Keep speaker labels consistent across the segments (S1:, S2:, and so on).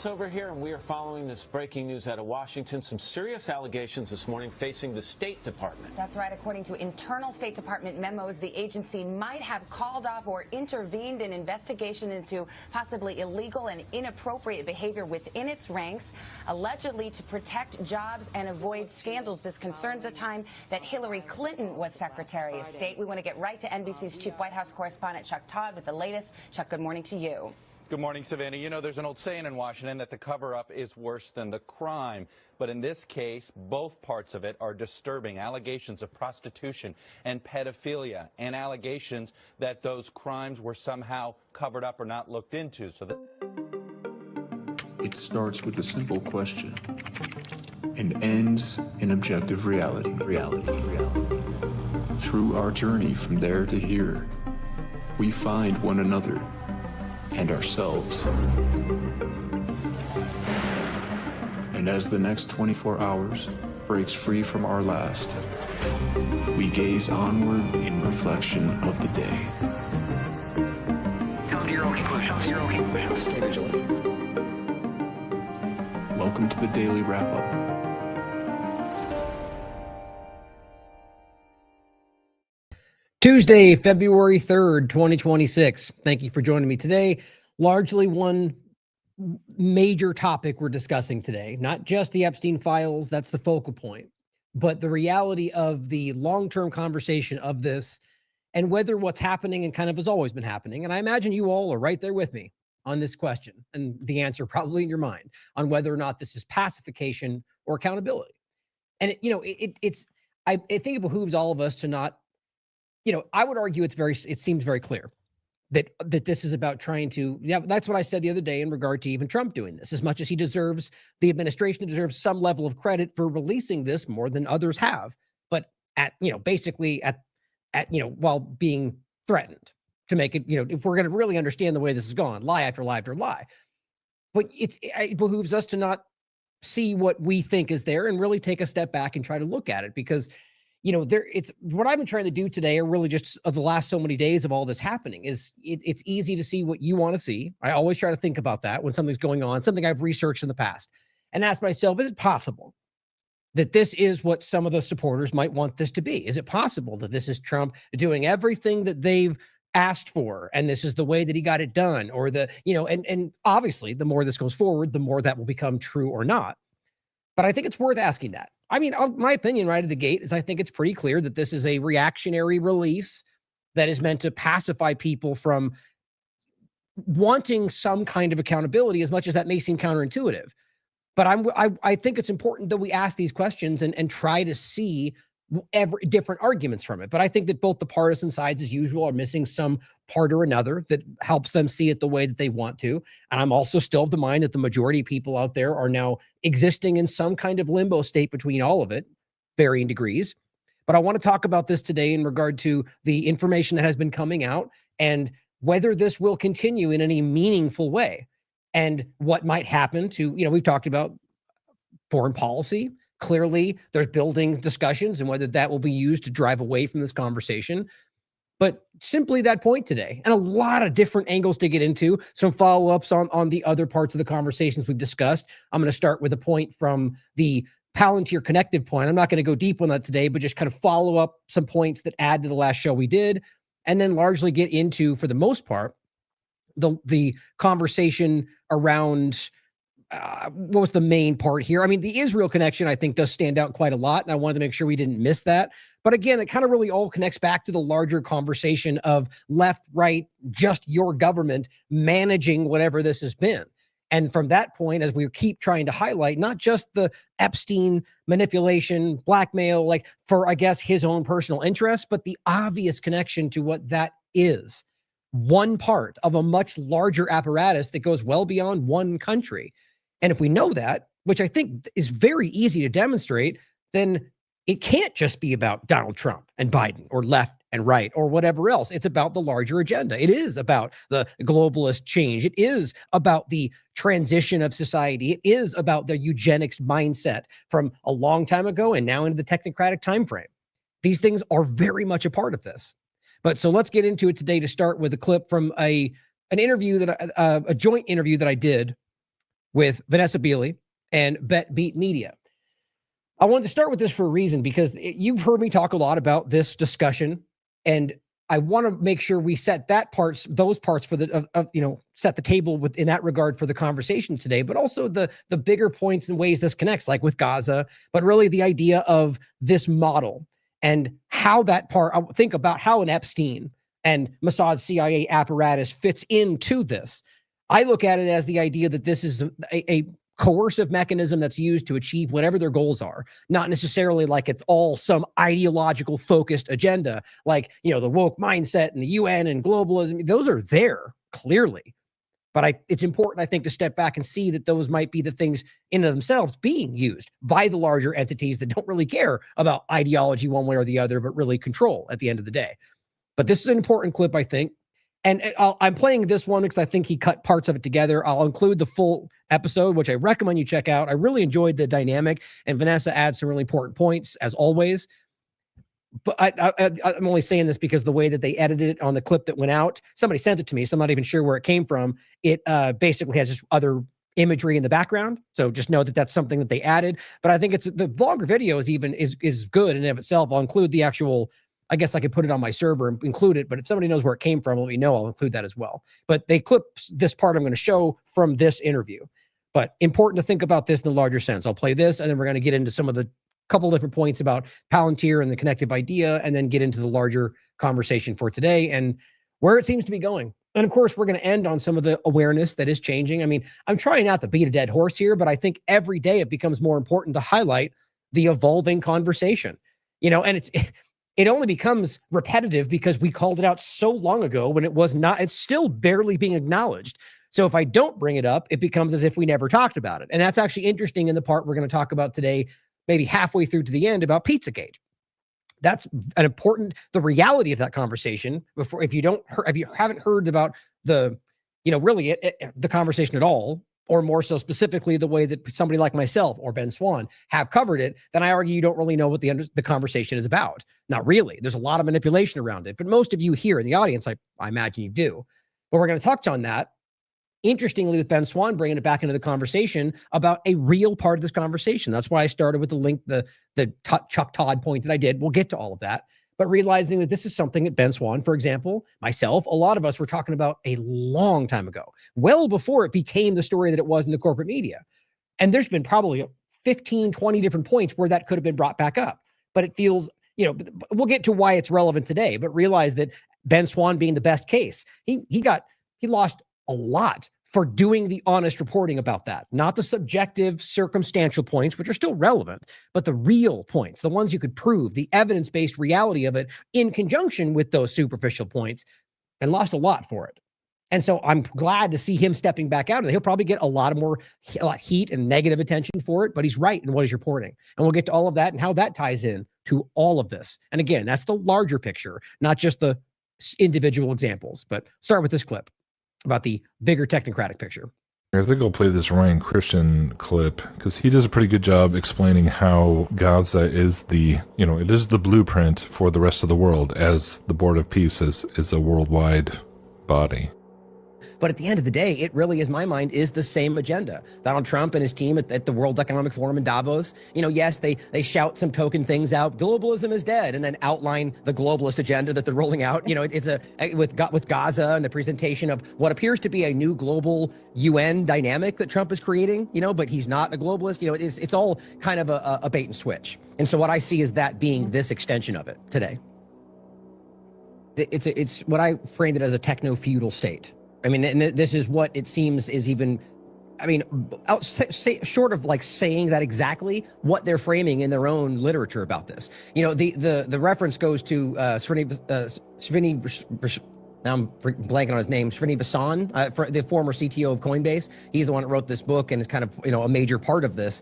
S1: Over here, and we are following this breaking news out of Washington. Some serious allegations this morning facing the State Department.
S2: That's right. According to internal State Department memos, the agency might have called off or intervened in investigation into possibly illegal and inappropriate behavior within its ranks, allegedly to protect jobs and avoid scandals. This concerns the time that Hillary Clinton was Secretary of State. We want to get right to NBC's chief White House correspondent Chuck Todd with the latest. Chuck, good morning to you.
S3: Good morning, Savannah. You know, there's an old saying in Washington that the cover-up is worse than the crime. But in this case, both parts of it are disturbing. Allegations of prostitution and pedophilia, and allegations that those crimes were somehow covered up or not looked into.
S4: It starts with a simple question and ends in objective reality. Through our journey from there to here, we find one another and ourselves. And as the next 24 hours breaks free from our last, we gaze onward in reflection of the day.
S5: Come to your own conclusions. Just stay vigilant.
S4: Welcome to the Daily Wrap-Up.
S6: Tuesday, February 3rd, 2026. Thank you for joining me today. Largely one major topic we're discussing today, not just the Epstein files, that's the focal point, but the reality of the long-term conversation of this and whether what's happening and kind of has always been happening. And I imagine you all are right there with me on this question and the answer probably in your mind on whether or not this is pacification or accountability. And I think it behooves all of us to not, I would argue it seems very clear that this is about trying to, that's what I said the other day in regard to even Trump doing this. As much as the administration deserves some level of credit for releasing this more than others have, but while being threatened to make it, if we're going to really understand the way this has gone, lie after lie after lie. But it behooves us to not see what we think is there and really take a step back and try to look at it, because it's what I've been trying to do today, or really just of the last so many days of all this happening, is it's easy to see what you want to see. I always try to think about that when something's going on, something I've researched in the past, and ask myself, is it possible that this is what some of the supporters might want this to be? Is it possible that this is Trump doing everything that they've asked for, and this is the way that he got it done? Or and obviously the more this goes forward, the more that will become true or not. But I think it's worth asking that. I mean, my opinion right at the gate is I think it's pretty clear that this is a reactionary release that is meant to pacify people from wanting some kind of accountability, as much as that may seem counterintuitive. But I think it's important that we ask these questions and try to see different arguments from it. But I think that both the partisan sides, as usual, are missing some part or another that helps them see it the way that they want to. And I'm also still of the mind that the majority of people out there are now existing in some kind of limbo state between all of it, varying degrees. But I want to talk about this today in regard to the information that has been coming out and whether this will continue in any meaningful way, and what might happen to, we've talked about foreign policy. Clearly, there's building discussions and whether that will be used to drive away from this conversation. But simply that point today, and a lot of different angles to get into, some follow-ups on the other parts of the conversations we've discussed. I'm going to start with a point from the Palantir Connective point. I'm not going to go deep on that today, but just kind of follow up some points that add to the last show we did, and then largely get into, for the most part, the conversation around what was the main part here? I mean, the Israel connection, I think, does stand out quite a lot, and I wanted to make sure we didn't miss that. But again, it kind of really all connects back to the larger conversation of left, right, just your government managing whatever this has been. And from that point, as we keep trying to highlight, not just the Epstein manipulation, blackmail, for, I guess, his own personal interest, but the obvious connection to what that is. One part of a much larger apparatus that goes well beyond one country. And if we know that, which I think is very easy to demonstrate, then it can't just be about Donald Trump and Biden or left and right or whatever else. It's about the larger agenda. It is about the globalist change. It is about the transition of society. It is about the eugenics mindset from a long time ago and now into the technocratic time frame. These things are very much a part of this. But so let's get into it today to start with a clip from an interview that a joint interview that I did with Vanessa Beeley and Bet Beat Media. I wanted to start with this for a reason, because you've heard me talk a lot about this discussion, and I want to make sure we set those parts for set the table in that regard for the conversation today, but also the bigger points and ways this connects, like with Gaza, but really the idea of this model and how that part, I think about how an Epstein and Mossad CIA apparatus fits into this. I look at it as the idea that this is a coercive mechanism that's used to achieve whatever their goals are, not necessarily like it's all some ideological focused agenda, like, the woke mindset and the UN and globalism. Those are there clearly. But it's important, I think, to step back and see that those might be the things in and of themselves being used by the larger entities that don't really care about ideology one way or the other, but really control at the end of the day. But this is an important clip, I think. And I'm playing this one because I think he cut parts of it together. I'll include the full episode, which I recommend you check out. I really enjoyed the dynamic, and Vanessa adds some really important points, as always. But I'm only saying this because the way that they edited it on the clip that went out, somebody sent it to me, so I'm not even sure where it came from. It basically has just other imagery in the background, so just know that that's something that they added. But I think the longer video is good in and of itself. I'll include the actual. I guess I could put it on my server and include it, but if somebody knows where it came from, let me know. I'll include that as well. But they clip this part I'm going to show from this interview. But important to think about this in the larger sense. I'll play this, and then we're going to get into some of the couple different points about Palantir and the connective idea, and then get into the larger conversation for today and where it seems to be going. And of course, we're going to end on some of the awareness that is changing. I mean, I'm trying not to beat a dead horse here, but I think every day it becomes more important to highlight the evolving conversation. And it only becomes repetitive because we called it out so long ago when it was not, it's still barely being acknowledged. So if I don't bring it up, it becomes as if we never talked about it. And that's actually interesting in the part we're going to talk about today, maybe halfway through to the end, about Pizzagate. That's an important, the reality of that conversation before, if you haven't heard about the conversation at all, or more so specifically the way that somebody like myself or Ben Swan have covered it, then I argue you don't really know what the conversation is about. Not really. There's a lot of manipulation around it, but most of you here in the audience, I imagine you do. But we're going to touch on that, interestingly, with Ben Swan bringing it back into the conversation about a real part of this conversation. That's why I started with the link, the Chuck Todd point that I did. We'll get to all of that. But realizing that this is something that Ben Swan, for example, myself, a lot of us were talking about a long time ago, well before it became the story that it was in the corporate media. And there's been probably 15, 20 different points where that could have been brought back up. But it feels, we'll get to why it's relevant today, but realize that Ben Swan being the best case, he lost a lot for doing the honest reporting about that. Not the subjective, circumstantial points, which are still relevant, but the real points, the ones you could prove, the evidence-based reality of it in conjunction with those superficial points, and lost a lot for it. And so I'm glad to see him stepping back out of it. He'll probably get a lot heat and negative attention for it, but he's right in what he's reporting. And we'll get to all of that and how that ties in to all of this. And again, that's the larger picture, not just the individual examples. But start with this clip about the bigger technocratic picture.
S7: I think I'll play this Ryan Cristian clip because he does a pretty good job explaining how Gaza is it is the blueprint for the rest of the world, as the Board of Peace is a worldwide body.
S6: But at the end of the day, it really, in my mind, is the same agenda. Donald Trump and his team at the World Economic Forum in Davos, yes, they shout some token things out, globalism is dead, and then outline the globalist agenda that they're rolling out. It's with Gaza and the presentation of what appears to be a new global UN dynamic that Trump is creating, but he's not a globalist. It's all kind of a bait and switch. And so what I see is that being this extension of it today. It's what I framed it as a techno-feudal state. I mean, and this is what it seems is even, short of like saying that exactly, what they're framing in their own literature about this. The reference goes to now I'm blanking on his name, Srini Vasan, the former CTO of Coinbase. He's the one that wrote this book and is kind of, a major part of this,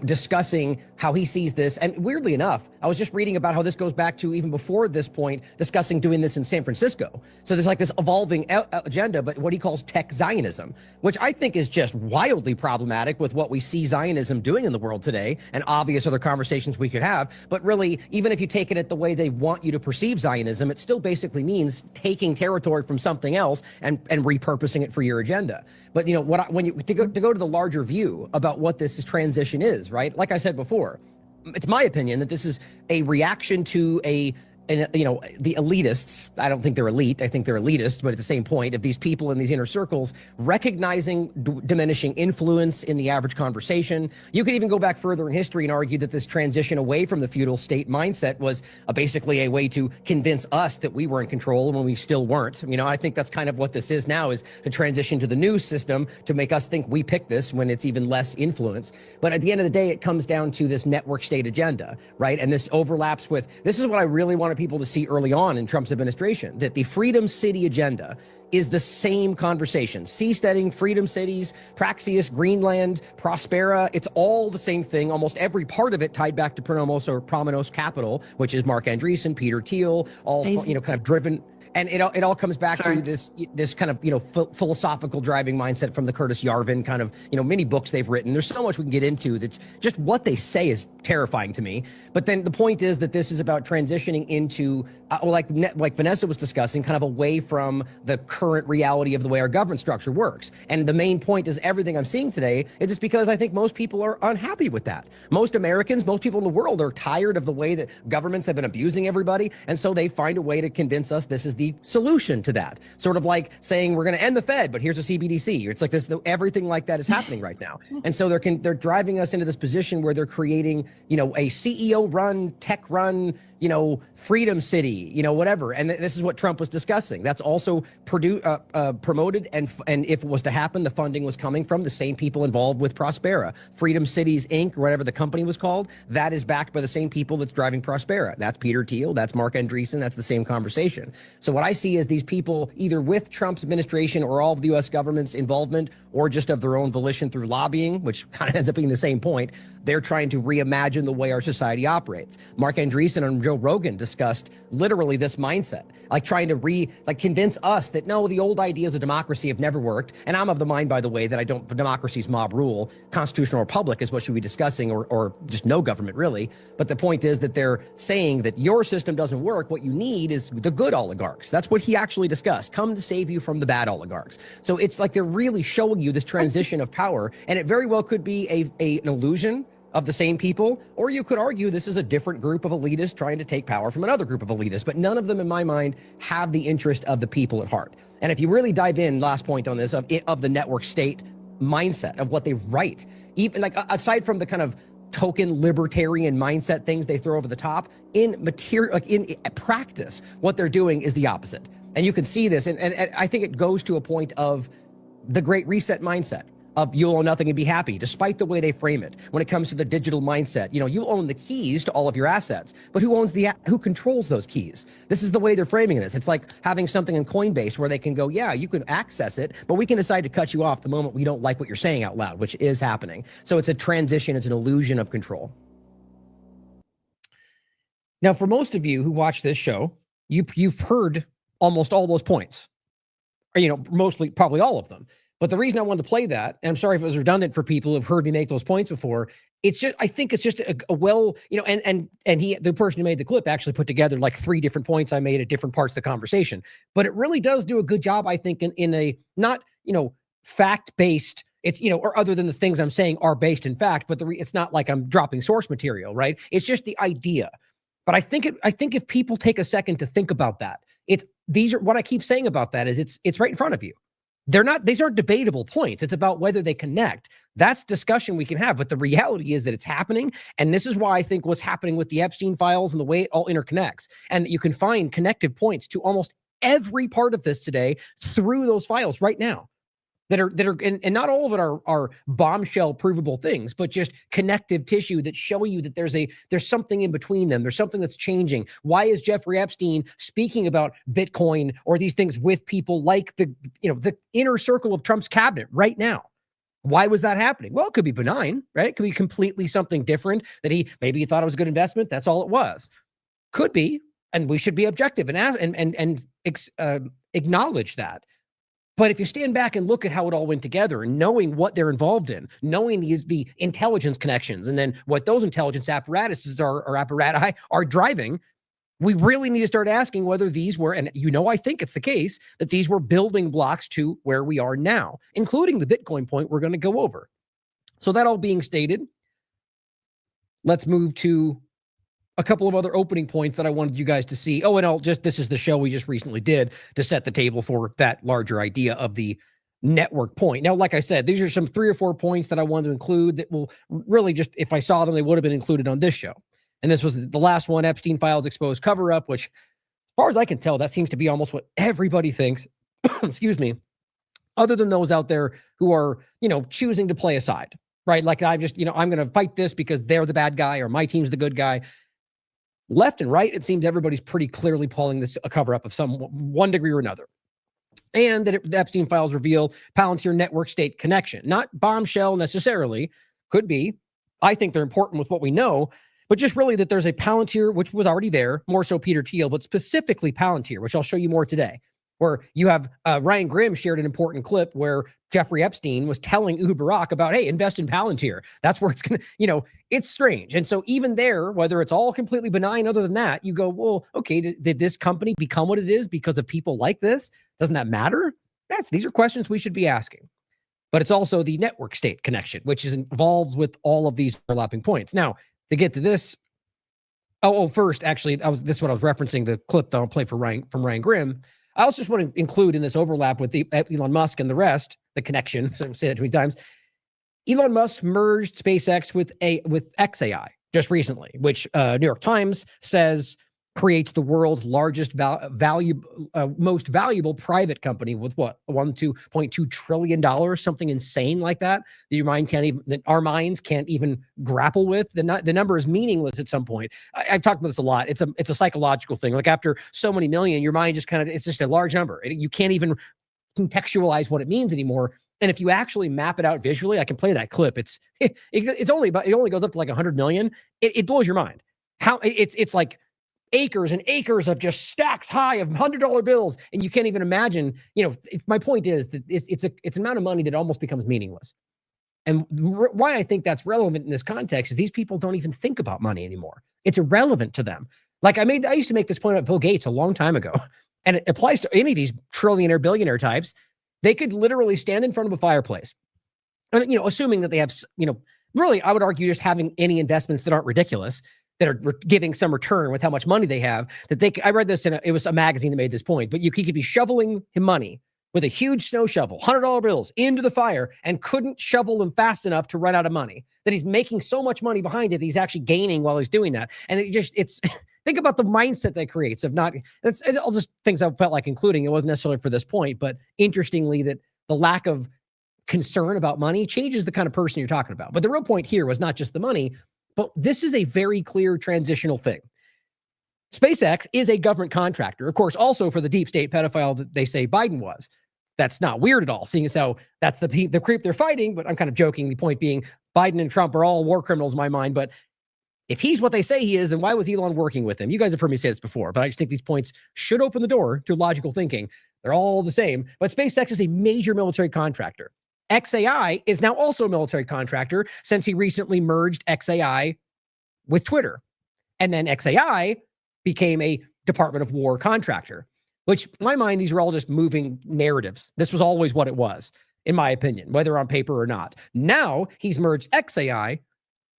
S6: discussing how he sees this. And weirdly enough, I was just reading about how this goes back to even before this point, discussing doing this in San Francisco. So there's like this evolving agenda, but what he calls tech Zionism, which I think is just wildly problematic with what we see Zionism doing in the world today, and obvious other conversations we could have. But really, even if you take it at the way they want you to perceive Zionism, it still basically means taking territory territory from something else and repurposing it for your agenda. But you know what? When you to go to the larger view about what this transition is, right? Like I said before, it's my opinion that this is a reaction to the elitists. I don't think they're elite. I think they're elitist, but at the same point, of these people in these inner circles recognizing diminishing influence in the average conversation. You could even go back further in history and argue that this transition away from the feudal state mindset was basically a way to convince us that we were in control when we still weren't. You know, I think that's kind of what this is now, is to transition to the new system to make us think we picked this when it's even less influence. But at the end of the day, it comes down to this network state agenda, right? And this overlaps with, this is what I really want people to see early on in Trump's administration, that the Freedom City agenda is the same conversation. Seasteading, Freedom Cities, Praxeas, Greenland, Prospera, it's all the same thing. Almost every part of it tied back to Pronomos Capital, which is Mark Andreessen, Peter Thiel, all, kind of driven. And it all comes back to this kind of, philosophical driving mindset from the Curtis Yarvin kind of, many books they've written. There's so much we can get into that's just what they say is terrifying to me. But then the point is that this is about transitioning into, like Vanessa was discussing, kind of away from the current reality of the way our government structure works. And the main point is everything I'm seeing today is just because I think most people are unhappy with that. Most Americans, most people in the world are tired of the way that governments have been abusing everybody. And so they find a way to convince us this is the solution to that. Sort of like saying we're going to end the Fed, but here's a CBDC. It's like this, everything like that is happening right now. And so they're driving us into this position where they're creating, a CEO run, tech run, Freedom City, whatever. And this is what Trump was discussing. That's also promoted. And if it was to happen, the funding was coming from the same people involved with Prospera. Freedom Cities, Inc., or whatever the company was called, that is backed by the same people that's driving Prospera. That's Peter Thiel. That's Mark Andreessen. That's the same conversation. So what I see is these people either with Trump's administration or all of the U.S. government's involvement, or just of their own volition through lobbying, which kind of ends up being the same point. They're trying to reimagine the way our society operates. Mark Andreessen and Joe Rogan discussed literally this mindset, like trying to convince us that no, the old ideas of democracy have never worked. And I'm of the mind, by the way, that democracy's mob rule, constitutional republic is what should be discussing, or just no government really. But the point is that they're saying that your system doesn't work. What you need is the good oligarchs. That's what he actually discussed. Come to save you from the bad oligarchs. So it's like they're really showing you this transition of power, and it very well could be an illusion of the same people, or you could argue this is a different group of elitists trying to take power from another group of elitists, but none of them in my mind have the interest of the people at heart. And if you really dive in, last point on this, of the network state mindset of what they write, even like aside from the kind of token libertarian mindset things they throw over the top, in material, like in practice, what they're doing is the opposite. And you can see this, and I think it goes to a point of the Great Reset mindset of you'll own nothing and be happy, despite the way they frame it. When it comes to the digital mindset, you own the keys to all of your assets, but who controls those keys? This is the way they're framing this. It's like having something in Coinbase where they can go, yeah, you can access it, but we can decide to cut you off the moment we don't like what you're saying out loud, which is happening. So it's a transition. It's an illusion of control. Now, for most of you who watch this show, you've heard almost all those points, or, mostly, probably all of them. But the reason I wanted to play that, and I'm sorry if it was redundant for people who've heard me make those points before, it's just, I think it's just a well, and the person who made the clip actually put together like 3 different points I made at different parts of the conversation. But it really does do a good job, I think, in a not, fact-based, it's, or other than the things I'm saying are based in fact, but it's not like I'm dropping source material, right? It's just the idea. But I think if people take a second to think about that, these are what I keep saying about that is it's right in front of you. These aren't debatable points. It's about whether they connect. That's discussion we can have. But the reality is that it's happening. And this is why I think what's happening with the Epstein files and the way it all interconnects, and that you can find connective points to almost every part of this today through those files right now. That are and not all of it are bombshell provable things, but just connective tissue that show you that there's something in between them. There's something that's changing. Why is Jeffrey Epstein speaking about Bitcoin or these things with people like the inner circle of Trump's cabinet right now? Why was that happening? Well, it could be benign, right? It could be completely something different that maybe he thought it was a good investment. That's all it was. Could be, and we should be objective and acknowledge that. But if you stand back and look at how it all went together and knowing what they're involved in, knowing the intelligence connections, and then what those intelligence apparatuses or apparati are driving, we really need to start asking whether these were, and I think it's the case, that these were building blocks to where we are now, including the Bitcoin point we're going to go over. So that all being stated, let's move to a couple of other opening points that I wanted you guys to see. Oh, and this is the show we just recently did to set the table for that larger idea of the network point. Now, like I said, these are some 3 or 4 points that I wanted to include that will really just, if I saw them, they would have been included on this show. And this was the last one, Epstein files exposed cover-up, which, as far as I can tell, that seems to be almost what everybody thinks, excuse me, other than those out there who are, choosing to play a side, right? Like I'm going to fight this because they're the bad guy or my team's the good guy. Left and right, it seems everybody's pretty clearly calling this a cover-up of one degree or another. And that the Epstein files reveal Palantir network state connection, not bombshell necessarily, could be. I think they're important with what we know, but just really that there's a Palantir, which was already there, more so Peter Thiel, but specifically Palantir, which I'll show you more today, where you have Ryan Grimm shared an important clip where Jeffrey Epstein was telling Ehud Barak about, hey, invest in Palantir. That's where it's going to, it's strange. And so even there, whether it's all completely benign, other than that, you go, well, okay, did this company become what it is because of people like this? Doesn't that matter? These are questions we should be asking. But it's also the network state connection, which is involved with all of these overlapping points. Now, to get to this, first, actually, this is what I was referencing, the clip that I'll play from Ryan Grimm. I also just want to include in this overlap with Elon Musk and the rest, the connection, so I'm saying that too many times. Elon Musk merged SpaceX with xAI just recently, which New York Times says creates the world's largest most valuable private company with what, $2.2 trillion, something insane like that our minds can't even grapple with. The number is meaningless at some point. I've talked about this a lot. It's a psychological thing. Like after so many million, your mind just it's just a large number. You can't even contextualize what it means anymore. And if you actually map it out visually, I can play that clip. It only goes up to like 100 million. It blows your mind. How it's like acres and acres of just stacks high of $100 bills, and you can't even imagine. My point is that it's an amount of money that almost becomes meaningless. And why I think that's relevant in this context is these people don't even think about money anymore. It's irrelevant to them. Like I used to make this point about Bill Gates a long time ago, and it applies to any of these trillionaire, billionaire types. They could literally stand in front of a fireplace, and assuming that they have, really, I would argue just having any investments that aren't ridiculous, that are giving some return with how much money they have, I read this it was a magazine that made this point, but he could be shoveling him money with a huge snow shovel, $100 bills into the fire, and couldn't shovel them fast enough to run out of money, that he's making so much money behind it that he's actually gaining while he's doing that. And it's think about the mindset that creates of not, it's all just things I felt like including. It wasn't necessarily for this point, but interestingly that the lack of concern about money changes the kind of person you're talking about. But the real point here was not just the money, but this is a very clear transitional thing. SpaceX is a government contractor, of course, also for the deep state pedophile that they say Biden was. That's not weird at all, seeing as how that's the creep they're fighting. But I'm kind of joking. The point being, Biden and Trump are all war criminals in my mind. But if he's what they say he is, then why was Elon working with him? You guys have heard me say this before, but I just think these points should open the door to logical thinking. They're all the same. But SpaceX is a major military contractor. xAI is now also a military contractor since he recently merged xAI with Twitter. And then xAI became a Department of War contractor, which in my mind, these are all just moving narratives. This was always what it was, in my opinion, whether on paper or not. Now he's merged xAI,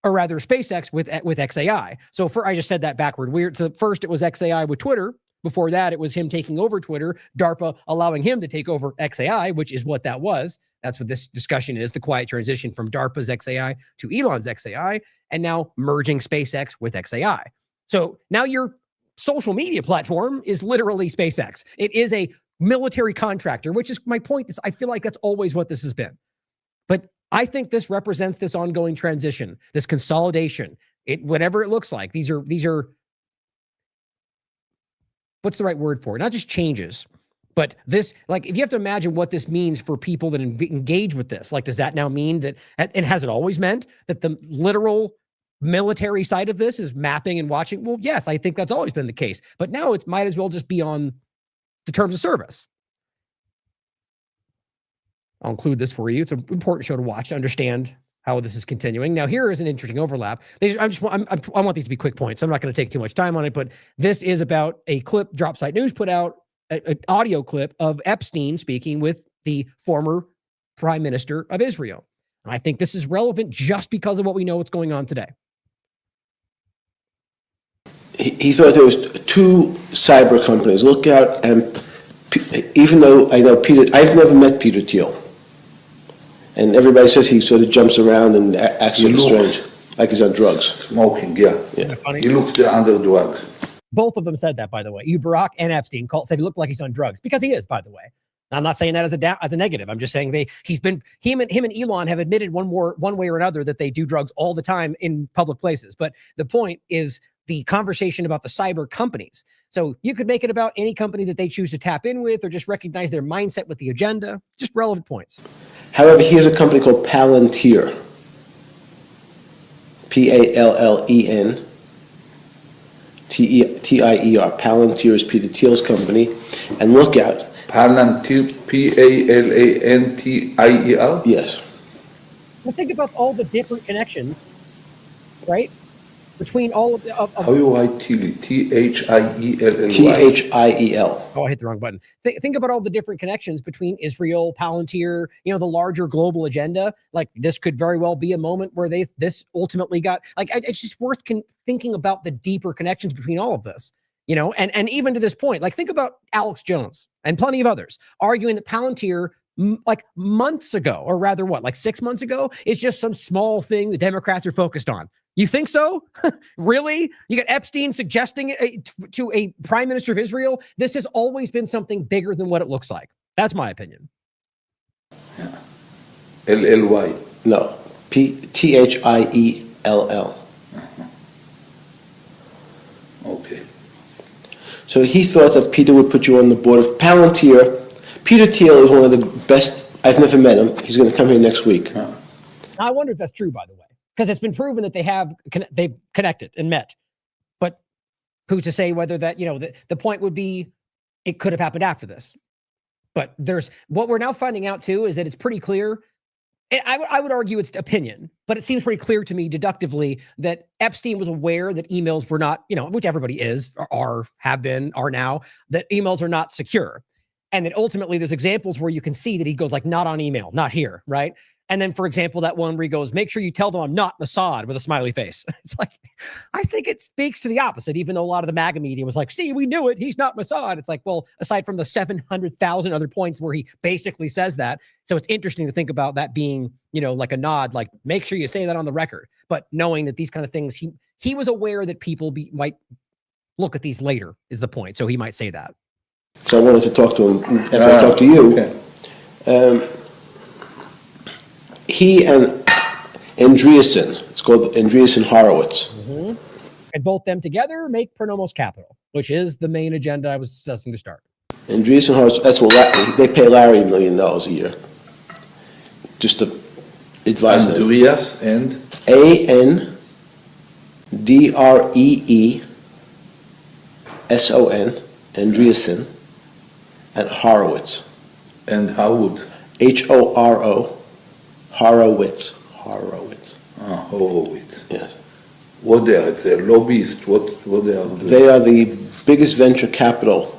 S6: or rather SpaceX with xAI. So I just said that backward. So first it was xAI with Twitter. Before that, it was him taking over Twitter, DARPA allowing him to take over xAI, which is what that was. That's what this discussion is, the quiet transition from DARPA's xAI to Elon's xAI, and now merging SpaceX with xAI. So now your social media platform is literally SpaceX. It is a military contractor, which is my point. I feel like that's always what this has been. But I think this represents this ongoing transition, this consolidation, whatever it looks like. These are what's the right word for it? Not just changes, but this, like, if you have to imagine what this means for people that engage with this, like, does that now mean that, and has it always meant that the literal military side of this is mapping and watching? Well, yes, I think that's always been the case, but now it might as well just be on the terms of service. I'll include this for you. It's an important show to watch to understand how this is continuing. Now, here is an interesting overlap. I want these to be quick points. I'm not going to take too much time on it, but this is about a clip Dropsite News put out, an audio clip of Epstein speaking with the former Prime Minister of Israel. And I think this is relevant just because of what we know what's going on today.
S8: He thought there was two cyber companies. Look out, and even though I know Peter, I've never met Peter Thiel. And everybody says he sort of jumps around and acts sort of strange, like he's on drugs.
S9: Smoking, yeah. He looks under drugs.
S6: Both of them said that, by the way. Barack and Epstein said he looked like he's on drugs, because he is, by the way. I'm not saying that as a negative. I'm just saying him and Elon have admitted one way or another that they do drugs all the time in public places. But the point is the conversation about the cyber companies. So you could make it about any company that they choose to tap in with, or just recognize their mindset with the agenda. Just relevant points.
S8: However, he has a company called Palantir. Pallen. Tier. Palantir is Peter Thiel's company. And look out.
S9: Palantir, Palantir?
S8: Yes.
S6: Well, think about all the different connections, right? Between all of the...
S9: How you write Thiel? Thielly?
S8: Thiel.
S6: Oh, I hit the wrong button. Think about all the different connections between Israel, Palantir, the larger global agenda. Like, this could very well be a moment where this ultimately got... it's just worth thinking about the deeper connections between all of this. And even to this point, like, think about Alex Jones and plenty of others arguing that Palantir, like months ago, or rather 6 months ago, is just some small thing the Democrats are focused on. You think so? Really? You got Epstein suggesting to a prime minister of Israel, this has always been something bigger than what it looks like. That's my opinion.
S9: Yeah. LLY.
S8: No. Thiell.
S9: Okay.
S8: So he thought that Peter would put you on the board of Palantir. Peter Thiel is one of the best. I've never met him. He's going to come here next week.
S9: Yeah.
S6: I wonder if that's true, by the way, because it's been proven that they've connected and met. But who's to say whether that, the point would be it could have happened after this. But what we're now finding out too is that it's pretty clear. I would argue it's opinion, but it seems pretty clear to me deductively that Epstein was aware that emails were not, which everybody is, have been, are now, that emails are not secure. And that ultimately there's examples where you can see that he goes like, not on email, not here, right? And then, for example, that one where he goes, make sure you tell them I'm not Mossad, with a smiley face. It's like, I think it speaks to the opposite, even though a lot of the MAGA media was like, see, we knew it. He's not Mossad. It's like, well, aside from the 700,000 other points where he basically says that. So it's interesting to think about that being, like a nod, like, make sure you say that on the record. But knowing that these kind of things, he was aware that people might look at these later is the point. So he might say that.
S8: So I wanted to talk to him after I talked to you.
S9: Okay.
S8: He and Andreessen, it's called Andreessen Horowitz.
S6: Mm-hmm. And both them together make Pronomos Capital, which is the main agenda I was discussing to start.
S8: Andreessen Horowitz, that's what they pay Larry $1 million a year. Just to advise them.
S9: Andreas and?
S8: Andreessen, Andreessen, and Horowitz.
S9: And Howard?
S8: Horo. Horowitz.
S9: Ah, Horowitz.
S8: Yes.
S9: What they are? It's a lobbyist. What they are doing?
S8: They are the biggest venture capital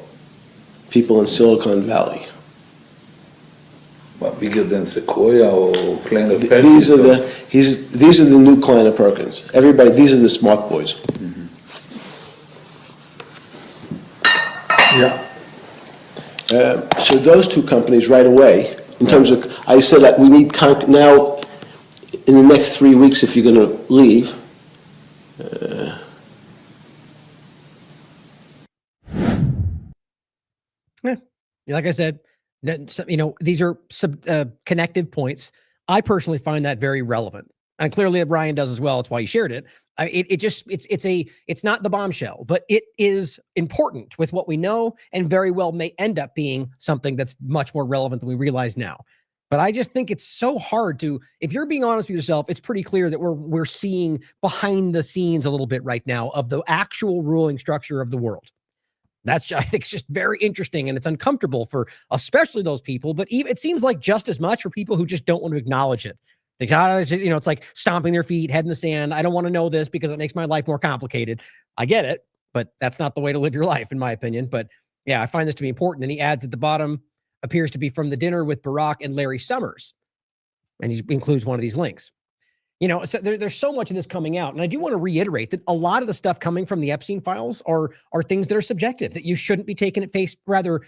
S8: people in Silicon Valley.
S9: What, bigger than Sequoia or Kleiner Perkins?
S8: These are the new Kleiner Perkins. Everybody, these are the smart boys.
S9: Mm-hmm. Yeah.
S8: So those two companies right away, in terms of, I said that we need now, in the next 3 weeks, if you're going to leave.
S6: Like I said, these are connective points. I personally find that very relevant, and clearly Ryan does as well. That's why he shared it. It's not the bombshell, but it is important with what we know, and very well may end up being something that's much more relevant than we realize now. But I just think it's so hard to, if you're being honest with yourself, it's pretty clear that we're seeing behind the scenes a little bit right now of the actual ruling structure of the world. That's, I think, it's just very interesting, and it's uncomfortable for especially those people, but even, it seems like just as much for people who just don't want to acknowledge it. It's like stomping their feet, head in the sand. I don't want to know this because it makes my life more complicated. I get it, but that's not the way to live your life, in my opinion. But yeah, I find this to be important. And he adds at the bottom, appears to be from the dinner with Barack and Larry Summers. And he includes one of these links. So there's so much of this coming out. And I do want to reiterate that a lot of the stuff coming from the Epstein files are things that are subjective, that you shouldn't be taken at face. Rather,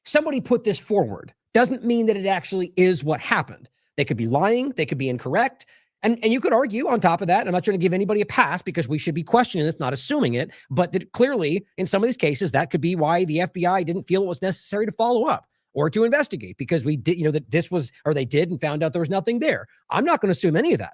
S6: somebody put this forward. Doesn't mean that it actually is what happened. They could be lying. They could be incorrect. And you could argue on top of that. I'm not trying to give anybody a pass because we should be questioning this, not assuming it. But that clearly, in some of these cases, that could be why the FBI didn't feel it was necessary to follow up or to investigate, because we did, that this was, or they did and found out there was nothing there. I'm not going to assume any of that.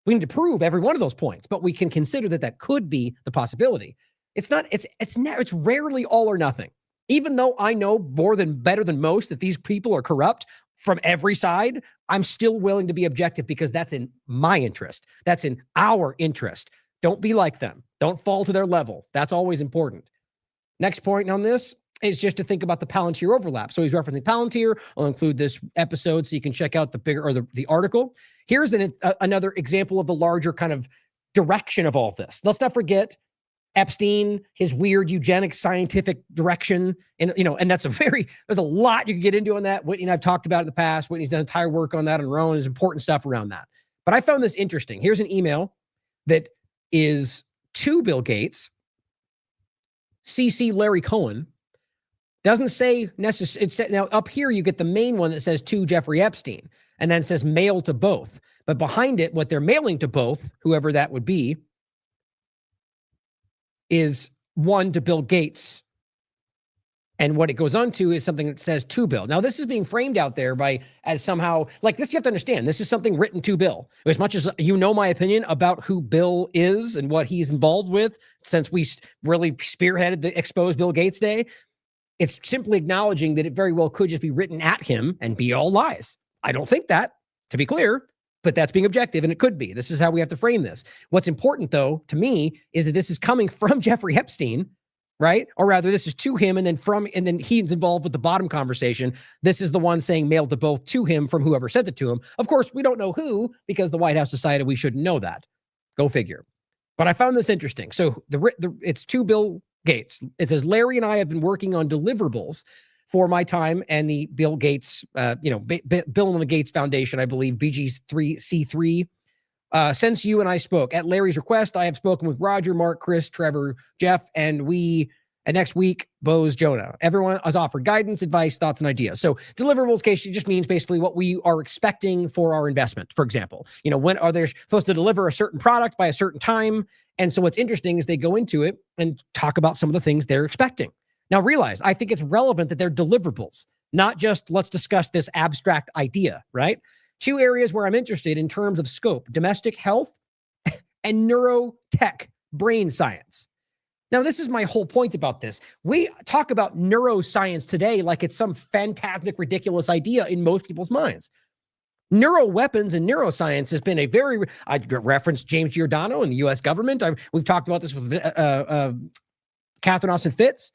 S6: We need to prove every one of those points, but we can consider that could be the possibility. It's rarely all or nothing. Even though I know better than most that these people are corrupt from every side, I'm still willing to be objective because that's in my interest. That's in our interest. Don't be like them. Don't fall to their level. That's always important. Next point on this is just to think about the Palantir overlap. So he's referencing Palantir. I'll include this episode so you can check out the bigger, or the article. Here's another example of the larger kind of direction of all of this. Let's not forget Epstein, his weird eugenics scientific direction. And that's there's a lot you can get into on that. Whitney and I've talked about it in the past. Whitney's done entire work on that on her own. There's important stuff around that. But I found this interesting. Here's an email that is to Bill Gates, CC Larry Cohen. Doesn't say necessarily. Now up here, you get the main one that says to Jeffrey Epstein and then says mail to both. But behind it, what they're mailing to both, whoever that would be, is one to Bill Gates. And what it goes on to is something that says to Bill. Now, this is being framed out there as somehow like this. You have to understand, this is something written to Bill. As much as my opinion about who Bill is and what he's involved with, since we really spearheaded the Expose Bill Gates Day, it's simply acknowledging that it very well could just be written at him and be all lies. I don't think that, to be clear, but that's being objective, and it could be. This is how we have to frame this. What's important, though, to me, is that this is coming from Jeffrey Epstein, right? Or rather, this is to him, and then he's involved with the bottom conversation. This is the one saying mailed to both to him from whoever sent it to him. Of course, we don't know who, because the White House decided we shouldn't know that. Go figure. But I found this interesting. So it's to Bill Gates. It says, Larry and I have been working on deliverables for my time and the Bill Gates, Bill and the Gates Foundation, I believe, BG3C3. Since you and I spoke, at Larry's request, I have spoken with Roger, Mark, Chris, Trevor, Jeff, and next week, Bose, Jonah. Everyone has offered guidance, advice, thoughts, and ideas. So deliverables case just means basically what we are expecting for our investment. For example, when are they supposed to deliver a certain product by a certain time? And so what's interesting is they go into it and talk about some of the things they're expecting. Now realize, I think it's relevant that they're deliverables, not just let's discuss this abstract idea, right? Two areas where I'm interested in terms of scope: domestic health and neurotech, brain science. Now, this is my whole point about this. We talk about neuroscience today like it's some fantastic, ridiculous idea in most people's minds. Neuroweapons and neuroscience has been I referenced James Giordano and the U.S. government. We've talked about this with Catherine Austin Fitts.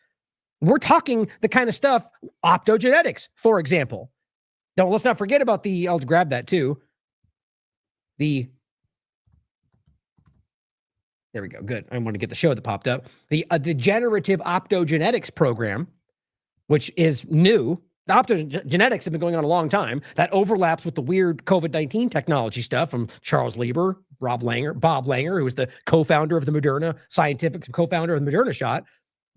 S6: We're talking the kind of stuff, optogenetics, for example. Now, let's not forget about I'll grab that too. There we go. Good. I want to get the show that popped up. The Degenerative Optogenetics Program, which is new. The optogenetics have been going on a long time. That overlaps with the weird COVID-19 technology stuff from Charles Lieber, Bob Langer, who was the co-founder of the Moderna, scientific co-founder of the Moderna shot.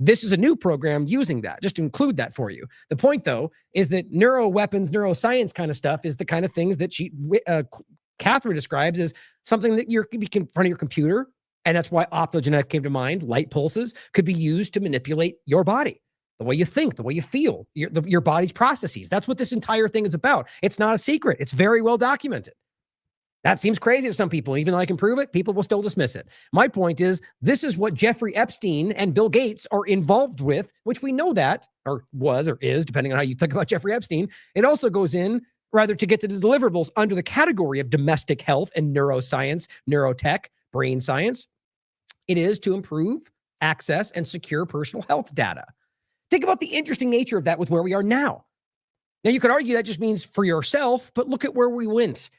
S6: This is a new program using that, just to include that for you. The point, though, is that neuroweapons, neuroscience kind of stuff is the kind of things that Catherine describes as something that you can in front of your computer. And that's why optogenetics came to mind. Light pulses could be used to manipulate your body, the way you think, the way you feel, your body's processes. That's what this entire thing is about. It's not a secret. It's very well documented. That seems crazy to some people. Even though I can prove it, people will still dismiss it. My point is, this is what Jeffrey Epstein and Bill Gates are involved with, which we know that, or was, or is, depending on how you think about Jeffrey Epstein. It also goes in, rather, to get to the deliverables under the category of domestic health and neuroscience, neurotech, brain science. It is to improve access and secure personal health data. Think about the interesting nature of that with where we are now. Now, you could argue that just means for yourself, but look at where we went.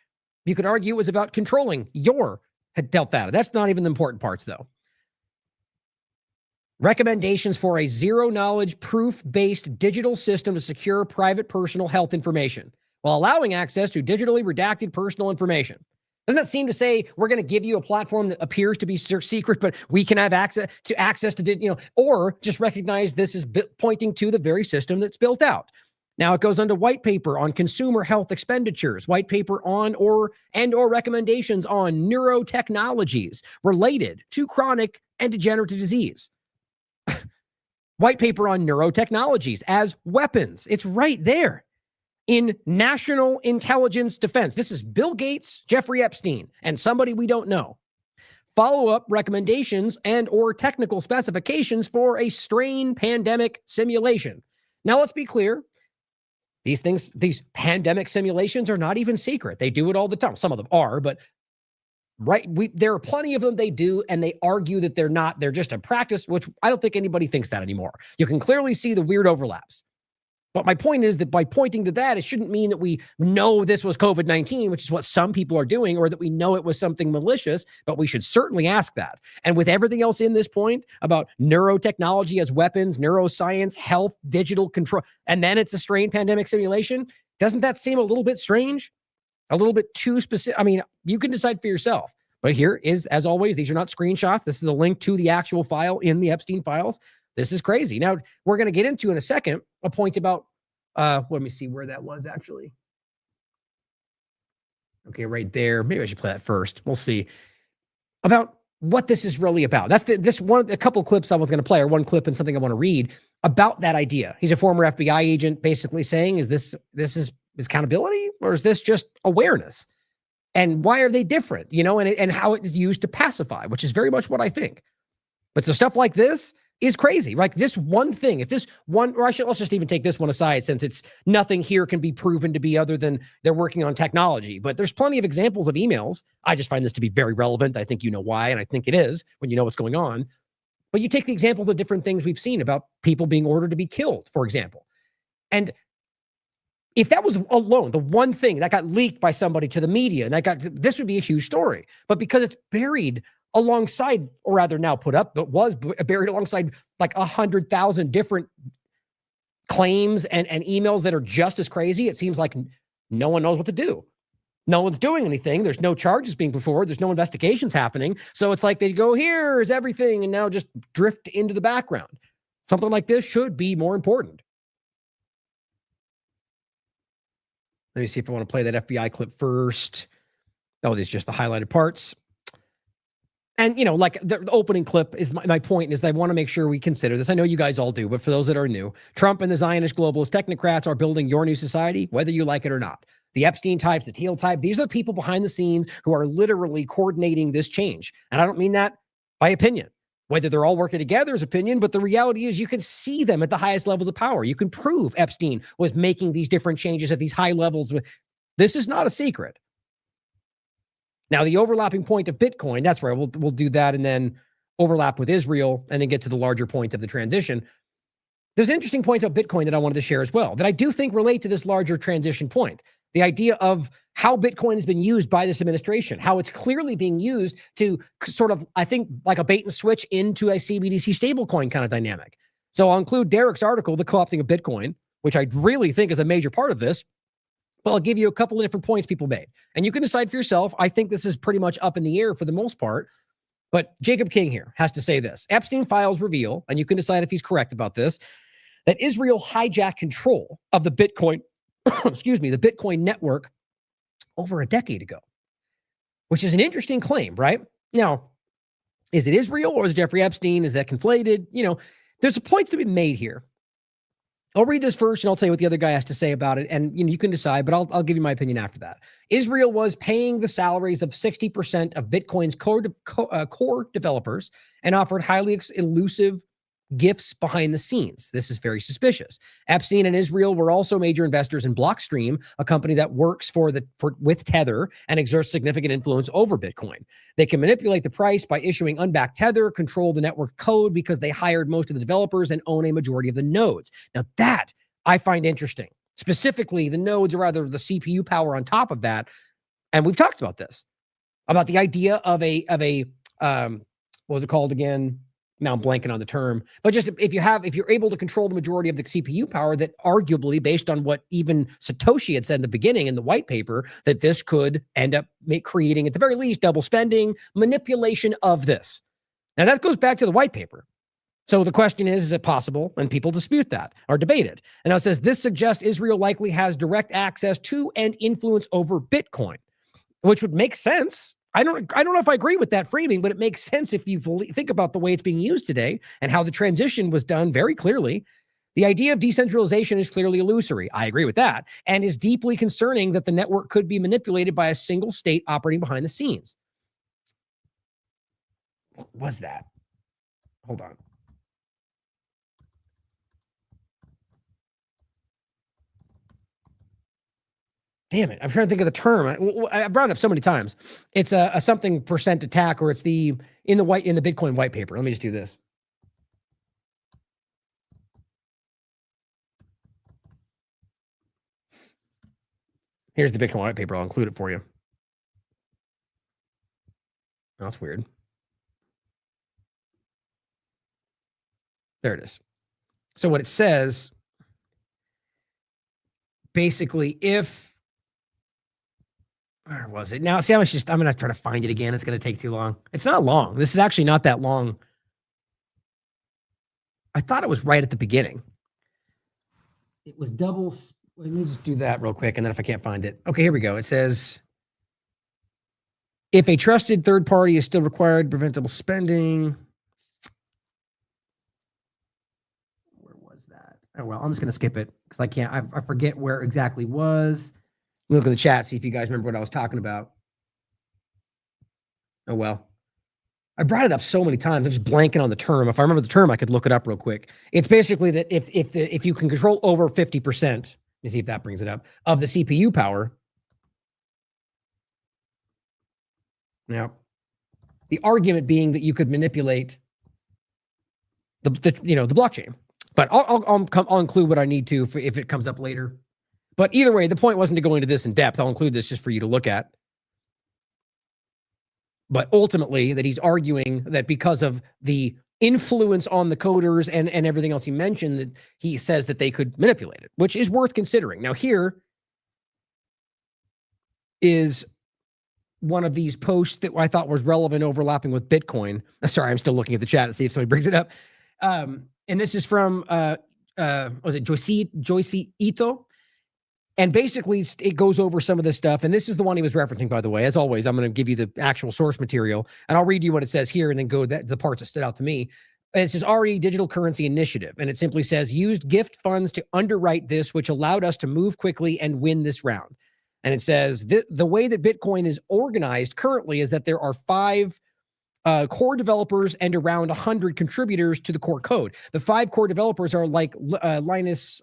S6: You could argue it was about controlling your health data. That's not even the important parts, though. Recommendations for a zero-knowledge, proof-based digital system to secure private personal health information while allowing access to digitally redacted personal information. Doesn't that seem to say we're going to give you a platform that appears to be secret, but we can have access to, or just recognize this is pointing to the very system that's built out. Now it goes on to white paper on consumer health expenditures, white paper on or recommendations on neurotechnologies related to chronic and degenerative disease. White paper on neurotechnologies as weapons. It's right there in national intelligence defense. This is Bill Gates, Jeffrey Epstein, and somebody we don't know. Follow-up recommendations and or technical specifications for a strain pandemic simulation. Now let's be clear. These pandemic simulations are not even secret. They do it all the time. Some of them are, but there are plenty of them they do, and they argue that they're not. They're just a practice, which I don't think anybody thinks that anymore. You can clearly see the weird overlaps. But my point is that by pointing to that, it shouldn't mean that we know this was COVID-19, which is what some people are doing, or that we know it was something malicious, but we should certainly ask that. And with everything else in this point about neurotechnology as weapons, neuroscience, health, digital control, and then it's a strain pandemic simulation, doesn't that seem a little bit strange? A little bit too specific? I mean, you can decide for yourself. But here is, as always, these are not screenshots. This is a link to the actual file in the Epstein files. This is crazy. Now, we're going to get into in a second a point about, let me see where that was actually. Okay, right there. Maybe I should play that first. We'll see. About what this is really about. That's a couple clips I was going to play, or one clip and something I want to read about that idea. He's a former FBI agent basically saying, is this is accountability, or is this just awareness? And why are they different? And how it is used to pacify, which is very much what I think. But so stuff like this is crazy. Like this one thing, if this one, or let's just even take this one aside, since it's nothing here can be proven to be other than they're working on technology. But there's plenty of examples of emails. I just find this to be very relevant. I think you know why, and I think it is when you know what's going on. But you take the examples of different things we've seen about people being ordered to be killed, for example. And if that was alone, the one thing that got leaked by somebody to the media, and this would be a huge story. But because it's buried alongside, or rather now put up, but was buried alongside like 100,000 different claims and emails that are just as crazy, it seems like no one knows what to do. No one's doing anything. There's no charges being put forward. There's no investigations happening. So it's like they go, here's everything, and now just drift into the background. Something like this should be more important. Let me see if I want to play that FBI clip first. Oh, these are just the highlighted parts. And, like the opening clip is my point is I want to make sure we consider this. I know you guys all do, but for those that are new, Trump and the Zionist globalist technocrats are building your new society, whether you like it or not. The Epstein types, the Teal type, these are the people behind the scenes who are literally coordinating this change. And I don't mean that by opinion. Whether they're all working together is opinion, but the reality is you can see them at the highest levels of power. You can prove Epstein was making these different changes at these high levels. This is not a secret. Now, the overlapping point of Bitcoin, that's where we'll do that and then overlap with Israel and then get to the larger point of the transition. There's an interesting point about Bitcoin that I wanted to share as well that I do think relate to this larger transition point. The idea of how Bitcoin has been used by this administration, how it's clearly being used to sort of, I think, like a bait and switch into a CBDC stablecoin kind of dynamic. So I'll include Derek's article, The Co-opting of Bitcoin, which I really think is a major part of this. But I'll give you a couple of different points people made. And you can decide for yourself. I think this is pretty much up in the air for the most part. But Jacob King here has to say this. Epstein files reveal, and you can decide if he's correct about this, that Israel hijacked control of the Bitcoin, the Bitcoin network over a decade ago, which is an interesting claim, right? Now, is it Israel or is it Jeffrey Epstein? Is that conflated? There's points to be made here. I'll read this first and I'll tell you what the other guy has to say about it. And you can decide, but I'll give you my opinion after that. Israel was paying the salaries of 60% of Bitcoin's core developers and offered highly elusive gifts behind the scenes. This is very suspicious. Epstein and Israel were also major investors in Blockstream, a company that works with Tether and exerts significant influence over Bitcoin. They can manipulate the price by issuing unbacked Tether, control the network code because they hired most of the developers and own a majority of the nodes. Now that I find interesting. Specifically, the nodes, or rather the CPU power on top of that, And we've talked about this, about the idea of a what was it called again? Now I'm blanking on the term, but just if you're able to control the majority of the CPU power, that arguably, based on what even Satoshi had said in the beginning in the white paper, that this could end up creating, at the very least, double spending, manipulation of this. Now that goes back to the white paper. So the question is it possible? And people dispute that or debate it. And now it says, this suggests Israel likely has direct access to and influence over Bitcoin, which would make sense. I don't know if I agree with that framing, but it makes sense if you think about the way it's being used today and how the transition was done very clearly. The idea of decentralization is clearly illusory. I agree with that, and is deeply concerning that the network could be manipulated by a single state operating behind the scenes. What was that? Hold on. Damn it. I'm trying to think of the term. I brought it up so many times. It's a something percent attack, or it's in the Bitcoin white paper. Let me just do this. Here's the Bitcoin white paper. I'll include it for you. Oh, that's weird. There it is. So what it says, basically, where was it? Now, see, I'm going to try to find it again. It's going to take too long. It's not long. This is actually not that long. I thought it was right at the beginning. It was double. Let me just do that real quick. And then if I can't find it. Okay, here we go. It says, if a trusted third party is still required, preventable spending. Where was that? Oh, well, I'm just going to skip it because I can't. I forget where it exactly was. Look in the chat, see if you guys remember what I was talking about. Oh, well. I brought it up so many times. I'm just blanking on the term. If I remember the term, I could look it up real quick. It's basically that if you can control over 50%, let me see if that brings it up, of the CPU power. Now, the argument being that you could manipulate the blockchain. But I'll include what I need to if it comes up later. But either way, the point wasn't to go into this in depth. I'll include this just for you to look at. But ultimately, that he's arguing that because of the influence on the coders and everything else he mentioned, that he says that they could manipulate it, which is worth considering. Now, here is one of these posts that I thought was relevant, overlapping with Bitcoin. Sorry, I'm still looking at the chat to see if somebody brings it up. And this is from, was it Joyce Ito? And basically, it goes over some of this stuff. And this is the one he was referencing, by the way. As always, I'm going to give you the actual source material. And I'll read you what it says here and then go the parts that stood out to me. And it says, RE Digital Currency Initiative. And it simply says, used gift funds to underwrite this, which allowed us to move quickly and win this round. And it says, the way that Bitcoin is organized currently is that there are 5 core developers and around 100 contributors to the core code. The 5 core developers are like Linus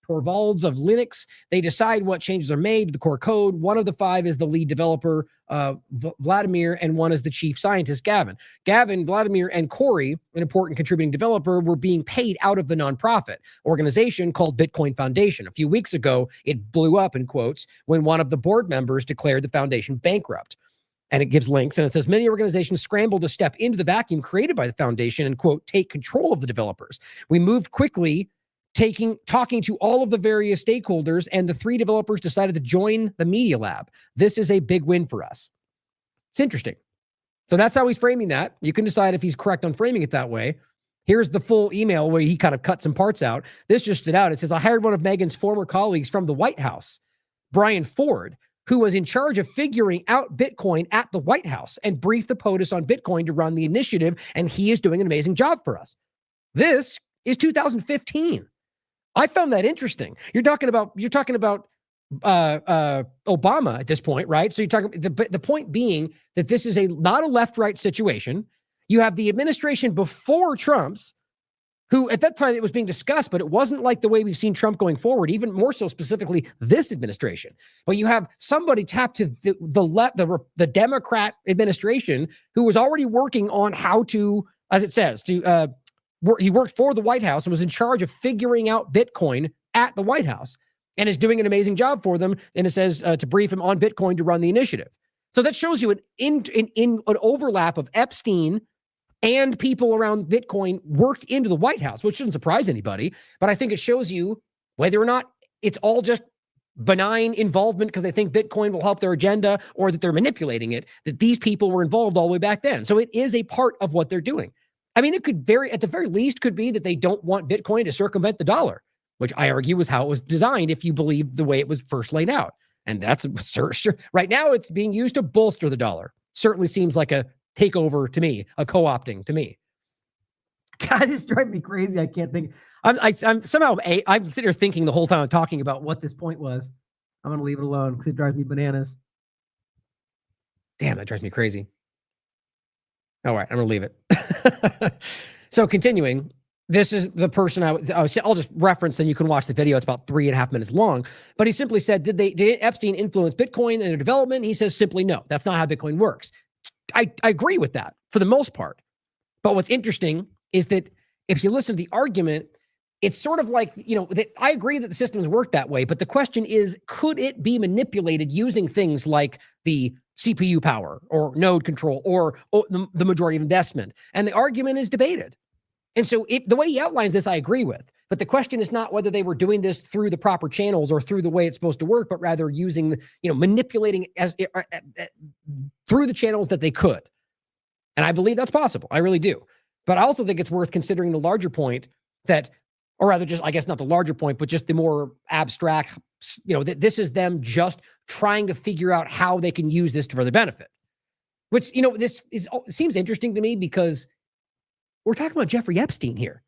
S6: Torvalds of Linux. They decide what changes are made to the core code. One of the 5 is the lead developer, Vladimir, and one is the chief scientist, Gavin. Gavin, Vladimir, and Corey, an important contributing developer, were being paid out of the nonprofit organization called Bitcoin Foundation. A few weeks ago, it blew up, in quotes, when one of the board members declared the foundation bankrupt. And it gives links, and it says, many organizations scrambled to step into the vacuum created by the foundation and, quote, take control of the developers. We moved quickly, talking to all of the various stakeholders, and the 3 developers decided to join the Media Lab. This is a big win for us. It's interesting. So that's how he's framing that. You can decide if he's correct on framing it that way. Here's the full email where he kind of cut some parts out. This just stood out. It says, I hired one of Megan's former colleagues from the White House, Brian Ford, who was in charge of figuring out Bitcoin at the White House and briefed the POTUS on Bitcoin to run the initiative, and he is doing an amazing job for us. This is 2015. I found that interesting. You're talking about Obama at this point, right? So you're talking the point being that this is not a left-right situation. You have the administration before Trump's, who at that time it was being discussed, but it wasn't like the way we've seen Trump going forward, even more so specifically this administration. But you have somebody tapped to the Democrat administration who was already working on how to, as it says, he worked for the White House and was in charge of figuring out Bitcoin at the White House. and is doing an amazing job for them. And it says to brief him on Bitcoin to run the initiative. So that shows you an overlap of Epstein and people around Bitcoin worked into the White House, which shouldn't surprise anybody. But I think it shows you whether or not it's all just benign involvement because they think Bitcoin will help their agenda or that they're manipulating it, that these people were involved all the way back then. So it is a part of what they're doing. I mean, it could at the very least could be that they don't want Bitcoin to circumvent the dollar, which I argue was how it was designed if you believe the way it was first laid out. And that's sure. Right now it's being used to bolster the dollar. Certainly seems like a takeover to me, a co-opting to me. God, this drives me crazy. I can't think. I'm somehow, I'm sitting here thinking the whole time I'm talking about what this point was. I'm going to leave it alone because it drives me bananas. Damn, that drives me crazy. All right, I'm going to leave it. So continuing, this is the person I'll just reference and you can watch the video. It's about 3.5 minutes long. But he simply said, did Epstein influence Bitcoin in their development? He says simply no. That's not how Bitcoin works. I agree with that for the most part. But what's interesting is that if you listen to the argument, it's sort of like, I agree that the systems work that way, but the question is, could it be manipulated using things like the CPU power or node control or the majority of investment? And the argument is debated. And so the way he outlines this, I agree with. But the question is not whether they were doing this through the proper channels or through the way it's supposed to work, but rather using, manipulating through the channels that they could. And I believe that's possible. I really do. But I also think it's worth considering the larger point that, or rather just, I guess not the larger point, but just the more abstract, that this is them just trying to figure out how they can use this for their benefit. Which, seems interesting to me because we're talking about Jeffrey Epstein here.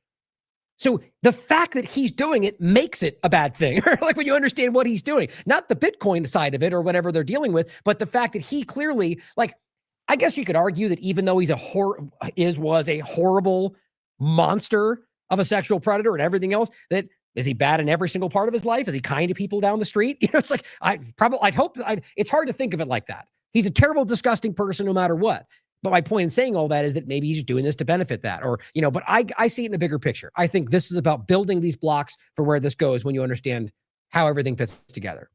S6: So the fact that he's doing it makes it a bad thing. Like when you understand what he's doing, not the Bitcoin side of it or whatever they're dealing with, but the fact that he clearly, I guess you could argue that even though he's was a horrible monster of a sexual predator and everything else, that is he bad in every single part of his life? Is he kind to people down the street? It's like, it's hard to think of it like that. He's a terrible, disgusting person no matter what. But my point in saying all that is that maybe he's doing this to benefit that, but I see it in a bigger picture. I think this is about building these blocks for where this goes when you understand how everything fits together.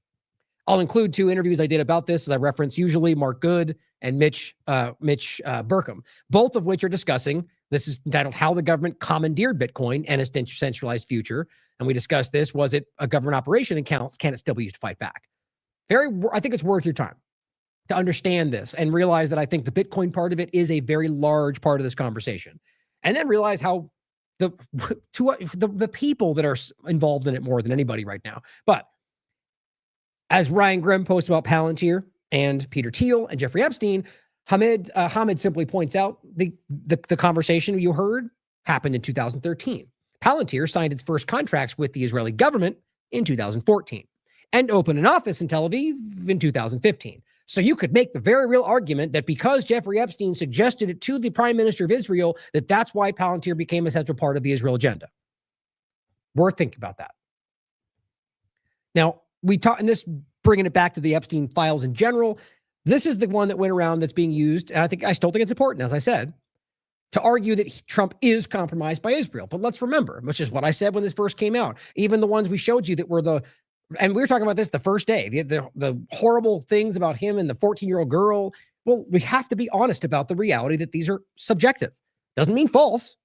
S6: I'll include 2 interviews I did about this, as I reference usually, Mark Good and Mitch Burkham, both of which are discussing, this is entitled How the Government Commandeered Bitcoin and Its Decentralized Future. And we discussed this, was it a government operation and can it still be used to fight back? I think it's worth your time to understand this and realize that I think the Bitcoin part of it is a very large part of this conversation. And then realize how the people that are involved in it more than anybody right now. But as Ryan Grimm posts about Palantir and Peter Thiel and Jeffrey Epstein, Hamid simply points out the conversation you heard happened in 2013. Palantir signed its first contracts with the Israeli government in 2014 and opened an office in Tel Aviv in 2015. So you could make the very real argument that because Jeffrey Epstein suggested it to the Prime Minister of Israel, that's why Palantir became a central part of the Israel agenda. Worth thinking about that. Now, we talk, and this bringing it back to the Epstein files in general, this is the one that went around that's being used, and I still think it's important, as I said, to argue that Trump is compromised by Israel. But let's remember, which is what I said when this first came out, even the ones we showed you that were and we were talking about this the first day, the horrible things about him and the 14-year-old girl. Well, we have to be honest about the reality that these are subjective. Doesn't mean false.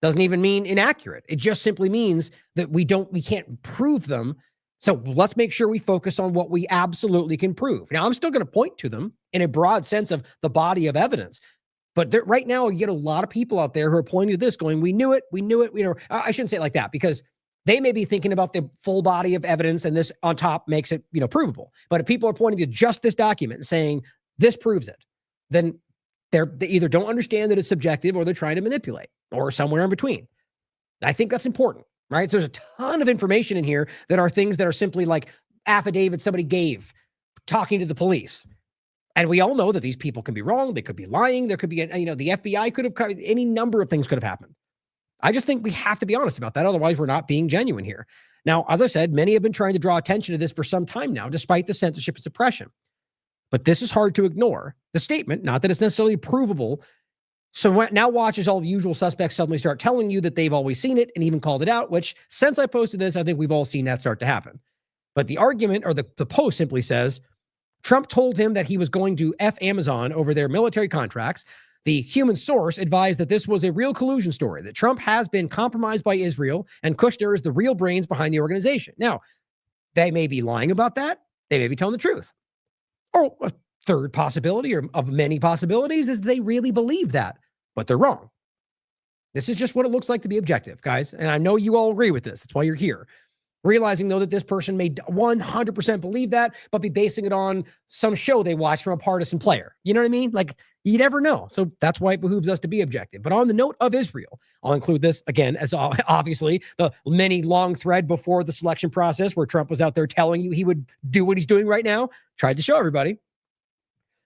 S6: Doesn't even mean inaccurate. It just simply means that we can't prove them. So let's make sure we focus on what we absolutely can prove. Now, I'm still going to point to them in a broad sense of the body of evidence. But right now, you get a lot of people out there who are pointing to this going, we knew it. I shouldn't say it like that because they may be thinking about the full body of evidence and this on top makes it, provable. But if people are pointing to just this document and saying this proves it, then they either don't understand that it's subjective or they're trying to manipulate or somewhere in between. I think that's important, right? So there's a ton of information in here that are things that are simply like affidavits somebody gave talking to the police. And we all know that these people can be wrong. They could be lying. There could be, the FBI could have, any number of things could have happened. I just think we have to be honest about that. Otherwise, we're not being genuine here. Now, as I said, many have been trying to draw attention to this for some time now, despite the censorship and suppression. But this is hard to ignore. The statement, not that it's necessarily provable. So now watch as all the usual suspects suddenly start telling you that they've always seen it and even called it out, which since I posted this, I think we've all seen that start to happen. But the argument or the post simply says, Trump told him that he was going to F Amazon over their military contracts. The human source advised that this was a real collusion story, that Trump has been compromised by Israel and Kushner is the real brains behind the organization. Now, they may be lying about that. They may be telling the truth. Or a third possibility, or of many possibilities, is they really believe that, but they're wrong. This is just what it looks like to be objective, guys. And I know you all agree with this. That's why you're here. Realizing, though, that this person may 100% believe that, but be basing it on some show they watched from a partisan player. You know what I mean? Like, you never know. So that's why it behooves us to be objective. But on the note of Israel, I'll include this again, as obviously the many long thread before the selection process where Trump was out there telling you he would do what he's doing right now. Tried to show everybody.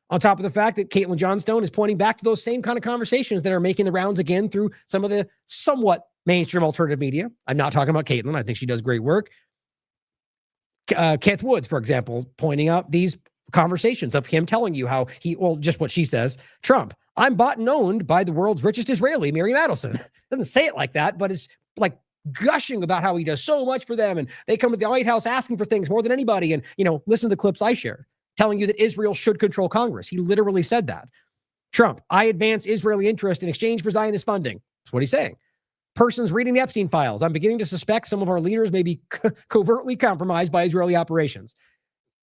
S6: On top of the fact that Caitlin Johnstone is pointing back to those same kind of conversations that are making the rounds again through some of the somewhat mainstream alternative media. I'm not talking about Caitlin. I think she does great work. Keith Woods, for example, pointing out these conversations of him telling you how just what she says, Trump, I'm bought and owned by the world's richest Israeli, Mary Madelson. Doesn't say it like that, but it's like gushing about how he does so much for them. And they come to the White House asking for things more than anybody. And, listen to the clips I shared, telling you that Israel should control Congress. He literally said that. Trump, I advance Israeli interest in exchange for Zionist funding. That's what he's saying. Persons reading the Epstein files. I'm beginning to suspect some of our leaders may be covertly compromised by Israeli operations.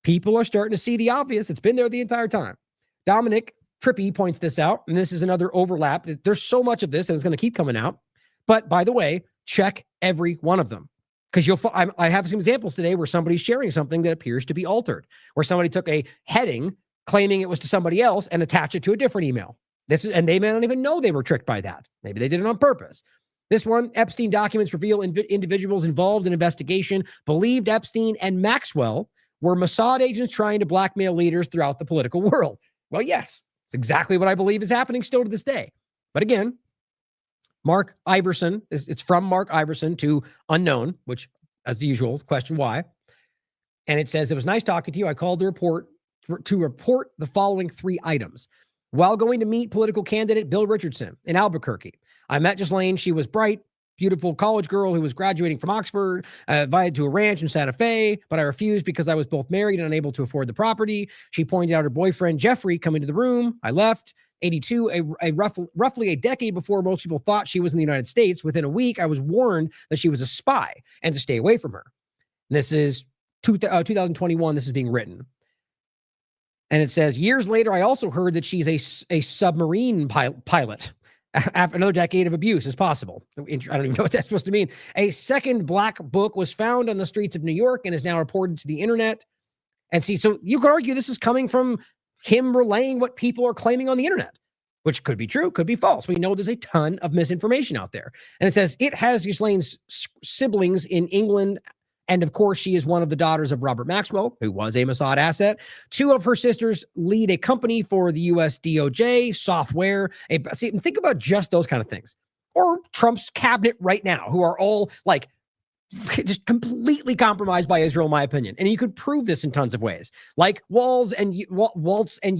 S6: People are starting to see the obvious. It's been there the entire time. Dominic Trippi points this out, and this is another overlap. There's so much of this, and it's going to keep coming out. But by the way, check every one of them. Because I have some examples today where somebody's sharing something that appears to be altered, where somebody took a heading claiming it was to somebody else and attached it to a different email. And they may not even know they were tricked by that. Maybe they did it on purpose. This one, Epstein documents reveal individuals involved in investigation believed Epstein and Maxwell were Mossad agents trying to blackmail leaders throughout the political world. Well, yes, it's exactly what I believe is happening still to this day. But again, Mark Iverson, it's from Mark Iverson to unknown, which, as the usual, question why. And it says, it was nice talking to you. I called to report the following 3 items. While going to meet political candidate Bill Richardson in Albuquerque, I met Ghislaine. She was bright, beautiful college girl who was graduating from Oxford, invited to a ranch in Santa Fe, but I refused because I was both married and unable to afford the property. She pointed out her boyfriend, Jeffrey, come into the room. I left. 82, roughly a decade before most people thought she was in the United States. Within a week, I was warned that she was a spy and to stay away from her. This is 2021. This is being written. And it says, years later, I also heard that she's a submarine pilot. After another decade of abuse is possible. I don't even know what that's supposed to mean. A second black book was found on the streets of New York and is now reported to the internet. And see, so you could argue this is coming from him relaying what people are claiming on the internet, which could be true, could be false. We know there's a ton of misinformation out there. And it says it has Ghislaine's siblings in England. And of course, she is one of the daughters of Robert Maxwell, who was a Mossad asset. 2 of her sisters lead a company for the U.S. DOJ, software. See, and think about just those kind of things. Or Trump's cabinet right now, who are all like just completely compromised by Israel, in my opinion. And you could prove this in tons of ways, like Waltz and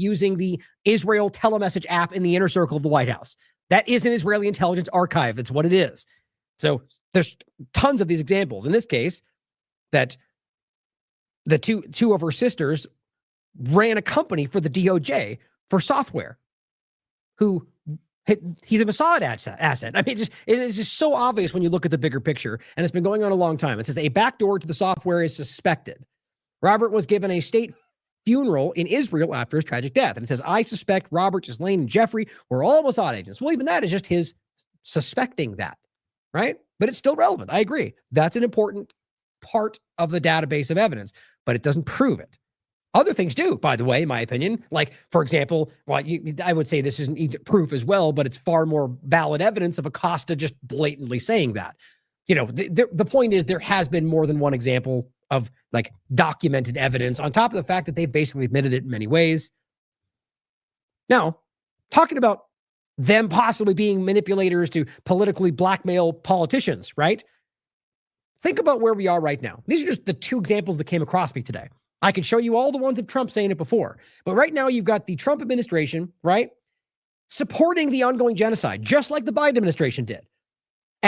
S6: using the Israel telemessage app in the inner circle of the White House. That is an Israeli intelligence archive. That's what it is. So there's tons of these examples. In this case, that the two of her sisters ran a company for the DOJ for software. He's a Mossad asset. I mean, it is just so obvious when you look at the bigger picture, and it's been going on a long time. It says a backdoor to the software is suspected. Robert was given a state funeral in Israel after his tragic death. And it says, I suspect Robert, Ghislaine, and Jeffrey were all Mossad agents. Well, even that is just his suspecting that, right? But it's still relevant. I agree. That's an important part of the database of evidence, but it doesn't prove it. Other things do, by the way, in my opinion. Like, for example, I would say this isn't either proof as well, but it's far more valid evidence of Acosta just blatantly saying that. The point is there has been more than one example of like documented evidence on top of the fact that they've basically admitted it in many ways. Now, talking about them possibly being manipulators to politically blackmail politicians, right? Think about where we are right now. These are just the 2 examples that came across me today. I can show you all the ones of Trump saying it before. But right now, you've got the Trump administration, right, supporting the ongoing genocide, just like the Biden administration did.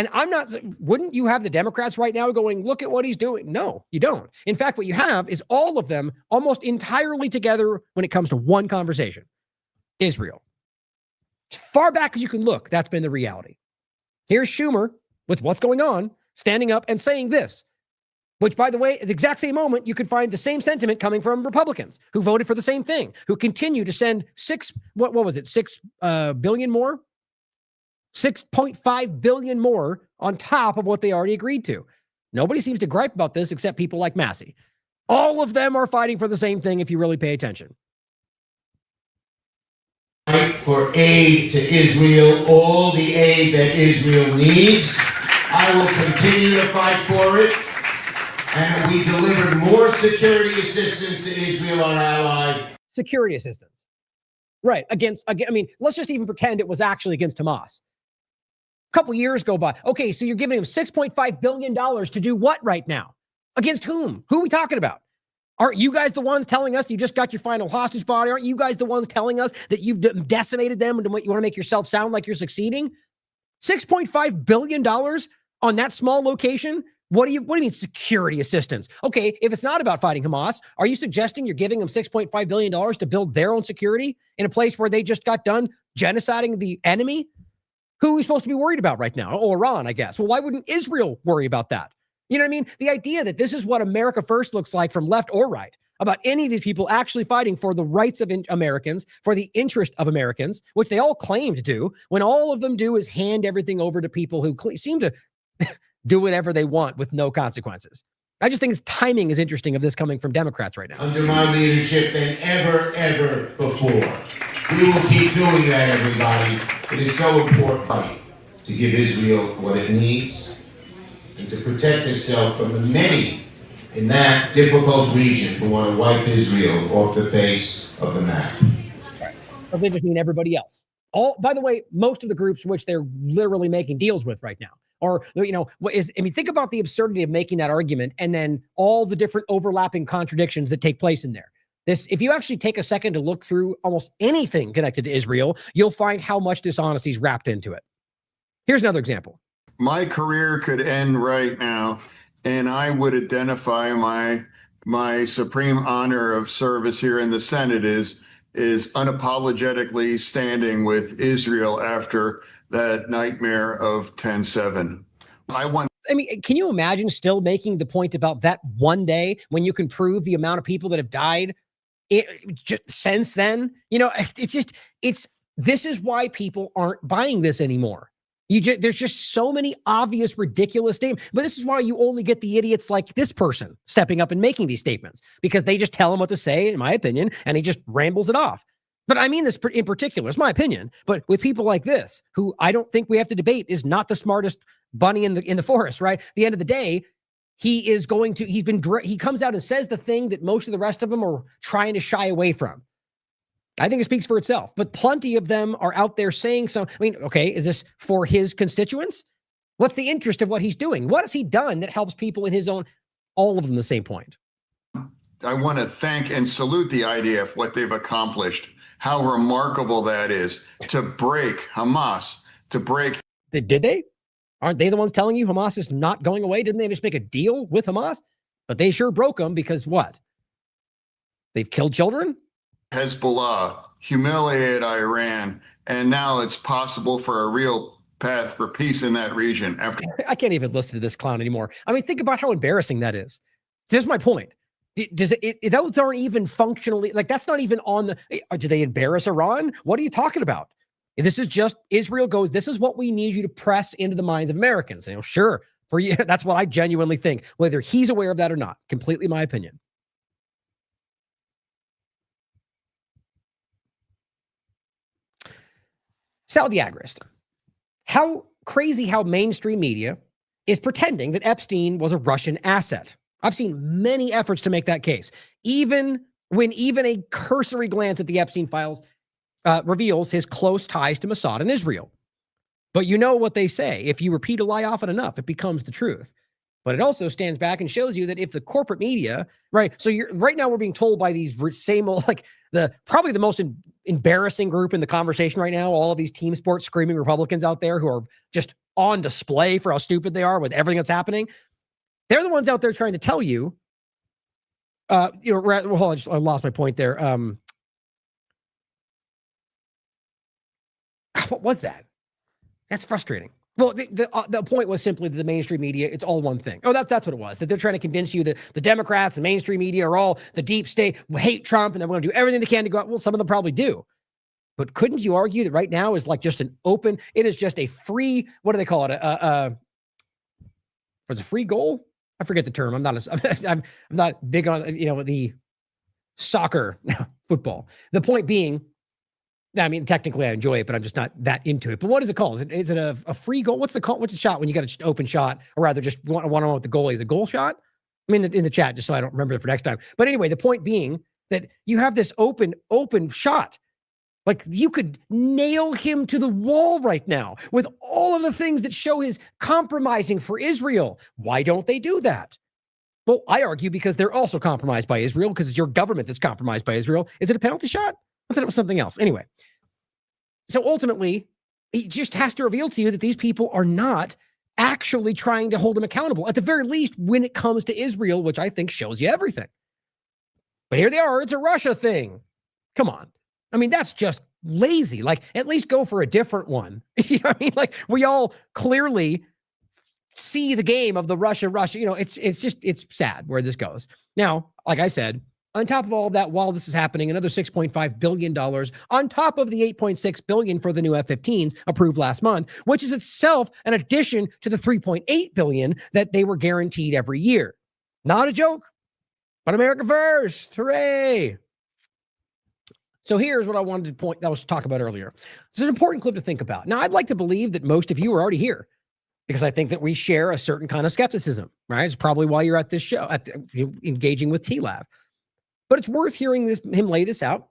S6: And wouldn't you have the Democrats right now going, look at what he's doing? No, you don't. In fact, what you have is all of them almost entirely together when it comes to one conversation: Israel. As far back as you can look, that's been the reality. Here's Schumer with what's going on, standing up and saying this, which, by the way, at the exact same moment, you could find the same sentiment coming from Republicans who voted for the same thing, who continue to send $6 billion more? $6.5 billion more on top of what they already agreed to. Nobody seems to gripe about this except people like Massey. All of them are fighting for the same thing if you really pay attention.
S10: Fight for aid to Israel, all the aid that Israel needs. I will continue to fight for it. And we delivered more security assistance to Israel, our ally.
S6: Security assistance. Right. Let's just even pretend it was actually against Hamas. A couple years go by. Okay, so you're giving them $6.5 billion to do what right now? Against whom? Who are we talking about? Aren't you guys the ones telling us you just got your final hostage body? Aren't you guys the ones telling us that you've decimated them and you want to make yourself sound like you're succeeding? $6.5 billion on that small location? What do you mean security assistance? Okay, if it's not about fighting Hamas, are you suggesting you're giving them $6.5 billion to build their own security in a place where they just got done genociding the enemy? Who are we supposed to be worried about right now? Oh, Iran, I guess. Well, why wouldn't Israel worry about that? You know what I mean? The idea that this is what America First looks like from left or right, about any of these people actually fighting for the rights of Americans, for the interest of Americans, which they all claim to do, when all of them do is hand everything over to people who seem to do whatever they want with no consequences. I just think its timing is interesting of this coming from Democrats right now.
S10: Under my leadership than ever before. We will keep doing that, everybody. It is so important to give Israel what it needs and to protect itself from the many in that difficult region who want to wipe Israel off the face of the map.
S6: Or they just mean everybody else. By the way, most of the groups which they're literally making deals with right now. Or, think about the absurdity of making that argument and then all the different overlapping contradictions that take place in there. If you actually take a second to look through almost anything connected to Israel, you'll find how much dishonesty is wrapped into it. Here's another example.
S11: My career could end right now, and I would identify my supreme honor of service here in the Senate is unapologetically standing with Israel after that nightmare of 10/7.
S6: Can you imagine still making the point about that one day when you can prove the amount of people that have died since then? This is why people aren't buying this anymore. There's just so many obvious, ridiculous statements. But this is why you only get the idiots like this person stepping up and making these statements, because they just tell him what to say, in my opinion, and he just rambles it off. But I mean this in particular, it's my opinion. But with people like this, who I don't think we have to debate is not the smartest bunny in the forest, right? At the end of the day, he comes out and says the thing that most of the rest of them are trying to shy away from. I think it speaks for itself, but plenty of them are out there saying okay, is this for his constituents? What's the interest of what he's doing? What has he done that helps people in his own, all of them the same point?
S11: I want to thank and salute the IDF, what they've accomplished, how remarkable that is to break Hamas,
S6: Did they? Aren't they the ones telling you Hamas is not going away? Didn't they just make a deal with Hamas? But they sure broke them because what? They've killed children?
S11: Hezbollah, humiliated Iran, and now it's possible for a real path for peace in that region.
S6: I can't even listen to this clown anymore. Think about how embarrassing that is. Here's my point. Those aren't even functionally, that's not even on the, do they embarrass Iran? What are you talking about? This is just, Israel goes, this is what we need you to press into the minds of Americans. Sure, for you, that's what I genuinely think, whether he's aware of that or not. Completely my opinion. Sal the Agorist. How crazy how mainstream media is pretending that Epstein was a Russian asset. I've seen many efforts to make that case, even when a cursory glance at the Epstein files reveals his close ties to Mossad and Israel. But you know what they say, if you repeat a lie often enough, it becomes the truth. But it also stands back and shows you that if the corporate media, right? So right now we're being told by these same old, probably the most embarrassing group in the conversation right now, all of these team sports screaming Republicans out there who are just on display for how stupid they are with everything that's happening. They're the ones out there trying to tell you, I lost my point there. What was that? That's frustrating. Well, the point was simply that the mainstream media, it's all one thing. Oh, that's what it was, that they're trying to convince you that the Democrats and mainstream media are all the deep state, hate Trump, and they're going to do everything they can to go out. Well, some of them probably do. But couldn't you argue that right now is like just it is just a free, what do they call it? Was a free goal? I forget the term. I'm not big on, the soccer, football. The point being, I mean, technically I enjoy it, but I'm just not that into it. But what is it called? Is it a free goal? What's the shot when you got an open shot, or rather just one-on-one with the goalie? Is a goal shot? I mean, in the chat, just so I don't remember it for next time. But anyway, the point being that you have this open shot. Like, you could nail him to the wall right now with all of the things that show his compromising for Israel. Why don't they do that? Well, I argue because they're also compromised by Israel, because it's your government that's compromised by Israel. Is it a penalty shot? I thought it was something else. Anyway, so ultimately, it just has to reveal to you that these people are not actually trying to hold him accountable, at the very least when it comes to Israel, which I think shows you everything. But here they are. It's a Russia thing. Come on. I mean, that's just lazy. Like, at least go for a different one. You know what I mean? Like, we all clearly see the game of the Russia. It's sad where this goes. Now, like I said, on top of all of that, while this is happening, another $6.5 billion on top of the $8.6 billion for the new F-15s approved last month, which is itself an addition to the $3.8 billion that they were guaranteed every year. Not a joke, but America first. Hooray. So here's what I wanted to talk about earlier. It's an important clip to think about. Now, I'd like to believe that most of you are already here, because I think that we share a certain kind of skepticism, right? It's probably why you're at this show, engaging with TLAV. But it's worth hearing him lay this out.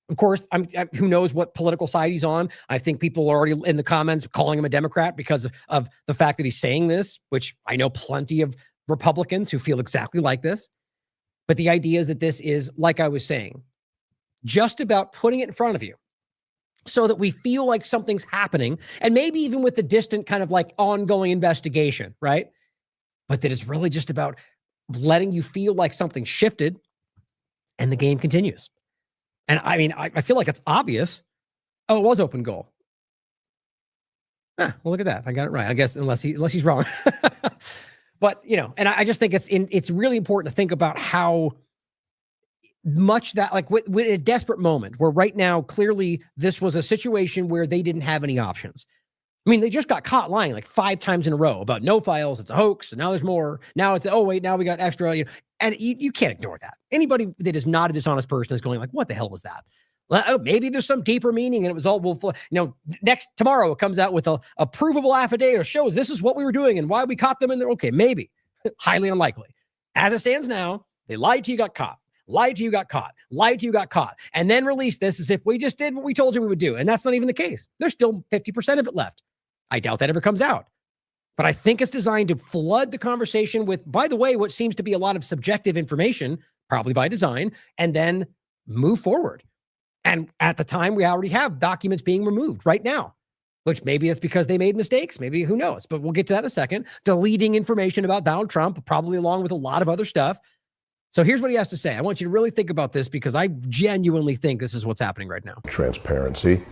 S6: Of course, who knows what political side he's on. I think people are already in the comments calling him a Democrat because of the fact that he's saying this, which I know plenty of Republicans who feel exactly like this. But the idea is that this is, like I was saying, just about putting it in front of you so that we feel like something's happening, and maybe even with the distant kind of like ongoing investigation, right? But that it's really just about letting you feel like something shifted and the game continues. And I mean, I feel like it's obvious. Oh, it was open goal. Well, look at that. I got it right. I guess unless he's wrong. But, and I just think it's really important to think about how much that, like, with a desperate moment where right now, clearly this was a situation where they didn't have any options. I mean, they just got caught lying like 5 times in a row about no files. It's a hoax. And now there's more. Now it's, oh, wait, now we got extra, and you can't ignore that. Anybody that is not a dishonest person is going like, what the hell was that? Well, maybe there's some deeper meaning, and it was all, tomorrow it comes out with a provable affidavit or shows this is what we were doing and why we caught them in there. Okay, maybe. Highly unlikely. As it stands now, they lied to you, got caught. Lied to you, got caught. Lied to you, got caught. And then released this as if we just did what we told you we would do. And that's not even the case. There's still 50% of it left. I doubt that ever comes out. But I think it's designed to flood the conversation with, by the way, what seems to be a lot of subjective information, probably by design, and then move forward. And at the time, we already have documents being removed right now, which maybe it's because they made mistakes. Maybe, who knows? But we'll get to that in a second. Deleting information about Donald Trump, probably along with a lot of other stuff. So here's what he has to say. I want you to really think about this, because I genuinely think this is what's happening right now.
S12: Transparency.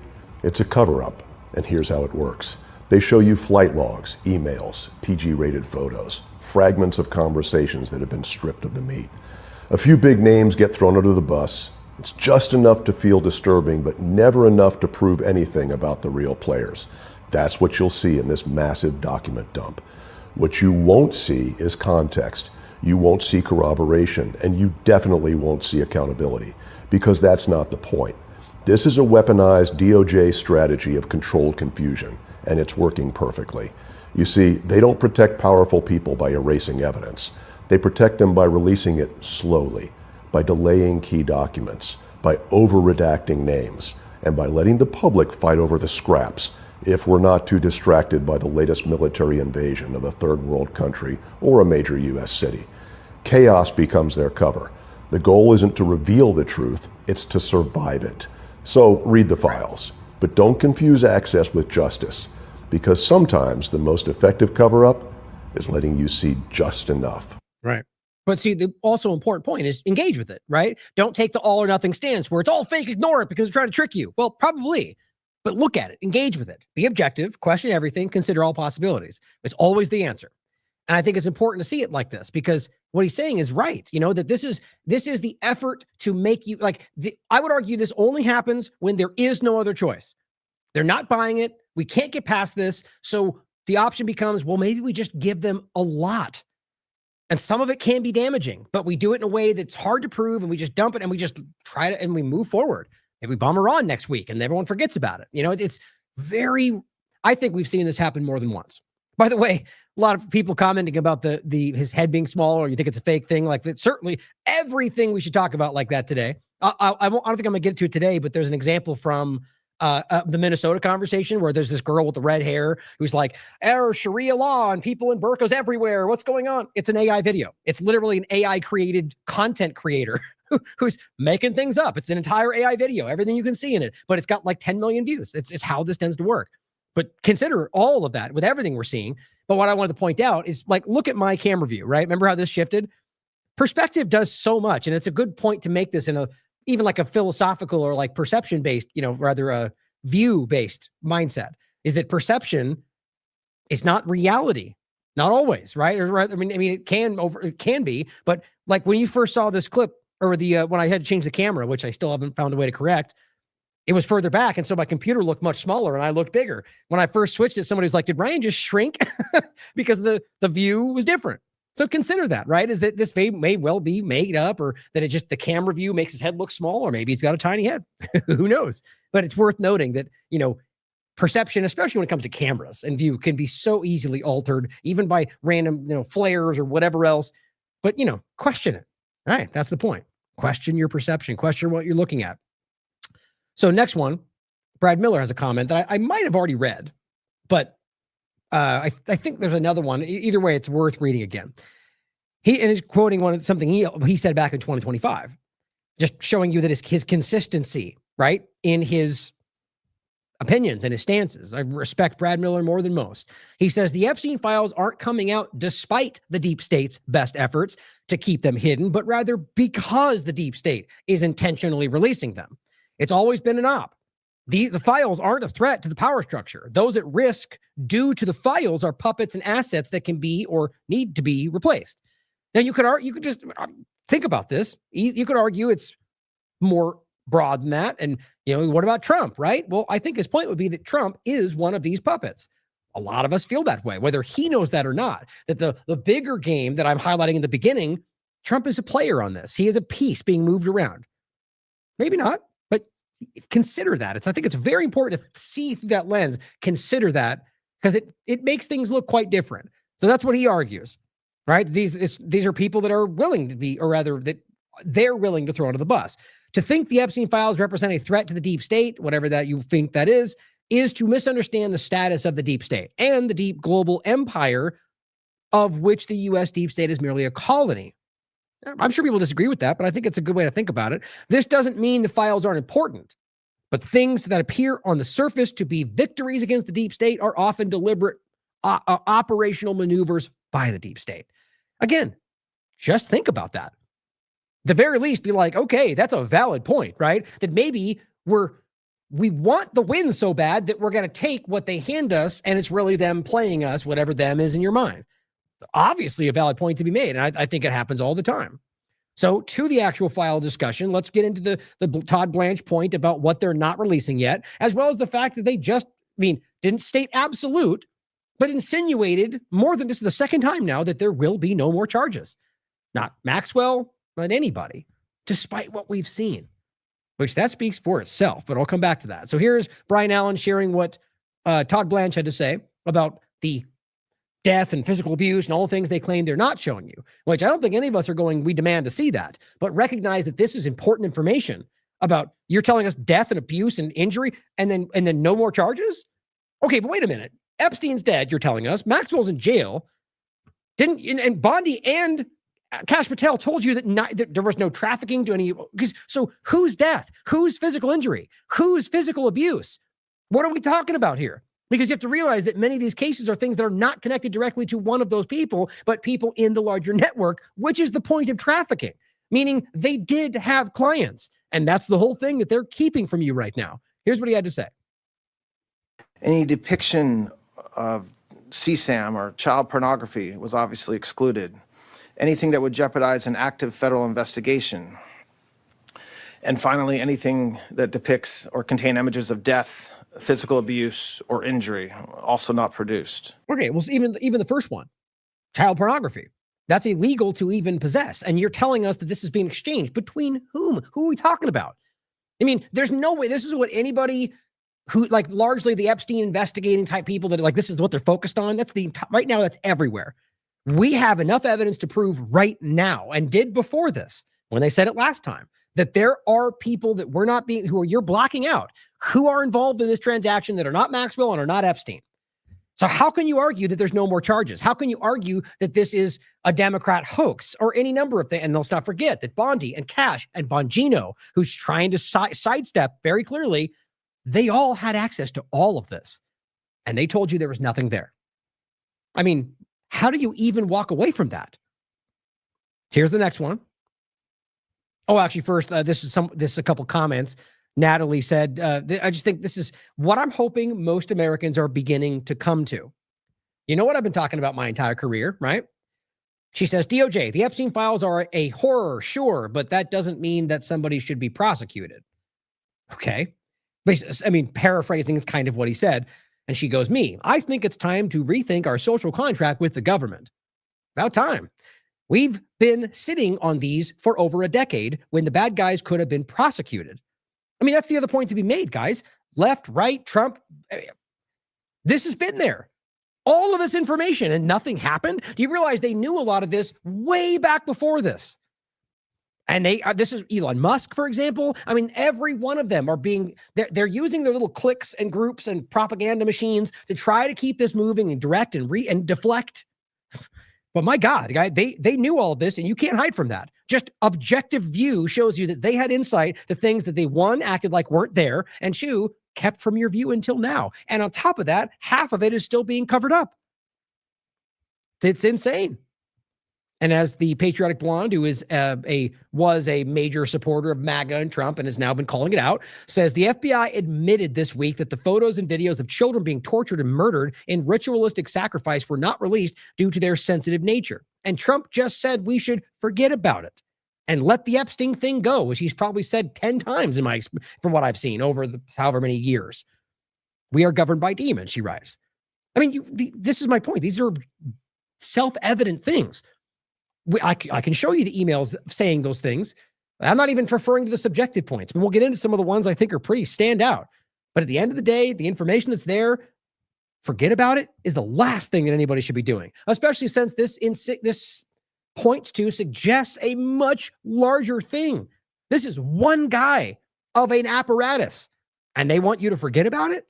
S12: It's a cover-up, and here's how it works. They show you flight logs, emails, PG-rated photos, fragments of conversations that have been stripped of the meat. A few big names get thrown under the bus. It's just enough to feel disturbing, but never enough to prove anything about the real players. That's what you'll see in this massive document dump. What you won't see is context. You won't see corroboration, and you definitely won't see accountability, because that's not the point. This is a weaponized DOJ strategy of controlled confusion, and it's working perfectly. You see, they don't protect powerful people by erasing evidence. They protect them by releasing it slowly, by delaying key documents, by over-redacting names, and by letting the public fight over the scraps if we're not too distracted by the latest military invasion of a third world country or a major U.S. city. Chaos becomes their cover. The goal isn't to reveal the truth, it's to survive it. So read the files, but don't confuse access with justice. because sometimes the most effective cover-up is letting you see just enough.
S6: Right. But see, the also important point is engage with it, right? Don't take the all or nothing stance where it's all fake, ignore it because they're trying to trick you. Well, probably, but look at it, engage with it, be objective, question everything, consider all possibilities. It's always the answer. And I think it's important to see it like this because what he's saying is right. You know, that this is the effort to make you I would argue this only happens when there is no other choice. They're not buying it. We can't get past this. So the option becomes, well, maybe we just give them a lot. And some of it can be damaging, but we do it in a way that's hard to prove and we just dump it and we just try to, and we move forward. Maybe we bomb Iran next week and everyone forgets about it. You know, it's very, I think we've seen this happen more than once. By the way, a lot of people commenting about his head being small, or you think it's a fake thing. Like that, certainly everything we should talk about like that today. I don't think I'm gonna get to it today, but there's an example from the Minnesota conversation where there's this girl with the red hair who's like, Sharia law and people in burqas everywhere. What's going on? It's an AI video. It's literally an AI created content creator who's making things up. It's an entire AI video, everything you can see in it, but it's got like 10 million views. It's how this tends to work. But consider all of that with everything we're seeing. But what I wanted to point out is like, look at my camera view, right? Remember how this shifted? Perspective does so much. And it's a good point to make this in even like a philosophical or like perception-based, rather a view-based mindset, is that perception is not reality. Not always, right? I mean, it can be, but like when you first saw this clip or when I had to change the camera, which I still haven't found a way to correct, it was further back. And so my computer looked much smaller and I looked bigger. When I first switched it, somebody was like, did Ryan just shrink? Because the view was different. So consider that, right? Is that this may well be made up, or that it just the camera view makes his head look small, or maybe he's got a tiny head. Who knows? But it's worth noting that, perception, especially when it comes to cameras and view, can be so easily altered, even by random, flares or whatever else. But, question it. All right. That's the point. Question your perception. Question what you're looking at. So next one, Brad Miller has a comment that I might have already read, but I think there's another one. Either way, it's worth reading again. He is quoting something he said back in 2025, just showing you that his consistency, right, in his opinions and his stances. I respect Brad Miller more than most. He says the Epstein files aren't coming out despite the deep state's best efforts to keep them hidden, but rather because the deep state is intentionally releasing them. It's always been an op. The files aren't a threat to the power structure. Those at risk due to the files are puppets and assets that can be or need to be replaced. Now, you could just think about this. You could argue it's more broad than that. And, what about Trump, right? Well, I think his point would be that Trump is one of these puppets. A lot of us feel that way, whether he knows that or not, that the bigger game that I'm highlighting in the beginning, Trump is a player on this. He is a piece being moved around. Maybe not. Consider that. I think it's very important to see through that lens. Consider that because it makes things look quite different. So that's what he argues, right? These are people that are willing to be, or rather that they're willing to throw under the bus. To think the Epstein files represent a threat to the deep state, whatever that you think that is to misunderstand the status of the deep state and the deep global empire of which the U.S. deep state is merely a colony. I'm sure people disagree with that, but I think it's a good way to think about it. This doesn't mean the files aren't important, but things that appear on the surface to be victories against the deep state are often deliberate operational maneuvers by the deep state. Again, just think about that. At the very least, be like, okay, that's a valid point, right? That maybe we want the win so bad that we're going to take what they hand us, and it's really them playing us, whatever them is in your mind. Obviously a valid point to be made. And I think it happens all the time. So to the actual file discussion, let's get into the Todd Blanche point about what they're not releasing yet, as well as the fact that they didn't state absolute, but insinuated more than this is the second time now that there will be no more charges. Not Maxwell, not anybody, despite what we've seen, which that speaks for itself, but I'll come back to that. So here's Brian Allen sharing what Todd Blanche had to say about the death and physical abuse and all the things they claim they're not showing you, which I don't think any of us are going, we demand to see that, but recognize that this is important information about you're telling us death and abuse and injury and then no more charges. Okay, but wait a minute. Epstein's dead. You're telling us Maxwell's in jail. And Bondi and Kash Patel told you that there was no trafficking to any, so whose death, whose physical injury, whose physical abuse? What are we talking about here? Because you have to realize that many of these cases are things that are not connected directly to one of those people, but people in the larger network, which is the point of trafficking, meaning they did have clients. And that's the whole thing that they're keeping from you right now. Here's what he had to say.
S13: Any depiction of CSAM or child pornography was obviously excluded. Anything that would jeopardize an active federal investigation. And finally, anything that depicts or contain images of death, physical abuse, or injury, also not produced.
S6: Okay, well, even the first one, child pornography, that's illegal to even possess. And you're telling us that this is being exchanged between whom? Who are we talking about? I mean, there's no way. This is what anybody who, like, largely the Epstein investigating type people that, like, this is what they're focused on. That's right now, that's everywhere. We have enough evidence to prove right now, and did before this, when they said it last time, that there are people that you're blocking out, who are involved in this transaction that are not Maxwell and are not Epstein. So how can you argue that there's no more charges? How can you argue that this is a Democrat hoax or any number of things? And let's not forget that Bondi and Cash and Bongino, who's trying to sidestep very clearly, they all had access to all of this. And they told you there was nothing there. I mean, how do you even walk away from that? Here's the next one. Oh, actually, first, this is a couple comments. Natalie said, I just think this is what I'm hoping most Americans are beginning to come to. You know what I've been talking about my entire career, right? She says, DOJ, the Epstein files are a horror, sure, but that doesn't mean that somebody should be prosecuted. Okay. I mean, paraphrasing is kind of what he said. And she goes, I think it's time to rethink our social contract with the government. About time. We've been sitting on these for over a decade when the bad guys could have been prosecuted. I mean, that's the other point to be made, guys. Left, right, Trump. This has been there. All of this information and nothing happened. Do you realize they knew a lot of this way back before this? And this is Elon Musk, for example. I mean, every one of them they're using their little cliques and groups and propaganda machines to try to keep this moving and direct and deflect. But my God, guy, they knew all of this, and you can't hide from that. Just objective view shows you that they had insight to things that they, one, acted like weren't there, and two, kept from your view until now. And on top of that, half of it is still being covered up. It's insane. And as the patriotic blonde, who was a major supporter of MAGA and Trump and has now been calling it out, says the FBI admitted this week that the photos and videos of children being tortured and murdered in ritualistic sacrifice were not released due to their sensitive nature. And Trump just said we should forget about it and let the Epstein thing go, which he's probably said 10 times from what I've seen over however many years. We are governed by demons, she writes. I mean, this is my point. These are self-evident things. I can show you the emails saying those things. I'm not even referring to the subjective points, but we'll get into some of the ones I think are pretty stand out. But at the end of the day, the information that's there, forget about it, is the last thing that anybody should be doing, especially since this suggests a much larger thing. This is one guy of an apparatus, and they want you to forget about it?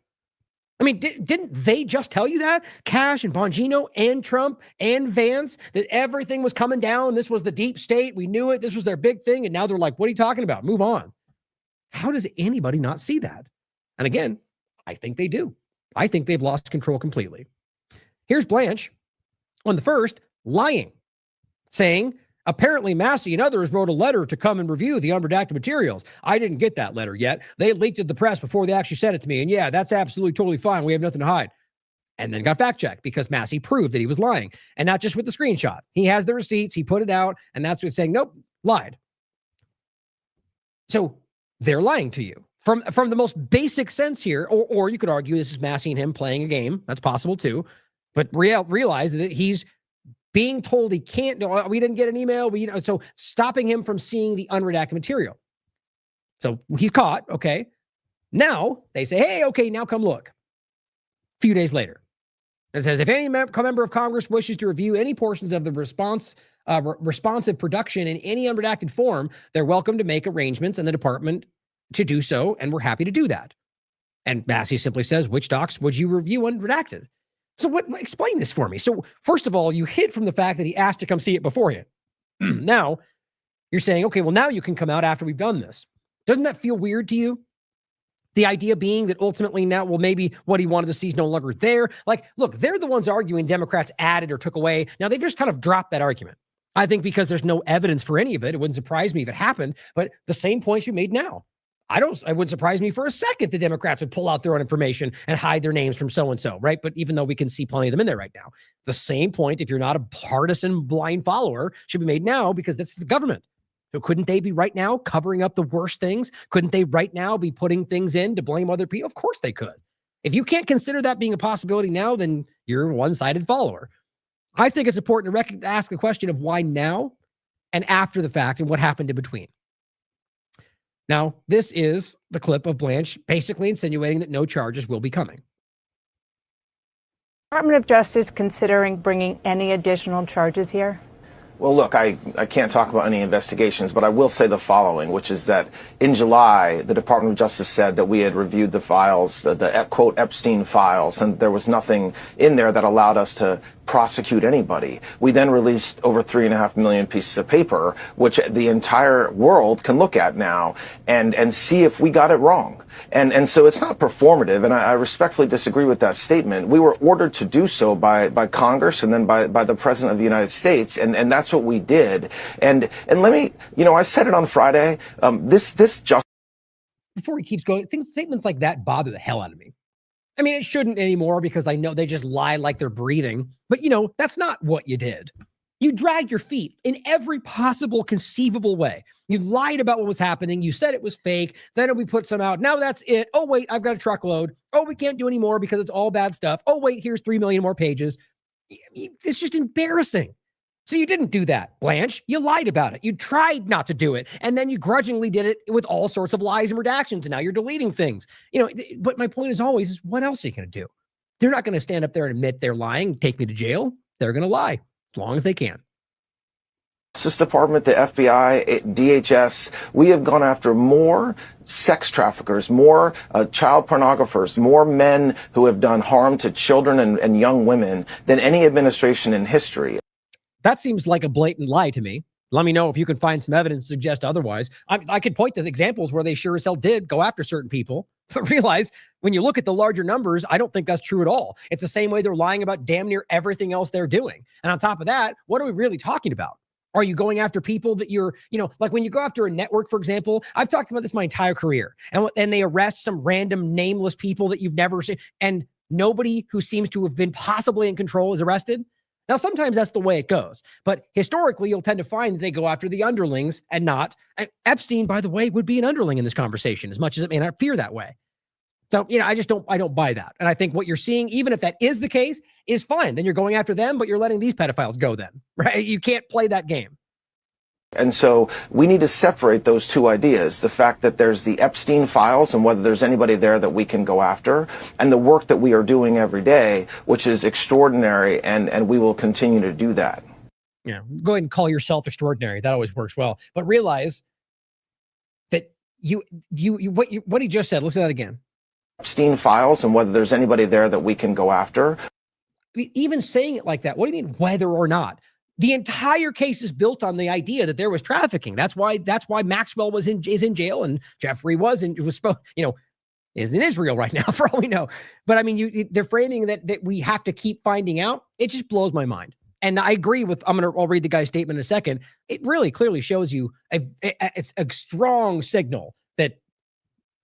S6: I mean, didn't they just tell you that? Cash and Bongino and Trump and Vance, that everything was coming down. This was the deep state. We knew it. This was their big thing. And now they're like, what are you talking about? Move on. How does anybody not see that? And again, I think they do. I think they've lost control completely. Here's Blanche on the first, lying, saying, apparently Massey and others wrote a letter to come and review the unredacted materials. I didn't get that letter yet. They leaked it to the press before they actually sent it to me. And yeah, that's absolutely totally fine. We have nothing to hide. And then got fact-checked because Massey proved that he was lying. And not just with the screenshot. He has the receipts. He put it out. And that's what's saying, nope, lied. So they're lying to you. From the most basic sense here, or you could argue this is Massey and him playing a game. That's possible too. But realize that he's being told he can't, no, we didn't get an email. So stopping him from seeing the unredacted material. So he's caught. Okay. Now they say, hey, okay, now come look. A few days later, it says, if any member of Congress wishes to review any portions of the responsive production in any unredacted form, they're welcome to make arrangements in the department to do so. And we're happy to do that. And Massey simply says, which docs would you review unredacted? So explain this for me. So first of all, you hid from the fact that he asked to come see it beforehand. Now you're saying, okay, well now you can come out after we've done this. Doesn't that feel weird to you? The idea being that ultimately now, well, maybe what he wanted to see is no longer there. Like, look, they're the ones arguing Democrats added or took away. Now, they've just kind of dropped that argument. I think because there's no evidence for any of it. It wouldn't surprise me if it happened, but the same points you made now. It wouldn't surprise me for a second the Democrats would pull out their own information and hide their names from so-and-so, right? But even though we can see plenty of them in there right now, the same point, if you're not a partisan blind follower, should be made now because that's the government. So couldn't they be right now covering up the worst things? Couldn't they right now be putting things in to blame other people? Of course they could. If you can't consider that being a possibility now, then you're a one-sided follower. I think it's important to ask the question of why now and after the fact and what happened in between. Now, this is the clip of Blanche basically insinuating that no charges will be coming.
S14: Department of Justice considering bringing any additional charges here?
S13: Well, look, I can't talk about any investigations, but I will say the following, which is that in July, the Department of Justice said that we had reviewed the files, the quote, Epstein files, and there was nothing in there that allowed us to prosecute anybody. We then released over 3.5 million pieces of paper, which the entire world can look at now and see if we got it wrong. And so it's not performative, and I respectfully disagree with that statement. We were ordered to do so by Congress and then by the President of the United States, and that's what we did. And let me, I said it on Friday, this just...
S6: Before he keeps going, statements like that bother the hell out of me. I mean, it shouldn't anymore because I know they just lie like they're breathing. But, that's not what you did. You dragged your feet in every possible conceivable way. You lied about what was happening. You said it was fake. Then we put some out. Now that's it. Oh, wait, I've got a truckload. Oh, we can't do any more because it's all bad stuff. Oh, wait, here's 3 million more pages. It's just embarrassing. So you didn't do that, Blanche. You lied about it. You tried not to do it. And then you grudgingly did it with all sorts of lies and redactions. And now you're deleting things. But my point is always, is what else are you going to do? They're not going to stand up there and admit they're lying, take me to jail. They're going to lie as long as they can.
S13: Justice Department, the FBI, DHS, we have gone after more sex traffickers, more child pornographers, more men who have done harm to children and young women than any administration in history.
S6: That seems like a blatant lie to me. Let me know if you can find some evidence to suggest otherwise. I could point to examples where they sure as hell did go after certain people, but realize when you look at the larger numbers, I don't think that's true at all. It's the same way they're lying about damn near everything else they're doing. And on top of that, what are we really talking about? Are you going after people that you're, like when you go after a network, for example, I've talked about this my entire career, and they arrest some random nameless people that you've never seen, and nobody who seems to have been possibly in control is arrested. Now, sometimes that's the way it goes, but historically, you'll tend to find that they go after the underlings and not. Epstein, by the way, would be an underling in this conversation, as much as it may not appear that way. So, I don't buy that. And I think what you're seeing, even if that is the case, is fine. Then you're going after them, but you're letting these pedophiles go then, right? You can't play that game.
S13: And so we need to separate those two ideas, the fact that there's the Epstein files and whether there's anybody there that we can go after, and the work that we are doing every day, which is extraordinary, and we will continue to do that.
S6: Yeah, go ahead and call yourself extraordinary. That always works well. But realize that what he just said, listen to that again.
S13: Epstein files and whether there's anybody there that we can go after.
S6: Even saying it like that, what do you mean whether or not? The entire case is built on the idea that there was trafficking. That's why Maxwell is in jail and Jeffrey is in Israel right now, for all we know. But I mean, they're framing that we have to keep finding out. It just blows my mind. And I agree with. I'll read the guy's statement in a second. It really clearly shows you it's a strong signal that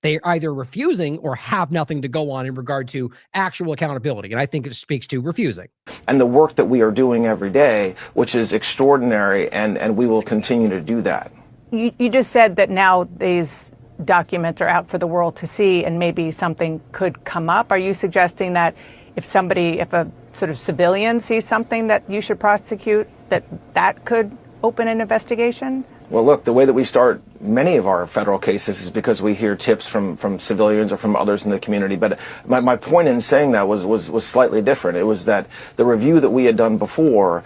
S6: they're either refusing or have nothing to go on in regard to actual accountability. And I think it speaks to refusing.
S13: And the work that we are doing every day, which is extraordinary, and we will continue to do that.
S14: You just said that now these documents are out for the world to see and maybe something could come up. Are you suggesting that if a sort of civilian sees something that you should prosecute, that could open an investigation?
S13: Well, look, the way that we start many of our federal cases is because we hear tips from civilians or from others in the community. But my point in saying that was slightly different. It was that the review that we had done before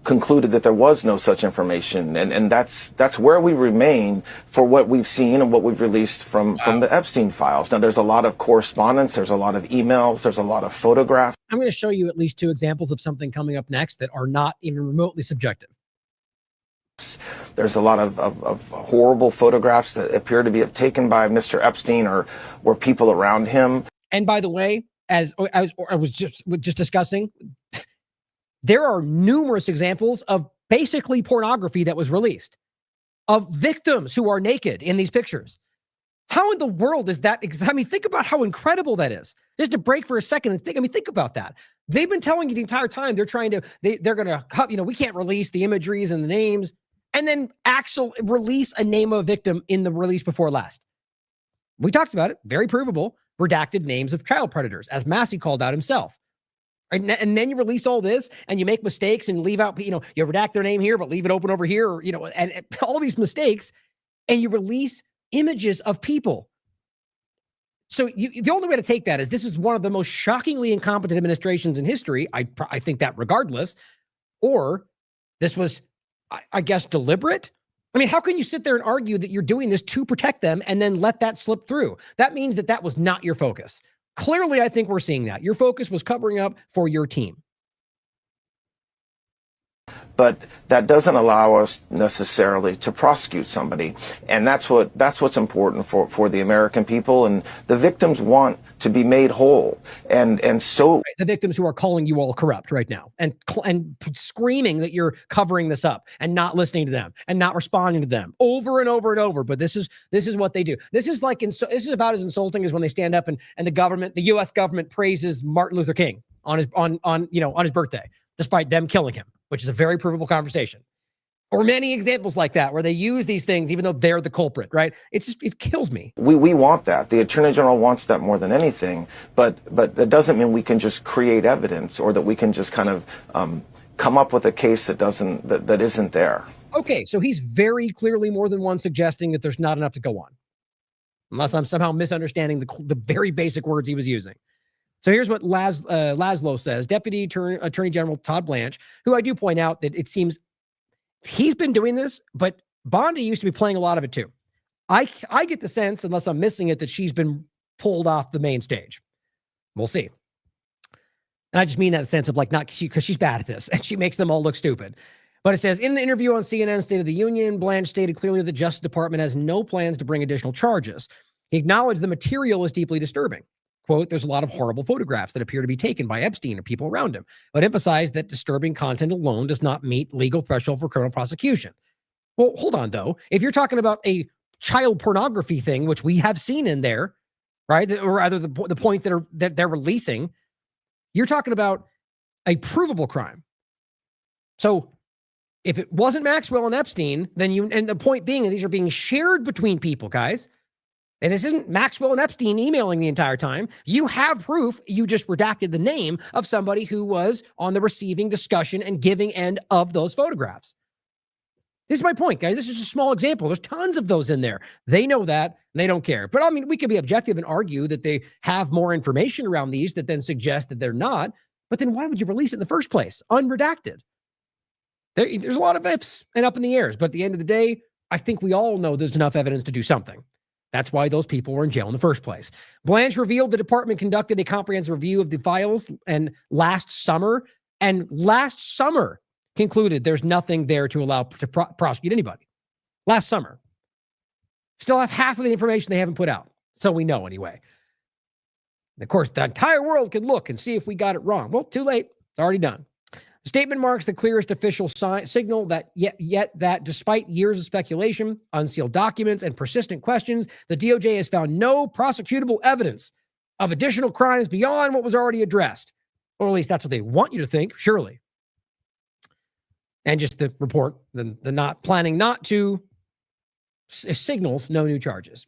S13: concluded that there was no such information. And that's where we remain for what we've seen and what we've released from the Epstein files. Now, there's a lot of correspondence. There's a lot of emails. There's a lot of photographs.
S6: I'm going to show you at least 2 examples of something coming up next that are not even remotely subjective.
S13: There's a lot of horrible photographs that appear to be taken by Mr. Epstein or people around him.
S6: And by the way, as I was just discussing, there are numerous examples of basically pornography that was released of victims who are naked in these pictures. How in the world is that? I mean, think about how incredible that is. Just to break for a second and think about that. They've been telling you the entire time they're trying to, they're going to cut, we can't release the imageries and the names, and then actual release a name of a victim in the release before last. We talked about it. Very provable. Redacted names of child predators, as Massey called out himself. And then you release all this and you make mistakes and leave out, you redact their name here, but leave it open over here, or, and all these mistakes, and you release images of people. So the only way to take that is this is one of the most shockingly incompetent administrations in history. I think that regardless, or this was, I guess, deliberate. I mean, how can you sit there and argue that you're doing this to protect them and then let that slip through? That means that was not your focus. Clearly, I think we're seeing that. Your focus was covering up for your team.
S13: But that doesn't allow us necessarily to prosecute somebody. And that's what's important for the American people. And the victims want to be made whole. And so
S6: the victims who are calling you all corrupt right now and screaming that you're covering this up and not listening to them and not responding to them over and over and over. But this is what they do. This is about as insulting as when they stand up and the U.S. government praises Martin Luther King on his birthday, despite them killing him, which is a very provable conversation. Or many examples like that where they use these things even though they're the culprit, right? It kills me.
S13: We want that. The Attorney General wants that more than anything, but that doesn't mean we can just create evidence or that we can just kind of come up with a case that isn't there.
S6: Okay, so he's very clearly more than one suggesting that there's not enough to go on. Unless I'm somehow misunderstanding the very basic words he was using. So here's what Laszlo says. Deputy Attorney General Todd Blanche, who I do point out that it seems he's been doing this, but Bondi used to be playing a lot of it too. I get the sense, unless I'm missing it, that she's been pulled off the main stage. We'll see. And I just mean that in the sense of because she's bad at this and she makes them all look stupid. But it says, in an interview on CNN State of the Union, Blanche stated clearly the Justice Department has no plans to bring additional charges. He acknowledged the material is deeply disturbing. Quote, there's a lot of horrible photographs that appear to be taken by Epstein or people around him, but emphasized that disturbing content alone does not meet legal threshold for criminal prosecution. Well, hold on, though. If you're talking about a child pornography thing, which we have seen in there, right, or rather the point that they're releasing, you're talking about a provable crime. So if it wasn't Maxwell and Epstein, then and the point being that these are being shared between people, guys. And this isn't Maxwell and Epstein emailing the entire time. You have proof. You just redacted the name of somebody who was on the receiving, discussion, and giving end of those photographs. This is my point, guys. This is a small example. There's tons of those in there. They know that, and they don't care. But I mean, we could be objective and argue that they have more information around these that then suggest that they're not. But then why would you release it in the first place? Unredacted. There's a lot of ifs and up in the airs. But at the end of the day, I think we all know there's enough evidence to do something. That's why those people were in jail in the first place. Blanche revealed the department conducted a comprehensive review of the files last summer concluded there's nothing there to allow to prosecute anybody. Last summer. Still have half of the information they haven't put out. So we know anyway. Of course, the entire world could look and see if we got it wrong. Well, too late. It's already done. The statement marks the clearest official signal that yet that despite years of speculation, unsealed documents, and persistent questions, the DOJ has found no prosecutable evidence of additional crimes beyond what was already addressed. Or at least that's what they want you to think, surely. And just the report, the not planning not to signals no new charges.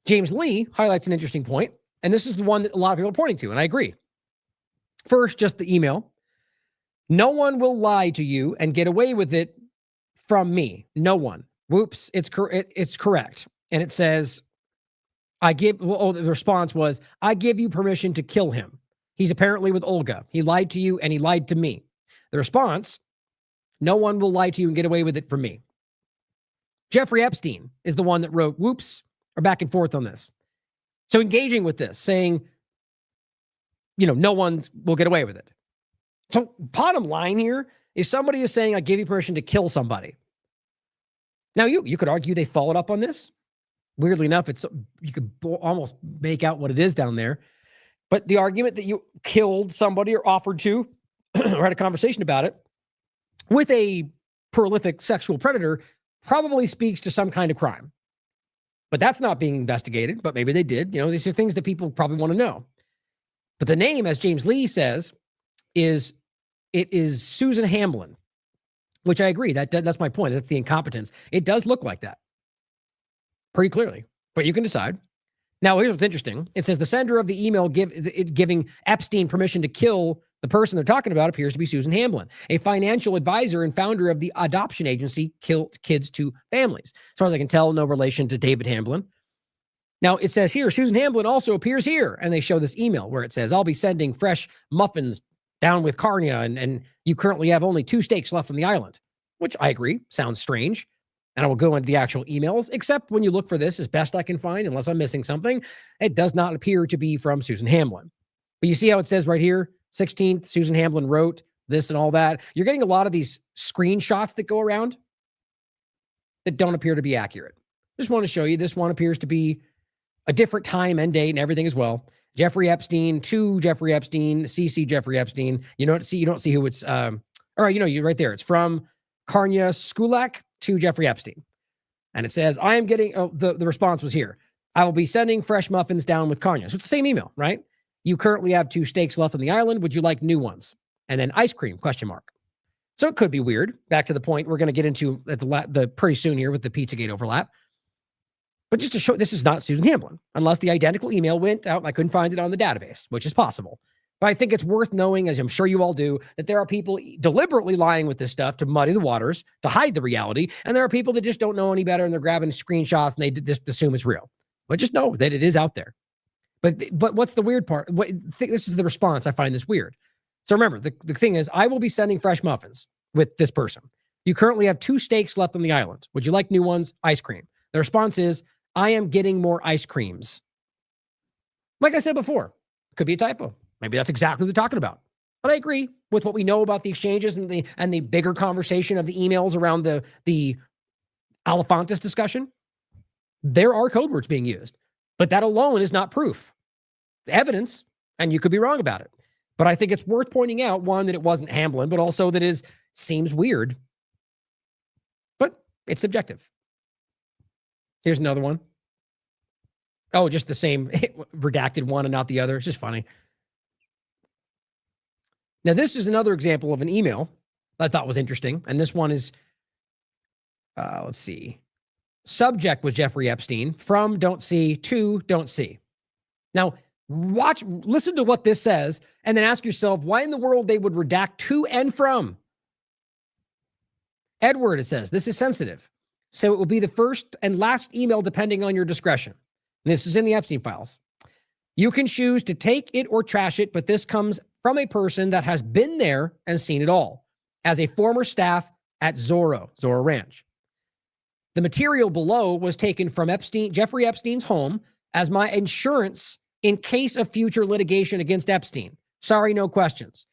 S6: James Lee highlights an interesting point, and this is the one that a lot of people are pointing to, and I agree. First, just the email. No one will lie to you and get away with it from me. No one. Whoops, it's correct. And it says, the response was, I give you permission to kill him. He's apparently with Olga. He lied to you and he lied to me. The response, no one will lie to you and get away with it from me. Jeffrey Epstein is the one that wrote, whoops, or back and forth on this. So engaging with this, saying, no one will get away with it. So bottom line here is somebody is saying, I give you permission to kill somebody. Now, you could argue they followed up on this. Weirdly enough, you could almost make out what it is down there. But the argument that you killed somebody or offered to or had a conversation about it with a prolific sexual predator probably speaks to some kind of crime. But that's not being investigated, but maybe they did. These are things that people probably want to know. But the name, as James Lee says, is Susan Hamblin, which I agree. That's my point. That's the incompetence. It does look like that pretty clearly, but you can decide. Now, here's what's interesting. It says the sender of the email giving Epstein permission to kill the person they're talking about appears to be Susan Hamblin, a financial advisor and founder of the adoption agency Kids to Families. As far as I can tell, no relation to David Hamblin. Now, it says here, Susan Hamblin also appears here, and they show this email where it says, I'll be sending fresh muffins down with Carnia, and you currently have only 2 steaks left on the island, which I agree, sounds strange. And I will go into the actual emails, except when you look for this, as best I can find, unless I'm missing something, it does not appear to be from Susan Hamblin. But you see how it says right here, 16th, Susan Hamblin wrote this and all that. You're getting a lot of these screenshots that go around that don't appear to be accurate. Just want to show you, this one appears to be a different time and date and everything as well. Jeffrey Epstein to Jeffrey Epstein, CC Jeffrey Epstein. You don't see who it's, all right, you right there. It's from Carnia Skulak to Jeffrey Epstein. And it says, I am getting, the response was here. I will be sending fresh muffins down with Carnia. So it's the same email, right? You currently have 2 steaks left on the island. Would you like new ones? And then ice cream, ? So it could be weird. Back to the point we're going to get into at the pretty soon here with the Pizzagate overlap. But just to show, this is not Susan Hamblin, unless the identical email went out and I couldn't find it on the database, which is possible. But I think it's worth knowing, as I'm sure you all do, that there are people deliberately lying with this stuff to muddy the waters, to hide the reality. And there are people that just don't know any better and they're grabbing screenshots and they just assume it's real. But just know that it is out there. But what's the weird part? This is the response. I find this weird. So remember, the thing is, I will be sending fresh muffins with this person. You currently have 2 steaks left on the island. Would you like new ones? Ice cream. The response is, I am getting more ice creams. Like I said before, could be a typo. Maybe that's exactly what they're talking about. But I agree with what we know about the exchanges and the bigger conversation of the emails around the Alefantis discussion. There are code words being used, but that alone is not proof. Evidence, and you could be wrong about it. But I think it's worth pointing out, one, that it wasn't Hamblin, but also that it seems weird. But it's subjective. Here's another one. Oh, just the same redacted one and not the other. It's just funny. Now, this is another example of an email I thought was interesting. And this one is, let's see. Subject was Jeffrey Epstein. From don't see to don't see. Now, listen to what this says, and then ask yourself why in the world they would redact to and from. Edward, it says, this is sensitive. So it will be the first and last email depending on your discretion. And this is in the Epstein files. You can choose to take it or trash it, but this comes from a person that has been there and seen it all, as a former staff at Zorro Ranch. The material below was taken from Jeffrey Epstein's home as my insurance in case of future litigation against Epstein. Sorry, no questions.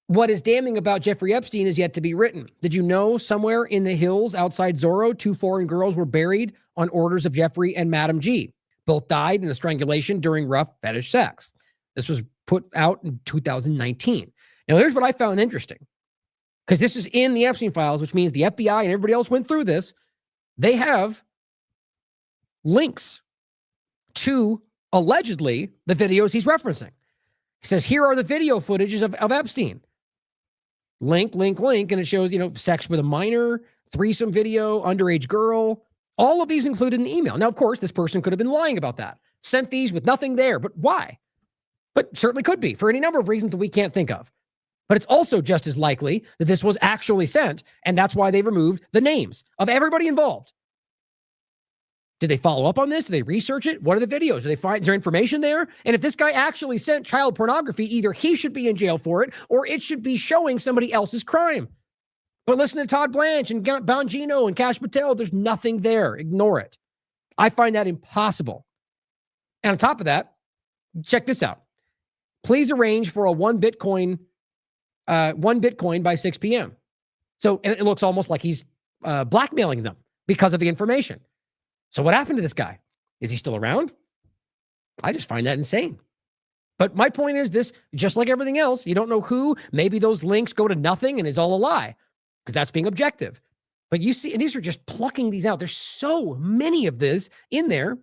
S6: What is damning about Jeffrey Epstein is yet to be written. Did you know somewhere in the hills outside Zorro, 2 foreign girls were buried on orders of Jeffrey and Madam G? Both died in a strangulation during rough fetish sex. This was put out in 2019. Now, here's what I found interesting. Because this is in the Epstein files, which means the FBI and everybody else went through this. They have links to, allegedly, the videos he's referencing. He says, here are the video footages of Epstein. Link, and it shows, sex with a minor, threesome video, underage girl, all of these included in the email. Now, of course, this person could have been lying about that. Sent these with nothing there, but why? But certainly could be for any number of reasons that we can't think of. But it's also just as likely that this was actually sent, and that's why they removed the names of everybody involved. Did they follow up on this? Did they research it? What are the videos? Is there information there? And if this guy actually sent child pornography, either he should be in jail for it, or it should be showing somebody else's crime. But listen to Todd Blanche and Bongino and Kash Patel. There's nothing there. Ignore it. I find that impossible. And on top of that, check this out. Please arrange for a 1 Bitcoin by 6 p.m. So, and it looks almost like he's blackmailing them because of the information. So what happened to this guy? Is he still around? I just find that insane. But my point is this, just like everything else, you don't know who. Maybe those links go to nothing and it's all a lie because that's being objective. But you see, and these are just plucking these out. There's so many of this in there,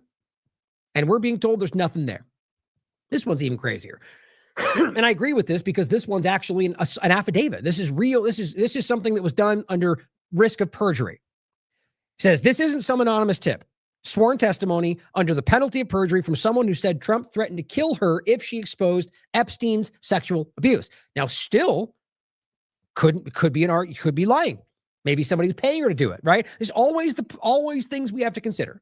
S6: and we're being told there's nothing there. This one's even crazier. And I agree with this because this one's actually an affidavit. This is real. This is something that was done under risk of perjury. It says, this isn't some anonymous tip. Sworn testimony under the penalty of perjury from someone who said Trump threatened to kill her if she exposed Epstein's sexual abuse. Now, still could be lying. Maybe somebody was paying her to do it, right? There's always things we have to consider.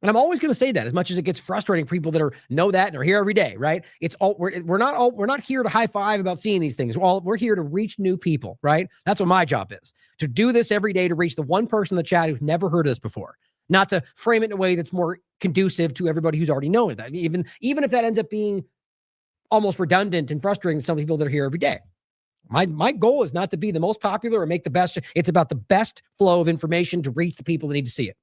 S6: And I'm always going to say that, as much as it gets frustrating for people that know that and are here every day, right? We're not here to high five about seeing these things. We're here to reach new people, right? That's what my job is, to do this every day, to reach the one person in the chat who's never heard of this before. Not to frame it in a way that's more conducive to everybody who's already known that, even if that ends up being almost redundant and frustrating to some people that are here every day. My goal is not to be the most popular or make the best. It's about the best flow of information to reach the people that need to see it.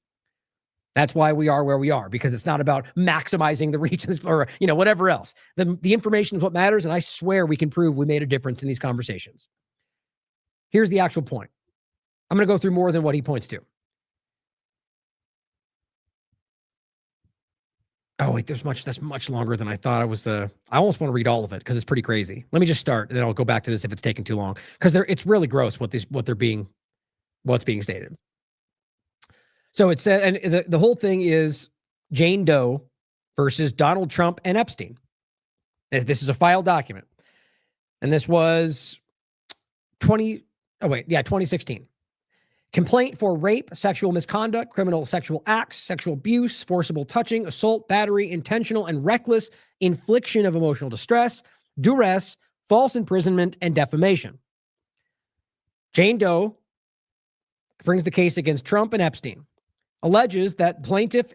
S6: That's why we are where we are, because it's not about maximizing the reach or whatever else. The information is what matters, and I swear we can prove we made a difference in these conversations. Here's the actual point. I'm going to go through more than what he points to. Oh, wait, that's much longer than I thought. I almost want to read all of it because it's pretty crazy. Let me just start, and then I'll go back to this if it's taking too long, because it's really gross what's being stated. So it said, and the whole thing is Jane Doe versus Donald Trump and Epstein. This is a filed document, and this was 2016. Complaint for rape, sexual misconduct, criminal sexual acts, sexual abuse, forcible touching, assault, battery, intentional and reckless infliction of emotional distress, duress, false imprisonment, and defamation. Jane Doe brings the case against Trump and Epstein, alleges that plaintiff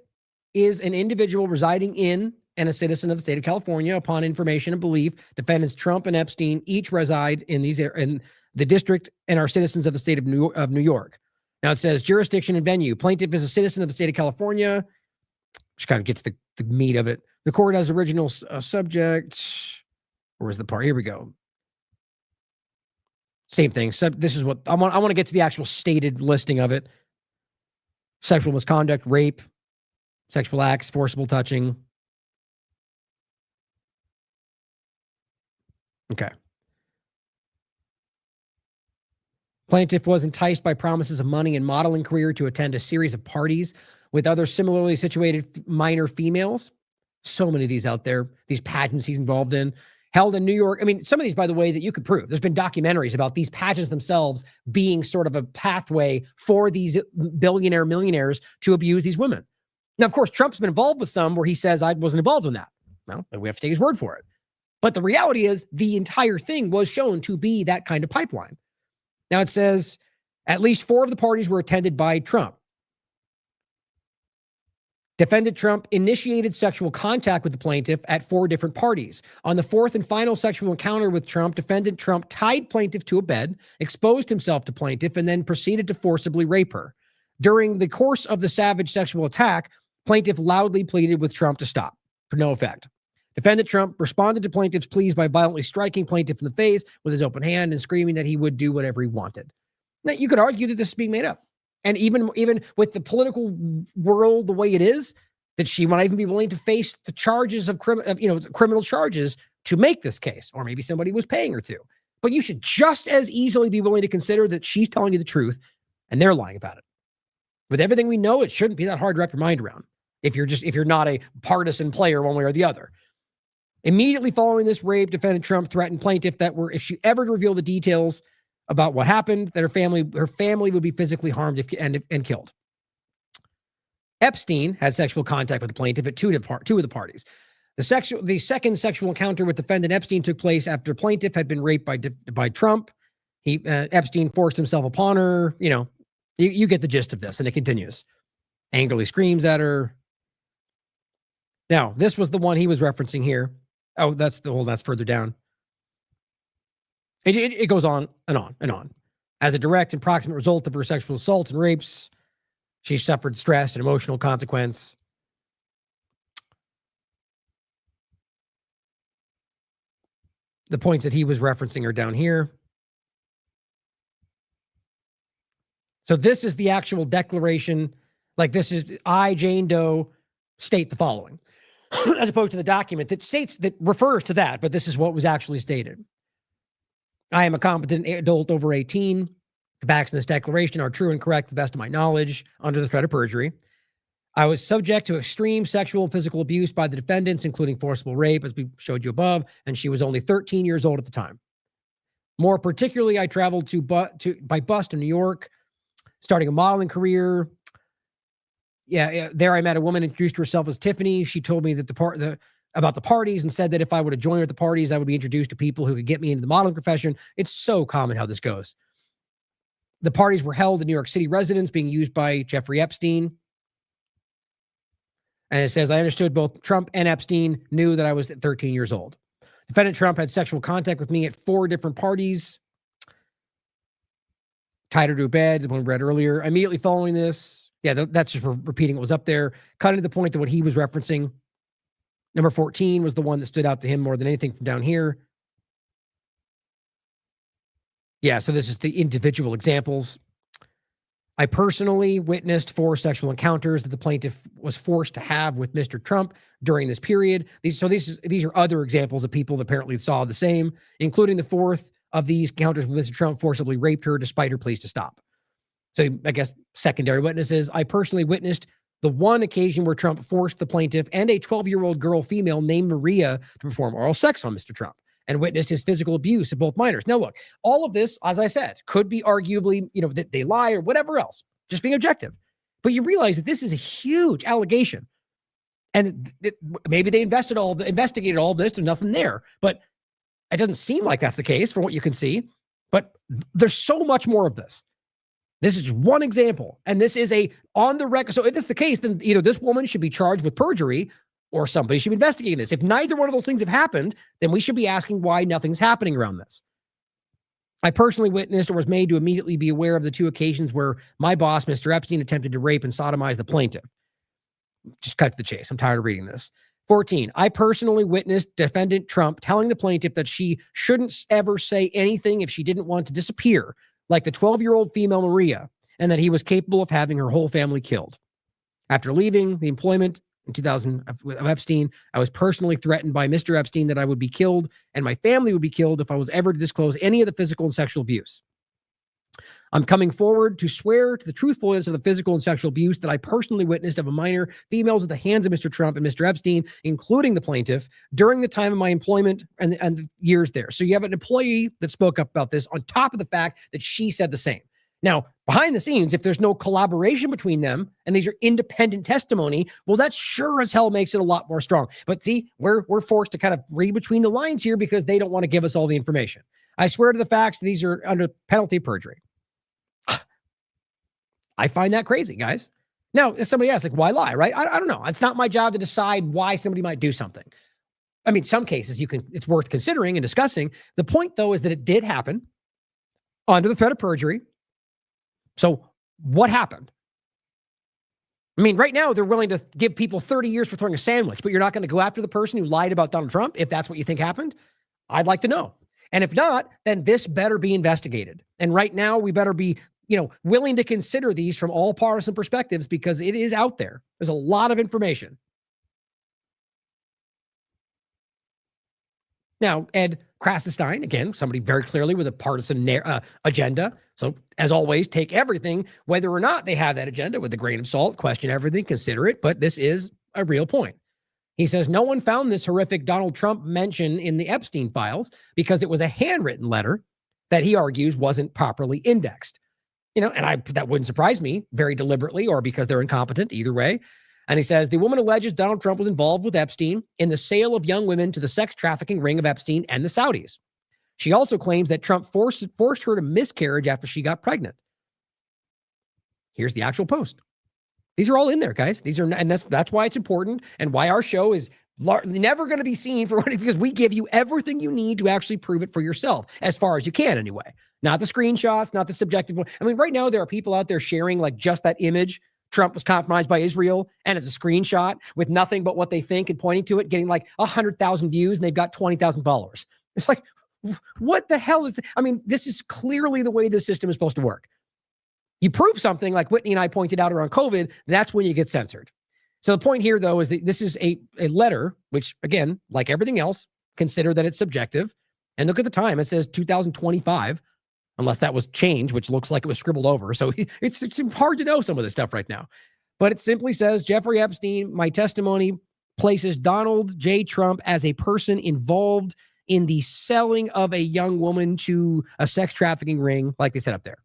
S6: is an individual residing in and a citizen of the state of California. Upon information and belief, defendants Trump and Epstein each reside in the district and are citizens of the state of New York. Now it says jurisdiction and venue. Plaintiff is a citizen of the state of California. Just kind of gets the meat of it. The court has original subject. Where's the part? Here we go. Same thing. So this is what I want. I want to get to the actual stated listing of it. Sexual misconduct, rape, sexual acts, forcible touching. Okay. Plaintiff was enticed by promises of money and modeling career to attend a series of parties with other similarly situated minor females. So many of these out there, these pageants he's involved in, held in New York. I mean, some of these, by the way, that you could prove. There's been documentaries about these pageants themselves being sort of a pathway for these millionaires to abuse these women. Now, of course, Trump's been involved with some where he says, I wasn't involved in that. Well, we have to take his word for it. But the reality is the entire thing was shown to be that kind of pipeline. Now it says at least 4 of the parties were attended by Trump. Defendant Trump initiated sexual contact with the plaintiff at 4 different parties. On the 4th and final sexual encounter with Trump, defendant Trump tied plaintiff to a bed, exposed himself to plaintiff, and then proceeded to forcibly rape her. During the course of the savage sexual attack, plaintiff loudly pleaded with Trump to stop, for no effect. Defendant Trump responded to plaintiff's pleas by violently striking plaintiff in the face with his open hand and screaming that he would do whatever he wanted. Now, you could argue that this is being made up. And even with the political world the way it is, that she might even be willing to face the charges of criminal charges to make this case, or maybe somebody was paying her to. But you should just as easily be willing to consider that she's telling you the truth and they're lying about it. With everything we know, it shouldn't be that hard to wrap your mind around if you're not a partisan player one way or the other. Immediately following this rape, defendant Trump threatened plaintiff that if she ever revealed the details about what happened, that her family would be physically harmed and killed. Epstein had sexual contact with the plaintiff at two of the parties. The second sexual encounter with defendant Epstein took place after plaintiff had been raped by Trump. Epstein forced himself upon her. You get the gist of this, and it continues. Angrily screams at her. Now, this was the one he was referencing here. Oh, that's further down. It goes on and on and on. As a direct and proximate result of her sexual assaults and rapes, she suffered stress and emotional consequence. The points that he was referencing are down here. So this is the actual declaration. Like, this is, I, Jane Doe, state the following, as opposed to the document that states, that refers to that, but this is what was actually stated. I am a competent adult over 18. The facts in this declaration are true and correct to the best of my knowledge under the threat of perjury. I was subject to extreme sexual and physical abuse by the defendants, including forcible rape, as we showed you above, and she was only 13 years old at the time. More particularly, I traveled by bus to New York, starting a modeling career. There I met a woman, introduced herself as Tiffany. She told me that about the parties and said that if I would have joined her at the parties, I would be introduced to people who could get me into the modeling profession. It's so common how this goes. The parties were held in New York City residence being used by Jeffrey Epstein. And it says, I understood both Trump and Epstein knew that I was 13 years old. Defendant Trump had sexual contact with me at 4 different parties. Tied her to a bed, the one we read earlier. Immediately following this, that's just repeating what was up there. Cutting to the point to what he was referencing. Number 14 was the one that stood out to him more than anything from down here. Yeah, so this is the individual examples. I personally witnessed 4 sexual encounters that the plaintiff was forced to have with Mr. Trump during this period. These are other examples of people that apparently saw the same, including the 4th of these encounters with Mr. Trump forcibly raped her despite her pleas to stop. So I guess secondary witnesses. I personally witnessed the one occasion where Trump forced the plaintiff and a 12-year-old girl female named Maria to perform oral sex on Mr. Trump, and witnessed his physical abuse of both minors. Now, look, all of this, as I said, could be arguably, that they lie or whatever else, just being objective. But you realize that this is a huge allegation. And maybe they investigated all of this. There's nothing there. But it doesn't seem like that's the case from what you can see. But there's so much more of this. This is one example. And this is on the record. So if it's the case, then either this woman should be charged with perjury or somebody should be investigating this. If neither one of those things have happened, then we should be asking why nothing's happening around this. I personally witnessed or was made to immediately be aware of the 2 occasions where my boss, Mr. Epstein, attempted to rape and sodomize the plaintiff. Just cut to the chase. I'm tired of reading this. 14, I personally witnessed defendant Trump telling the plaintiff that she shouldn't ever say anything if she didn't want to disappear, like the 12-year-old female Maria, and that he was capable of having her whole family killed. After leaving the employment in 2000 of Epstein, I was personally threatened by Mr. Epstein that I would be killed and my family would be killed if I was ever to disclose any of the physical and sexual abuse. I'm coming forward to swear to the truthfulness of the physical and sexual abuse that I personally witnessed of a minor females at the hands of Mr. Trump and Mr. Epstein, including the plaintiff, during the time of my employment and the years there. So you have an employee that spoke up about this on top of the fact that she said the same. Now, behind the scenes, if there's no collaboration between them and these are independent testimony, well, that sure as hell makes it a lot more strong. But see, we're forced to kind of read between the lines here because they don't want to give us all the information. I swear to the facts, these are under penalty of perjury. I find that crazy, guys. Now, if somebody asks, why lie, right? I don't know. It's not my job to decide why somebody might do something. I mean, some cases it's worth considering and discussing. The point, though, is that it did happen under the threat of perjury. So what happened? I mean, right now, they're willing to give people 30 years for throwing a sandwich, but you're not going to go after the person who lied about Donald Trump if that's what you think happened? I'd like to know. And if not, then this better be investigated. And right now, we better be willing to consider these from all partisan perspectives because it is out there. There's a lot of information. Now, Ed Krasenstein, again, somebody very clearly with a partisan agenda. So, as always, take everything, whether or not they have that agenda, with a grain of salt, question everything, consider it. But this is a real point. He says, no one found this horrific Donald Trump mention in the Epstein files because it was a handwritten letter that he argues wasn't properly indexed. And that wouldn't surprise me, very deliberately or because they're incompetent, either way. And he says, the woman alleges Donald Trump was involved with Epstein in the sale of young women to the sex trafficking ring of Epstein and the Saudis. She also claims that Trump forced her to miscarriage after she got pregnant. Here's the actual post. These are all in there, guys. These are, and that's why it's important and why our show is never going to be seen for what it, because we give you everything you need to actually prove it for yourself, as far as you can anyway. Not the screenshots, not the subjective one. I mean, right now there are people out there sharing like just that image. Trump was compromised by Israel, and it's a screenshot with nothing but what they think and pointing to it, getting like 100,000 views, and they've got 20,000 followers. It's like, what the hell is, I mean, this is clearly the way the system is supposed to work. You prove something like Whitney and I pointed out around COVID, that's when you get censored. So the point here, though, is that this is a letter, which, again, like everything else, consider that it's subjective. And look at the time. It says 2025, unless that was changed, which looks like it was scribbled over. So it's hard to know some of this stuff right now. But it simply says, Jeffrey Epstein, my testimony places Donald J. Trump as a person involved in the selling of a young woman to a sex trafficking ring, like they said up there.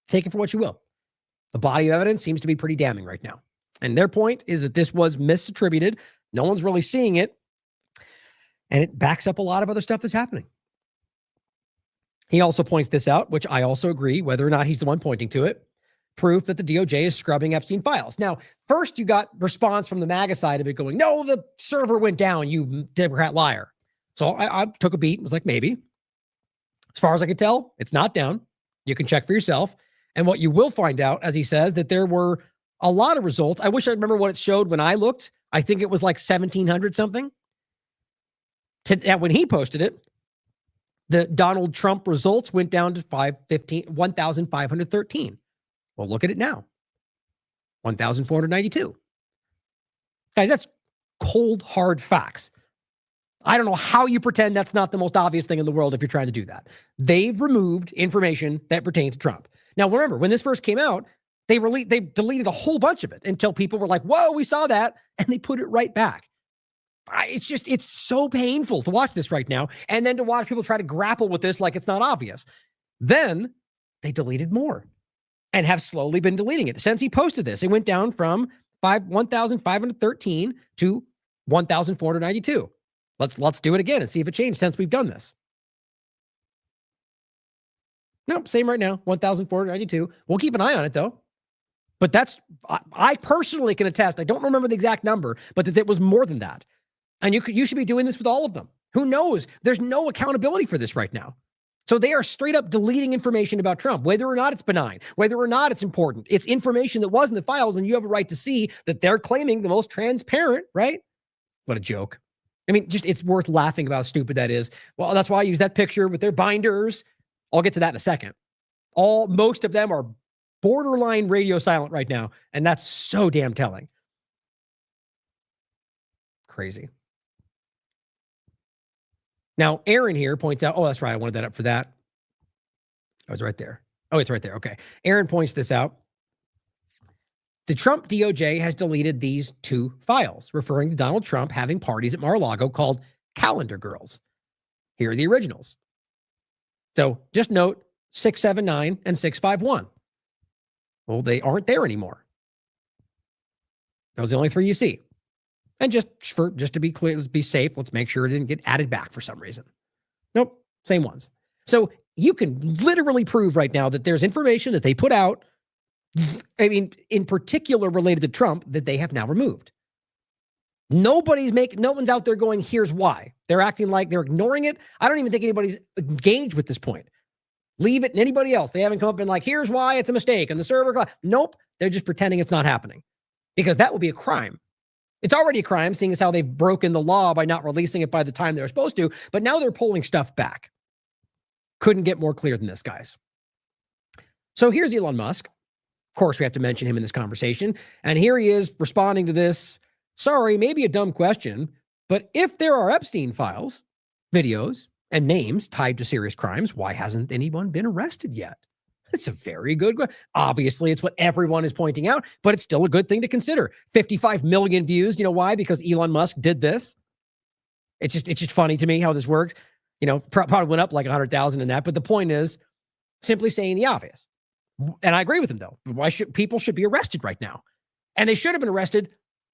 S6: Take it for what you will. The body of evidence seems to be pretty damning right now. And their point is that this was misattributed. No one's really seeing it. And it backs up a lot of other stuff that's happening. He also points this out, which I also agree, whether or not he's the one pointing to it, proof that the DOJ is scrubbing Epstein files. Now, first you got response from the MAGA side of it going, no, the server went down, you Democrat liar. So I took a beat and was like, maybe. As far as I could tell, it's not down. You can check for yourself. And what you will find out, as he says, that there were a lot of results. I wish I remember what it showed when I looked. I think it was like 1,700 something. When he posted it, the Donald Trump results went down to 1,513. Well, look at it now. 1,492. Guys, that's cold, hard facts. I don't know how you pretend that's not the most obvious thing in the world if you're trying to do that. They've removed information that pertains to Trump. Now, remember, when this first came out, they deleted a whole bunch of it until people were like, whoa, we saw that, and they put it right back. It's so painful to watch this right now, and then to watch people try to grapple with this like it's not obvious. Then they deleted more and have slowly been deleting it. Since he posted this, it went down from 1,513 to 1,492. Let's do it again and see if it changed since we've done this. Nope, same right now, 1,492. We'll keep an eye on it, though. But I personally can attest, I don't remember the exact number, but that it was more than that. And you should be doing this with all of them. Who knows? There's no accountability for this right now. So they are straight up deleting information about Trump, whether or not it's benign, whether or not it's important. It's information that was in the files, and you have a right to see that they're claiming the most transparent, right? What a joke. I mean, just it's worth laughing about how stupid that is. Well, that's why I use that picture with their binders. I'll get to that in a second. Most of them are borderline radio silent right now, and that's so damn telling. Crazy. Now, Aaron here points out, oh, that's right, I wanted that up for that. Oh, it's right there. Oh, it's right there. Okay. Aaron points this out. The Trump DOJ has deleted these two files, referring to Donald Trump having parties at Mar-a-Lago called Calendar Girls. Here are the originals. So just note 679 and 651. Well, they aren't there anymore. Those are the only three you see. And just to be clear, let's be safe. Let's make sure it didn't get added back for some reason. Nope, same ones. So you can literally prove right now that there's information that they put out, I mean, in particular related to Trump, that they have now removed. No one's out there going, here's why. They're acting like they're ignoring it. I don't even think anybody's engaged with this point. Leave it and anybody else. They haven't come up and like, here's why it's a mistake. And the server, nope, they're just pretending it's not happening. Because that would be a crime. It's already a crime, seeing as how they've broken the law by not releasing it by the time they were supposed to. But now they're pulling stuff back. Couldn't get more clear than this, guys. So here's Elon Musk. Of course, we have to mention him in this conversation. And here he is responding to this. Sorry, maybe a dumb question, but if there are Epstein files, videos, and names tied to serious crimes, why hasn't anyone been arrested yet? It's a very good question. Obviously, it's what everyone is pointing out, but it's still a good thing to consider. 55 million views. You know why? Because Elon Musk did this. It's just funny to me how this works. You know, probably went up like 100,000 in that. But the point is simply saying the obvious. And I agree with him, though. People should be arrested right now? And they should have been arrested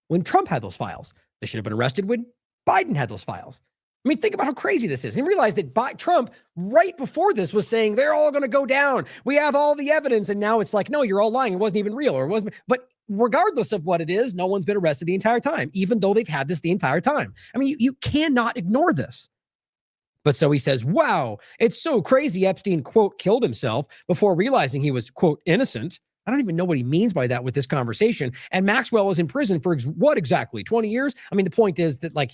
S6: when Trump had those files. They should have been arrested when Biden had those files. I mean, think about how crazy this is. And realize that Trump, right before this, was saying they're all going to go down. We have all the evidence. And now it's like, no, you're all lying. It wasn't even real, or it wasn't. But regardless of what it is, no one's been arrested the entire time, even though they've had this the entire time. I mean, you cannot ignore this. But so he says, wow, it's so crazy Epstein, quote, killed himself before realizing he was, quote, innocent. I don't even know what he means by that with this conversation. And Maxwell was in prison for what exactly? 20 years? I mean, the point is that, like,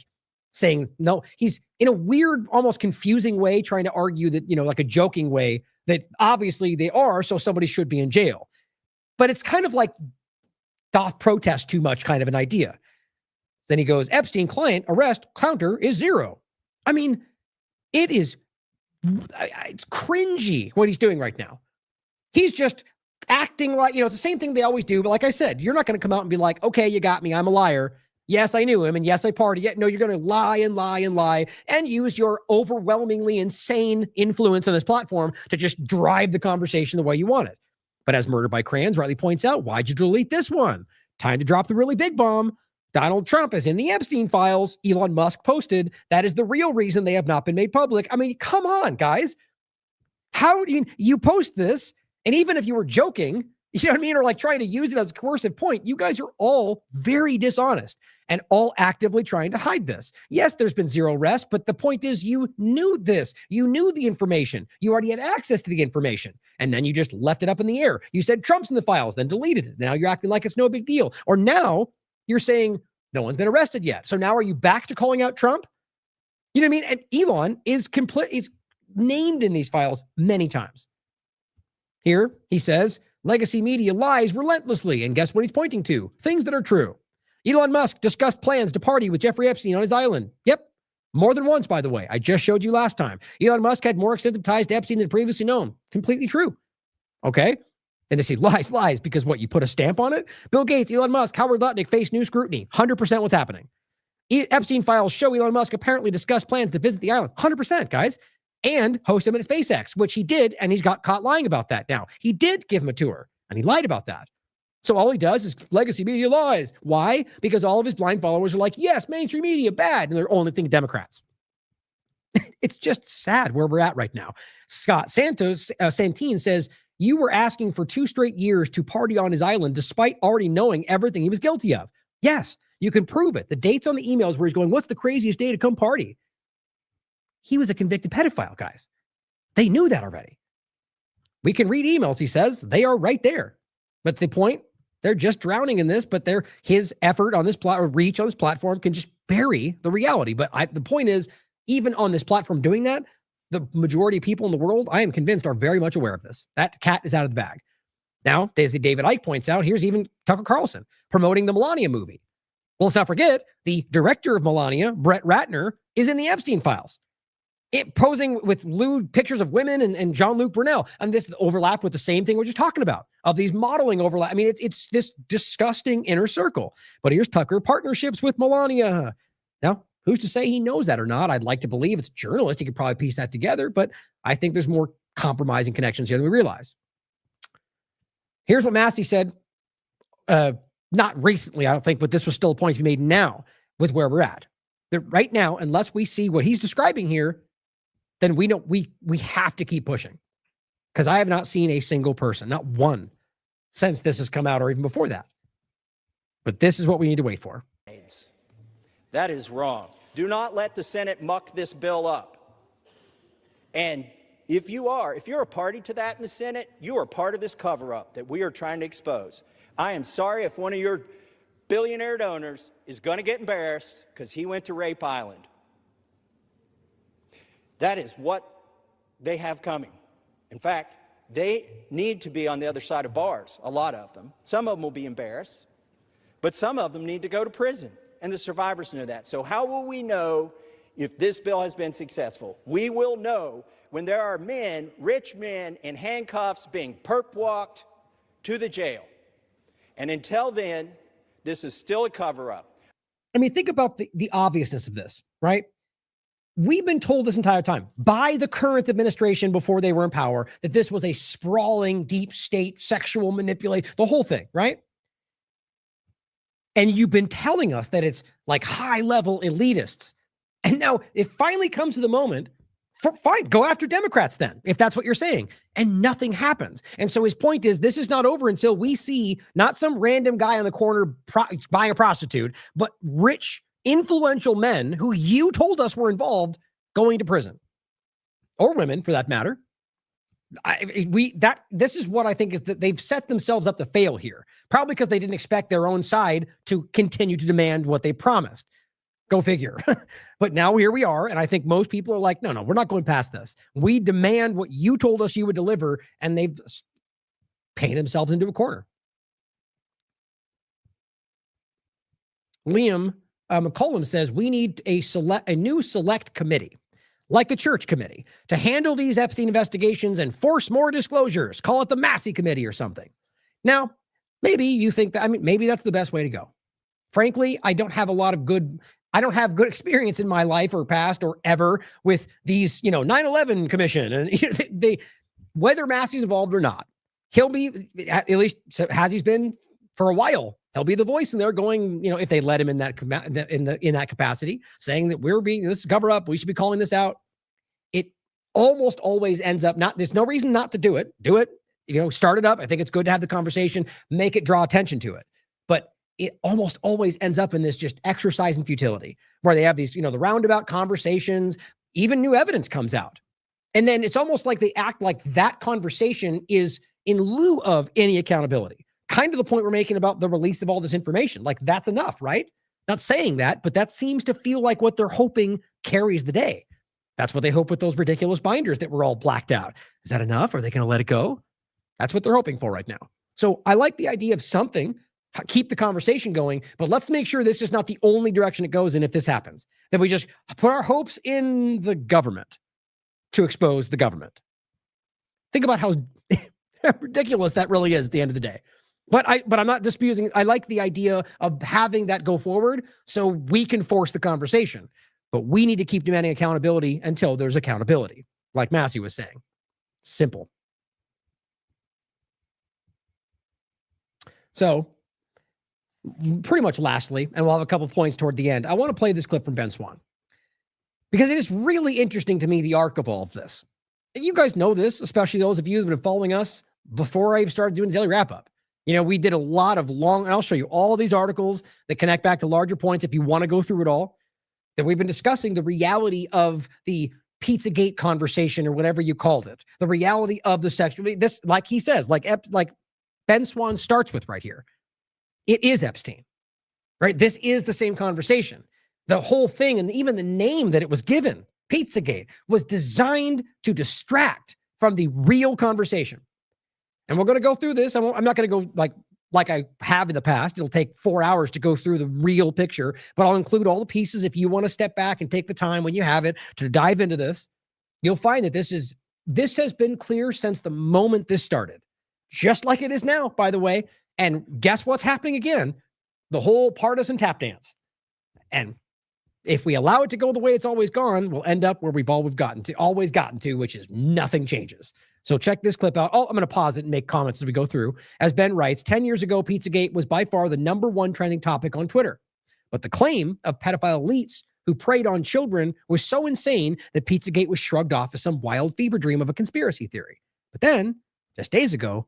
S6: saying no, he's in a weird, almost confusing way trying to argue that, like a joking way, that obviously they are, so somebody should be in jail. But it's kind of like doth protest too much kind of an idea. Then he goes, Epstein client arrest counter is 0. I mean, it's cringy what he's doing right now. He's just acting like, it's the same thing they always do. But like I said, you're not going to come out and be like, okay, you got me, I'm a liar. Yes, I knew him, and yes, I partied. Yet, no, you're going to lie and lie and lie and use your overwhelmingly insane influence on this platform to just drive the conversation the way you want it. But as Murder by Crayons rightly points out, why'd you delete this one? Time to drop the really big bomb. Donald Trump is in the Epstein files. Elon Musk posted. That is the real reason they have not been made public. I mean, come on, guys. How do you post this? And even if you were joking, you know what I mean? Or like trying to use it as a coercive point, you guys are all very dishonest and all actively trying to hide this. Yes, there's been 0 arrests, but the point is you knew this. You knew the information. You already had access to the information. And then you just left it up in the air. You said Trump's in the files, then deleted it. Now you're acting like it's no big deal. Or now you're saying no one's been arrested yet. So now are you back to calling out Trump? You know what I mean? And Elon is named in these files many times. Here he says, legacy media lies relentlessly. And guess what he's pointing to? Things that are true. Elon Musk discussed plans to party with Jeffrey Epstein on his island. Yep. More than once, by the way. I just showed you last time. Elon Musk had more extensive ties to Epstein than previously known. Completely true. Okay. And they say lies, because what, you put a stamp on it? Bill Gates, Elon Musk, Howard Lutnick face new scrutiny. 100% what's happening. Epstein files show Elon Musk apparently discussed plans to visit the island. 100%, guys. And host him at SpaceX, which he did, and he's got caught lying about that now. He did give him a tour, and he lied about that. So all he does is legacy media lies. Why? Because all of his blind followers are like, yes, mainstream media, bad. And they're only thinking Democrats. It's just sad where we're at right now. Scott Santine says, you were asking for 2 straight years to party on his island despite already knowing everything he was guilty of. Yes, you can prove it. The dates on the emails where he's going, what's the craziest day to come party? He was a convicted pedophile, guys. They knew that already. We can read emails, he says. They are right there. But the point, they're just drowning in this, but his effort on this reach on this platform can just bury the reality. But the point is, even on this platform doing that, the majority of people in the world, I am convinced, are very much aware of this. That cat is out of the bag. Now, as David Icke points out, here's even Tucker Carlson promoting the Melania movie. Well, let's not forget, the director of Melania, Brett Ratner, is in the Epstein files. Posing with lewd pictures of women and Jean-Luc Brunel. And this overlap with the same thing we're just talking about, of these modeling overlap. I mean, it's this disgusting inner circle. But here's Tucker, partnerships with Melania. Now, who's to say he knows that or not? I'd like to believe it's a journalist. He could probably piece that together, but I think there's more compromising connections here than we realize. Here's what Massey said, not recently, I don't think, but this was still a point to be made now with where we're at. That right now, unless we see what he's describing here, then we know we have to keep pushing. Because I have not seen a single person, not one, since this has come out or even before that. But this is what we need to wait for.
S15: That is wrong. Do not let the Senate muck this bill up. And if you're a party to that in the Senate, you are part of this cover-up that we are trying to expose. I am sorry if one of your billionaire donors is going to get embarrassed because he went to Rape Island. That is what they have coming. In fact, they need to be on the other side of bars, a lot of them. Some of them will be embarrassed, but some of them need to go to prison, and the survivors know that. So how will we know if this bill has been successful? We will know when there are men, rich men, in handcuffs being perp-walked to the jail. And until then, this is still a cover-up.
S6: I mean, think about the obviousness of this, right? We've been told this entire time by the current administration before they were in power that this was a sprawling, deep state, sexual manipulation, the whole thing, right? And you've been telling us that it's like high-level elitists. And now it finally comes to the moment, fine, go after Democrats then, if that's what you're saying. And nothing happens. And so his point is, this is not over until we see not some random guy on the corner buying a prostitute, but rich, influential men who you told us were involved going to prison. Or women, for that matter. This is what I think is that they've set themselves up to fail here. Probably because they didn't expect their own side to continue to demand what they promised. Go figure. But now here we are. And I think most people are like, no, we're not going past this. We demand what you told us you would deliver. And they've painted themselves into a corner. Liam McCollum says we need a new select committee, like the church committee, to handle these Epstein investigations and force more disclosures. Call it the Massey Committee or something. Now, maybe you think that, maybe that's the best way to go. Frankly, I don't have good experience in my life or past or ever with these, 9/11 commission and whether Massey's involved or not. He'll be, at least has he's been for a while. He'll be the voice in there going, if they let him in that capacity, saying that this is cover up, we should be calling this out. It almost always ends up there's no reason not to do it. Do it, start it up. I think it's good to have the conversation, make it draw attention to it. But it almost always ends up in this just exercise in futility where they have these, the roundabout conversations, even new evidence comes out. And then it's almost like they act like that conversation is in lieu of any accountability. Kind of the point we're making about the release of all this information. Like that's enough, right? Not saying that, but that seems to feel like what they're hoping carries the day. That's what they hope with those ridiculous binders that were all blacked out. Is that enough? Are they going to let it go? That's what they're hoping for right now. So I like the idea of something, keep the conversation going, but let's make sure this is not the only direction it goes in if this happens. That we just put our hopes in the government to expose the government. Think about how ridiculous that really is at the end of the day. But I'm not disputing. I like the idea of having that go forward so we can force the conversation. But we need to keep demanding accountability until there's accountability, like Massey was saying. Simple. So, pretty much lastly, and we'll have a couple points toward the end, I want to play this clip from Ben Swann. Because it is really interesting to me, the arc of all of this. And you guys know this, especially those of you that have been following us before I even started doing the daily wrap-up. We did a lot of long, and I'll show you all these articles that connect back to larger points if you want to go through it all, that we've been discussing the reality of the Pizzagate conversation or whatever you called it, the reality of the sexual, this, like he says, like Ben Swann starts with right here. It is Epstein, right? This is the same conversation. The whole thing, and even the name that it was given, Pizzagate, was designed to distract from the real conversation. And we're going to go through this. I'm not going to go like I have in the past. It'll take 4 hours to go through the real picture, but I'll include all the pieces if you want to step back and take the time when you have it to dive into this. You'll find that this has been clear since the moment this started, just like it is now, by the way. And guess what's happening again? The whole partisan tap dance. And if we allow it to go the way it's always gone, we'll end up where we've always gotten to, which is nothing changes. So check this clip out. Oh, I'm going to pause it and make comments as we go through. As Ben writes, 10 years ago, Pizzagate was by far the #1 trending topic on Twitter. But the claim of pedophile elites who preyed on children was so insane that Pizzagate was shrugged off as some wild fever dream of a conspiracy theory. But then, just days ago,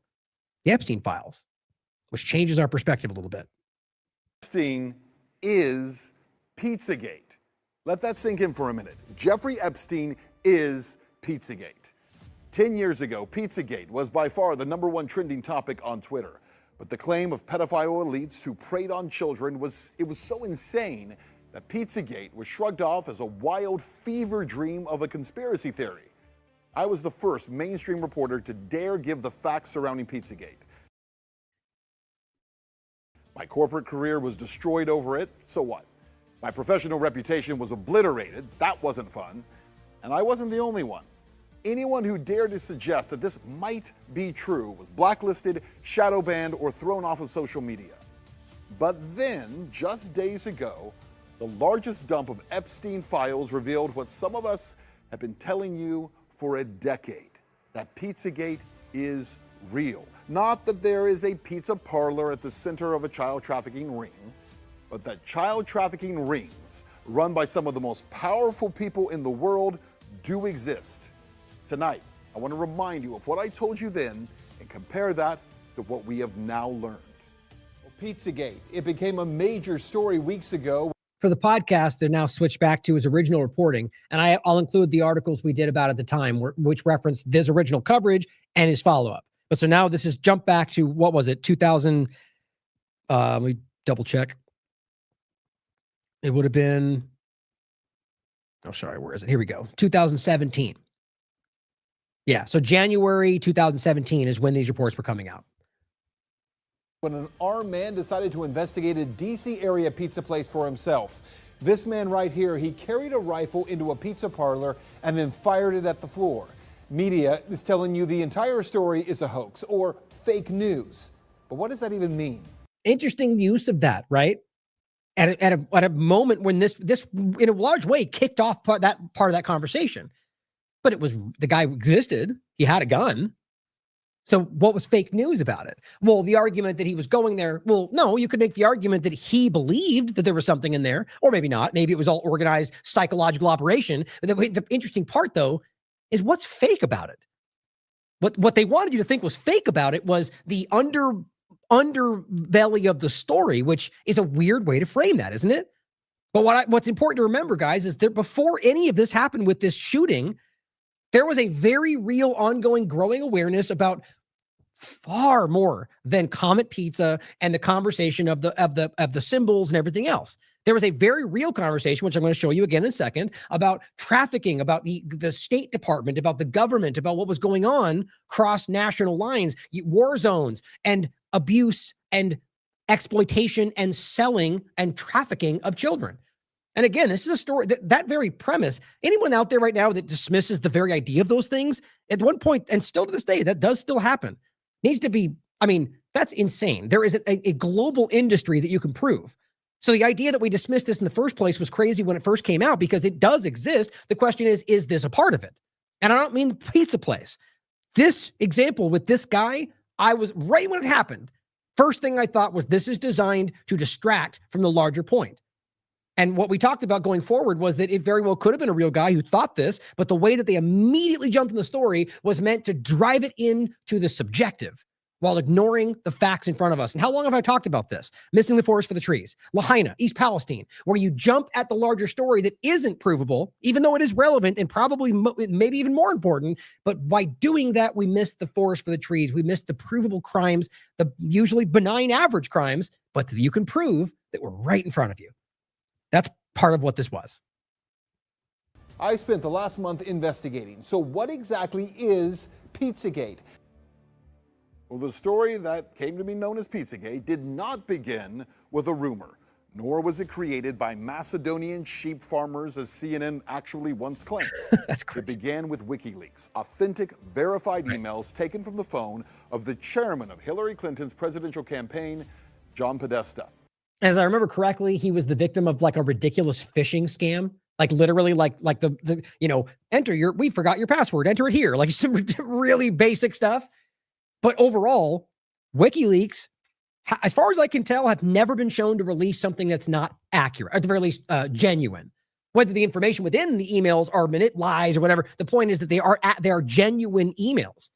S6: the Epstein files, which changes our perspective a little bit.
S16: Epstein is Pizzagate. Let that sink in for a minute. Jeffrey Epstein is Pizzagate. 10 years ago, Pizzagate was by far the #1 trending topic on Twitter. But the claim of pedophile elites who preyed on children was so insane that Pizzagate was shrugged off as a wild fever dream of a conspiracy theory. I was the first mainstream reporter to dare give the facts surrounding Pizzagate. My corporate career was destroyed over it, so what? My professional reputation was obliterated, that wasn't fun. And I wasn't the only one. Anyone who dared to suggest that this might be true was blacklisted, shadow banned, or thrown off of social media. But then, just days ago, the largest dump of Epstein files revealed what some of us have been telling you for a decade, that Pizzagate is real. Not that there is a pizza parlor at the center of a child trafficking ring, but that child trafficking rings run by some of the most powerful people in the world do exist. Tonight, I want to remind you of what I told you then and compare that to what we have now learned.
S17: Pizzagate. It became a major story weeks ago.
S6: For the podcast, they're now switched back to his original reporting, and I'll include the articles we did about at the time, which referenced his original coverage and his follow-up. But so now this is jump back to, what was it, 2000, let me double check. It would have been, oh, sorry, where is it? Here we go, 2017. Yeah, so January 2017 is when these reports were coming out.
S17: When an armed man decided to investigate a D.C. area pizza place for himself. This man right here, he carried a rifle into a pizza parlor and then fired it at the floor. Media is telling you the entire story is a hoax or fake news. But what does that even mean? Interesting use of that, right? At a moment when this in a large way kicked off part of that conversation. But it was, the guy existed. He had a gun. So what was fake news about it? Well, the argument that he was going there, well, no, you could make the argument that he believed that there was something in there, or maybe not. Maybe it was all organized psychological operation. But the interesting part, though, is what's fake about it. What they wanted you to think was fake about it was the underbelly of the story, which is a weird way to frame that, isn't it? But what's important to remember, guys, is that before any of this happened with this shooting, there was a very real, ongoing, growing awareness about far more than Comet Pizza and the conversation of the symbols and everything else. There was a very real conversation, which I'm going to show you again in a second, about trafficking, about the State Department, about the government, about what was going on across national lines, war zones, and abuse and exploitation and selling and trafficking of children. And again, this is a story that very premise, anyone out there right now that dismisses the very idea of those things at one point, and still to this day, that does still happen, needs to be, I mean, that's insane. There is a global industry that you can prove. So the idea that we dismissed this in the first place was crazy when it first came out, because it does exist. The question is this a part of it? And I don't mean the pizza place. This example with this guy, I was right when it happened. First thing I thought was, this is designed to distract from the larger point. And what we talked about going forward was that it very well could have been a real guy who thought this, but the way that they immediately jumped in the story was meant to drive it into the subjective while ignoring the facts in front of us. And how long have I talked about this? Missing the forest for the trees, Lahaina, East Palestine, where you jump at the larger story that isn't provable, even though it is relevant and probably maybe even more important. But by doing that, we miss the forest for the trees. We miss the provable crimes, the usually benign average crimes, but that you can prove that were right in front of you. That's part of what this was. I spent the last month investigating. So what exactly is Pizzagate?
S16: Well, the story that came to be known as Pizzagate did not begin with a rumor, nor was it created by Macedonian sheep farmers, as CNN actually once claimed.
S6: That's crazy.
S16: It began with WikiLeaks, authentic, verified emails taken from the phone of the chairman of Hillary Clinton's presidential campaign, John Podesta.
S6: As I remember correctly, he was the victim of like a ridiculous phishing scam. Like literally like the we forgot your password, enter it here. Like some really basic stuff. But overall, WikiLeaks, as far as I can tell, have never been shown to release something that's not accurate, at the very least genuine. Whether the information within the emails are lies or whatever, the point is that they are genuine emails.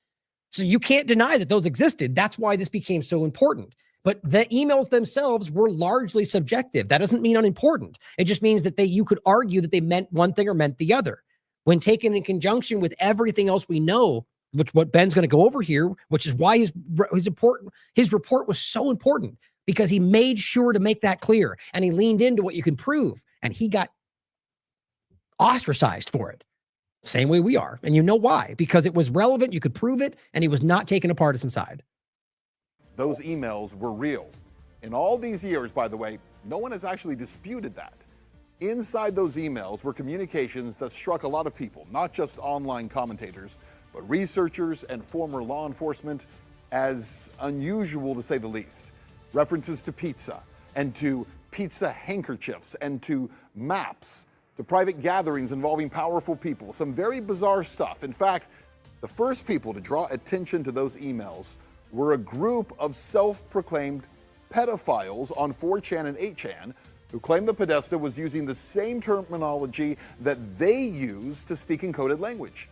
S6: So you can't deny that those existed. That's why this became so important. But the emails themselves were largely subjective. That doesn't mean unimportant. It just means that you could argue that they meant one thing or meant the other. When taken in conjunction with everything else we know, which what Ben's going to go over here, which is why his report was so important, because he made sure to make that clear, and he leaned into what you can prove, and he got ostracized for it. Same way we are. And you know why? Because it was relevant, you could prove it, and he was not taking a partisan side.
S16: Those emails were real. In all these years, by the way, no one has actually disputed that. Inside those emails were communications that struck a lot of people, not just online commentators, but researchers and former law enforcement, as unusual to say the least. References to pizza, and to pizza handkerchiefs, and to maps, to private gatherings involving powerful people, some very bizarre stuff. In fact, the first people to draw attention to those emails were a group of self-proclaimed pedophiles on 4chan and 8chan who claimed the Podesta was using the same terminology that they use to speak in coded language.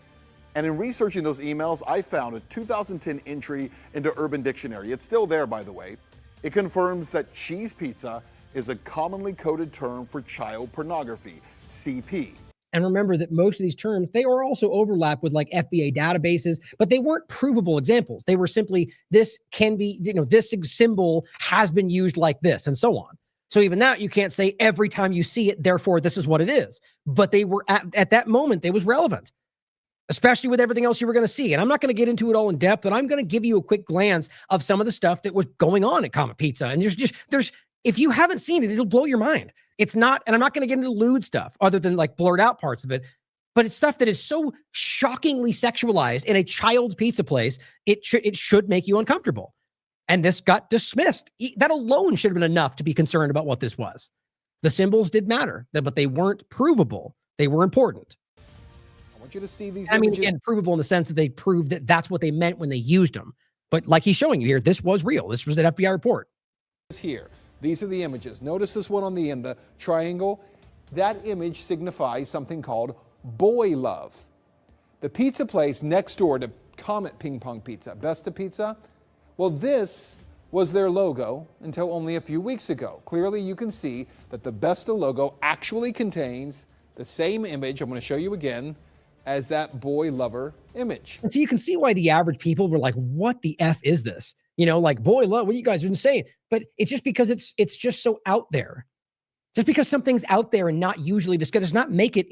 S16: And in researching those emails, I found a 2010 entry into Urban Dictionary. It's still there, by the way. It confirms that cheese pizza is a commonly coded term for child pornography, CP.
S17: And remember that most of these terms, they are also overlap with like FBA databases, but they weren't provable examples. They were simply, this can be, this symbol has been used like this and so on. So even that, you can't say every time you see it, therefore this is what it is. But they were at that moment, it was relevant, especially with everything else you were going to see. And I'm not going to get into it all in depth, but I'm going to give you a quick glance of some of the stuff that was going on at Comet Pizza. And there's if you haven't seen it, it'll blow your mind. It's not, and I'm not going to get into lewd stuff other than like blurred out parts of it, but it's stuff that is so shockingly sexualized in a child's pizza place, it should make you uncomfortable. And this got dismissed. That alone should have been enough to be concerned about what this was. The symbols did matter, but they weren't provable. They were important.
S16: I want you to see these
S17: images. Again, provable in the sense that they proved that that's what they meant when they used them. But like he's showing you here, this was real. This was an FBI report.
S18: Here. These are the images. Notice this one on the end, the triangle. That image signifies something called boy love. The pizza place next door to Comet Ping Pong Pizza, Besta Pizza, well, this was their logo until only a few weeks ago. Clearly, you can see that the Besta logo actually contains the same image, I'm going to show you again, as that boy lover image.
S17: And so you can see why the average people were like, what the F is this? Like, boy, love, what you guys are insane. But it's just because it's just so out there. Just because something's out there and not usually discussed does not make it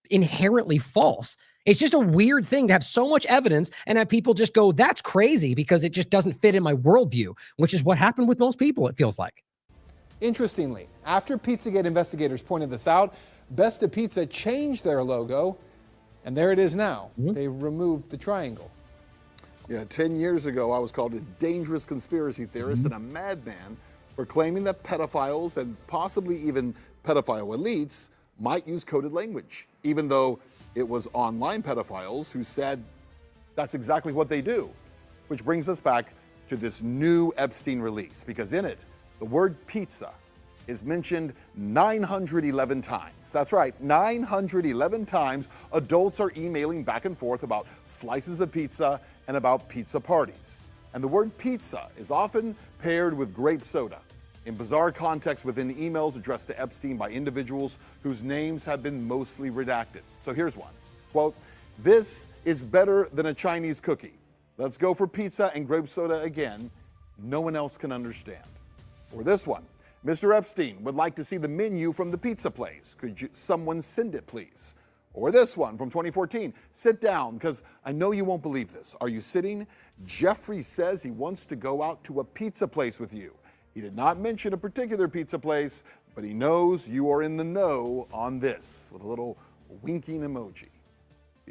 S17: inherently false. It's just a weird thing to have so much evidence and have people just go, that's crazy because it just doesn't fit in my worldview, which is what happened with most people, it feels like.
S18: Interestingly, after Pizzagate investigators pointed this out, Besta Pizza changed their logo, and there it is now. Mm-hmm. They removed the triangle.
S16: Yeah, 10 years ago, I was called a dangerous conspiracy theorist and a madman for claiming that pedophiles and possibly even pedophile elites might use coded language, even though it was online pedophiles who said that's exactly what they do. Which brings us back to this new Epstein release, because in it, the word pizza is mentioned 911 times. That's right, 911 times adults are emailing back and forth about slices of pizza and about pizza parties. And the word pizza is often paired with grape soda in bizarre contexts within emails addressed to Epstein by individuals whose names have been mostly redacted. So here's one. Quote, "This is better than a Chinese cookie. Let's go for pizza and grape soda again. No one else can understand." Or this one. "Mr. Epstein would like to see the menu from the pizza place. Could someone send it, please?" Or this one from 2014. "Sit down, because I know you won't believe this. Are you sitting? Jeffrey says he wants to go out to a pizza place with you. He did not mention a particular pizza place, but he knows you are in the know on this," with a little winking emoji.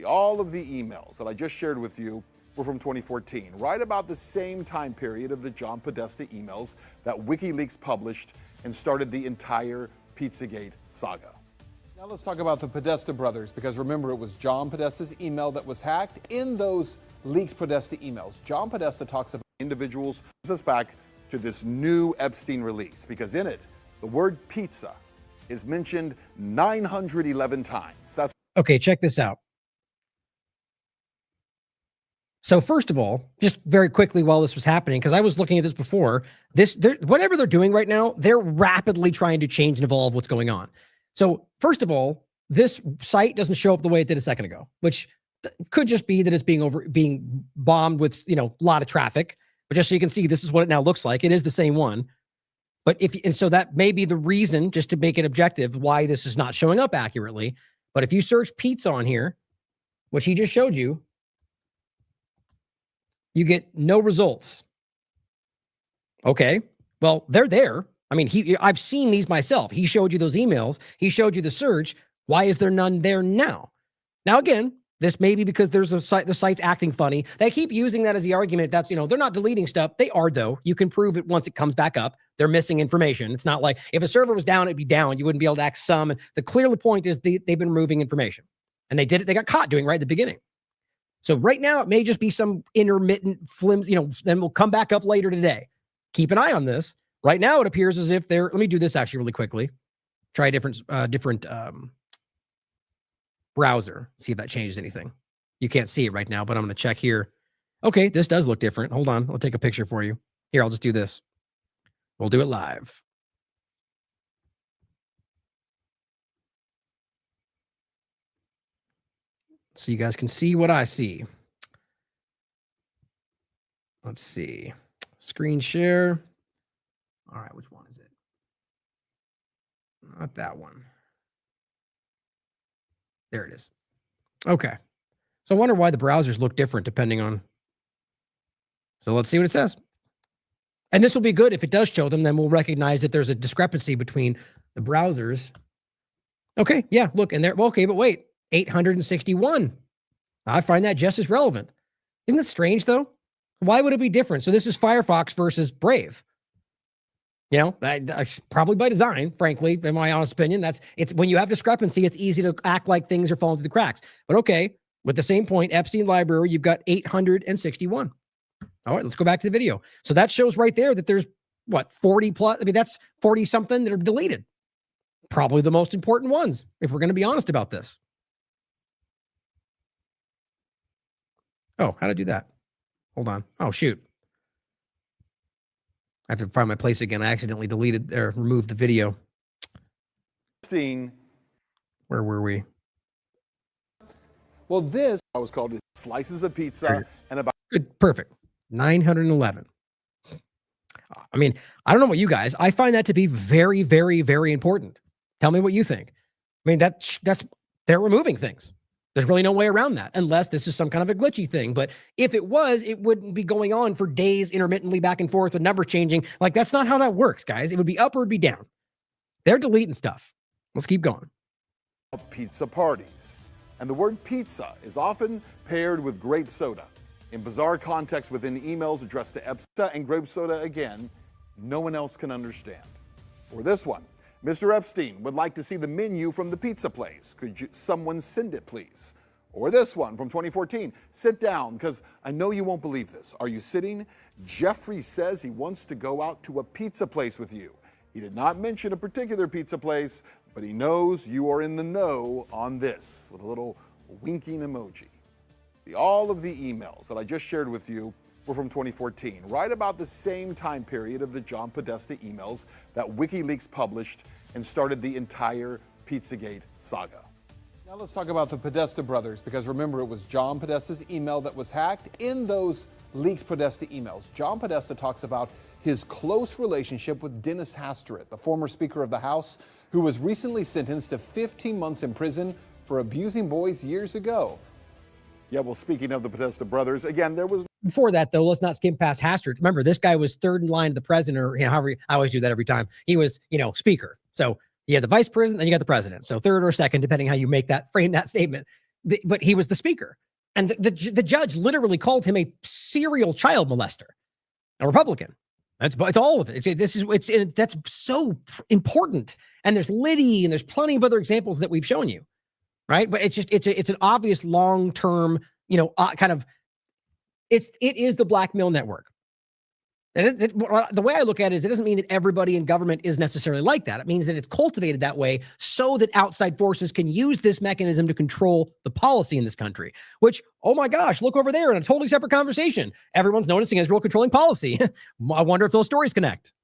S16: All of the emails that I just shared with you were from 2014, right about the same time period of the John Podesta emails that WikiLeaks published and started the entire Pizzagate saga.
S18: Now let's talk about the Podesta brothers, because remember, it was John Podesta's email that was hacked. In those leaked Podesta emails, John Podesta talks about
S16: individuals. Brings us back to this new Epstein release, because in it, the word pizza is mentioned 911 times. That's
S17: okay, check this out. So first of all, just very quickly while this was happening, because I was looking at this before, whatever they're doing right now, they're rapidly trying to change and evolve what's going on. So first of all, this site doesn't show up the way it did a second ago, which could just be that it's being bombed with, a lot of traffic. But just so you can see, this is what it now looks like. It is the same one. But so that may be the reason, just to make it objective, why this is not showing up accurately. But if you search pizza on here, which he just showed you, you get no results. Okay, well, they're there. I mean, I've seen these myself. He showed you those emails. He showed you the search. Why is there none there now? Now, again, this may be because there's the site's acting funny. They keep using that as the argument. That's, they're not deleting stuff. They are, though. You can prove it once it comes back up. They're missing information. It's not like if a server was down, it'd be down. You wouldn't be able to ask some. The clear point is they've been removing information. And they did it. They got caught doing it right at the beginning. So right now, it may just be some intermittent flimsy, then we'll come back up later today. Keep an eye on this. Right now, it appears as if let me do this actually really quickly. Try a different browser. See if that changes anything. You can't see it right now, but I'm going to check here. Okay, this does look different. Hold on. I'll take a picture for you. Here, I'll just do this. We'll do it live. So you guys can see what I see. Let's see. Screen share. All right, which one is it? Not that one. There it is. Okay. So I wonder why the browsers look different depending on. So let's see what it says. And this will be good if it does show them, then we'll recognize that there's a discrepancy between the browsers. Okay, yeah, look, and there, okay, but wait, 861. I find that just as relevant. Isn't it strange, though? Why would it be different? So this is Firefox versus Brave. You know, that's probably by design, frankly, in my honest opinion. It's when you have discrepancy, it's easy to act like things are falling through the cracks. But okay, with the same point, Epstein library, you've got 861. All right, let's go back to the video. So that shows right there that there's, what, 40 plus? I mean, that's 40 something that are deleted. Probably the most important ones, if we're going to be honest about this. Oh, how to do that? Hold on. Oh, shoot. I have to find my place again. I accidentally deleted or removed the video. Where were we?
S16: Well, this was called slices of pizza and about
S17: good, perfect. 911. I mean, I don't know about you guys. I find that to be very, very, very important. Tell me what you think. I mean, that's they're removing things. There's really no way around that unless this is some kind of a glitchy thing. But if it was, it wouldn't be going on for days intermittently back and forth with numbers changing. Like, that's not how that works, guys. It would be up or it'd be down. They're deleting stuff. Let's keep going.
S16: Pizza parties. And the word pizza is often paired with grape soda. In bizarre contexts within emails addressed to Epstein and grape soda again, no one else can understand. Or this one. Mr. Epstein would like to see the menu from the pizza place. Could someone send it, please? Or this one from 2014. Sit down, because I know you won't believe this. Are you sitting? Jeffrey says he wants to go out to a pizza place with you. He did not mention a particular pizza place, but he knows you are in the know on this, with a little winking emoji. All of the emails that I just shared with you were from 2014, right about the same time period of the John Podesta emails that WikiLeaks published and started the entire Pizzagate saga.
S18: Now let's talk about the Podesta brothers, because remember, it was John Podesta's email that was hacked. In those leaked Podesta emails, John Podesta talks about his close relationship with Dennis Hastert, the former Speaker of the House, who was recently sentenced to 15 months in prison for abusing boys years ago.
S16: Yeah, well, speaking of the Podesta brothers, again, there was...
S17: Before that, though, let's not skim past Hastert. Remember, this guy was third in line to the president, or, you know, however, I always do that every time. He was, you know, speaker. So you had the vice president, then you got the president. So third or second, depending how you frame that statement. But he was the speaker. And the judge literally called him a serial child molester, a Republican. It's all of it. That's so important. And there's Liddy, and there's plenty of other examples that we've shown you. Right. But it's an obvious long-term, you know, kind of, it is the blackmail network. The way I look at it is it doesn't mean that everybody in government is necessarily like that. It means that it's cultivated that way so that outside forces can use this mechanism to control the policy in this country, which, oh my gosh, look over there in a totally separate conversation. Everyone's noticing Israel controlling policy. I wonder if those stories connect.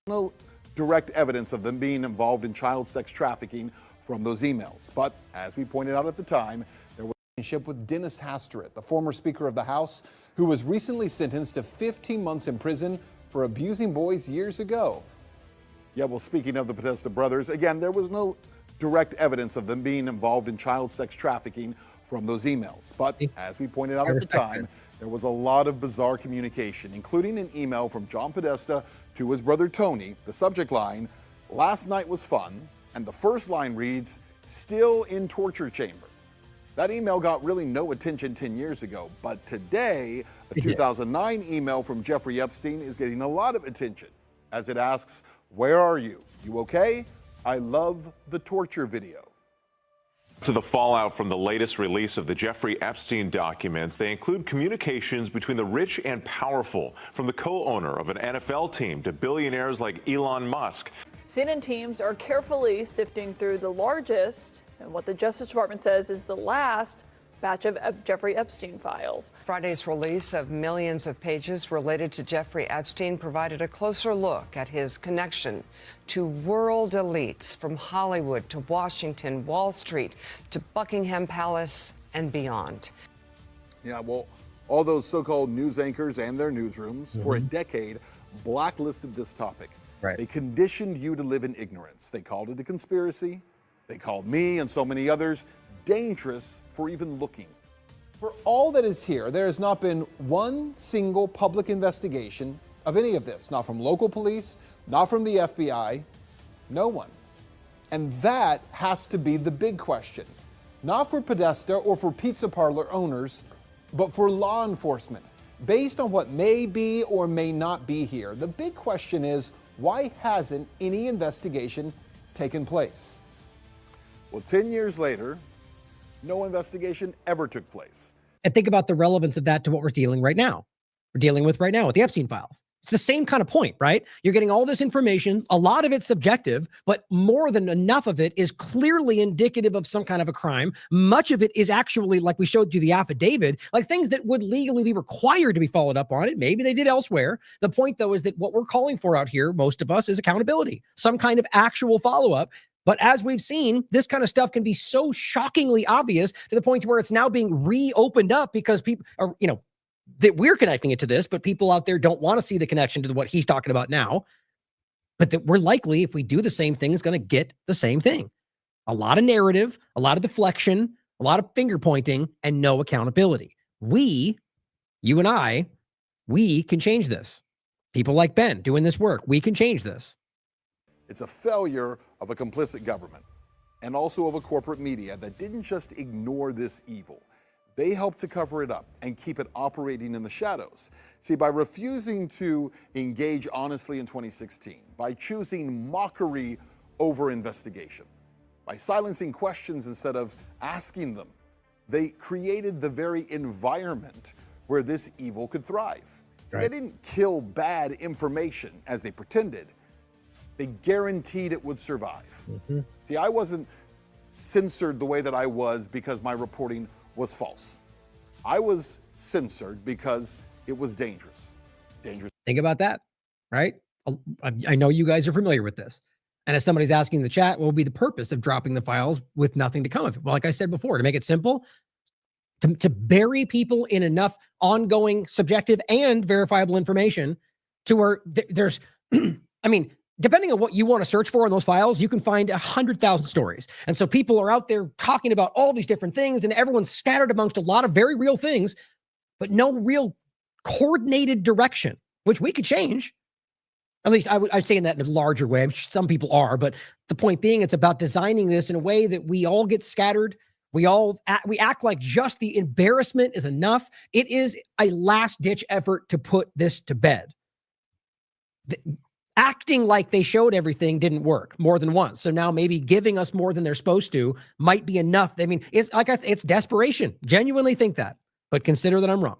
S16: No direct evidence of them being involved in child sex trafficking from those emails. But as we pointed out at the time, there was
S18: a relationship with Dennis Hastert, the former Speaker of the House, who was recently sentenced to 15 months in prison for abusing boys years ago.
S16: Yeah, well, speaking of the Podesta brothers, again, there was no direct evidence of them being involved in child sex trafficking from those emails. But as we pointed out at the time, there was a lot of bizarre communication, including an email from John Podesta to his brother Tony. The subject line, "Last night was fun." And the first line reads, "Still in torture chamber." That email got really no attention 10 years ago, but today, a 2009 email from Jeffrey Epstein is getting a lot of attention as it asks, "Where are you? You okay? I love the torture video."
S19: To the fallout from the latest release of the Jeffrey Epstein documents, they include communications between the rich and powerful, from the co-owner of an NFL team to billionaires like Elon Musk.
S20: CNN teams are carefully sifting through the largest, and what the Justice Department says is the last, batch of Jeffrey Epstein files.
S21: Friday's release of millions of pages related to Jeffrey Epstein provided a closer look at his connection to world elites from Hollywood to Washington, Wall Street to Buckingham Palace and beyond.
S16: Yeah, well, all those so-called news anchors and their newsrooms for a decade blacklisted this topic.
S6: Right.
S16: They conditioned you to live in ignorance. They called it a conspiracy. They called me and so many others dangerous for even looking.
S18: For all that is here, there has not been one single public investigation of any of this, not from local police, not from the FBI, no one. And that has to be the big question, not for Podesta or for pizza parlor owners, but for law enforcement. Based on what may be or may not be here, the big question is, why hasn't any investigation taken place?
S16: Well, 10 years later, no investigation ever took place.
S6: And think about the relevance of that to what we're dealing with right now with the Epstein files. It's the same kind of point, right? You're getting all this information. A lot of it's subjective, but more than enough of it is clearly indicative of some kind of a crime. Much of it is actually, like we showed you the affidavit, like things that would legally be required to be followed up on it. Maybe they did elsewhere. The point, though, is that what we're calling for out here, most of us, is accountability, some kind of actual follow-up. But as we've seen, this kind of stuff can be so shockingly obvious to the point where it's now being reopened up because people are, that we're connecting it to this, but people out there don't want to see the connection to what he's talking about now. But that we're likely, if we do the same thing, is going to get the same thing. A lot of narrative, a lot of deflection, a lot of finger pointing, and no accountability. You and I, we can change this. People like Ben doing this work, we can change this.
S16: It's a failure of a complicit government and also of a corporate media that didn't just ignore this evil. They helped to cover it up and keep it operating in the shadows. See, by refusing to engage honestly in 2016, by choosing mockery over investigation, by silencing questions instead of asking them, they created the very environment where this evil could thrive. See, They didn't kill bad information as they pretended. They guaranteed it would survive. See, I wasn't censored the way that I was because my reporting was false. I was censored because it was dangerous.
S6: Think about that, right? I know you guys are familiar with this. And as somebody's asking in the chat, what will be the purpose of dropping the files with nothing to come of it? Well, like I said before, to make it simple, to bury people in enough ongoing subjective and verifiable information to where there's, depending on what you want to search for in those files, you can find 100,000 stories. And so people are out there talking about all these different things, and everyone's scattered amongst a lot of very real things, but no real coordinated direction, which we could change. At least I'd say in that in a larger way. I'm sure some people are, but the point being, it's about designing this in a way that we all get scattered. We act like just the embarrassment is enough. It is a last-ditch effort to put this to bed. Acting like they showed everything didn't work more than once. So now maybe giving us more than they're supposed to might be enough. It's like it's desperation. Genuinely think that, but consider that I'm wrong.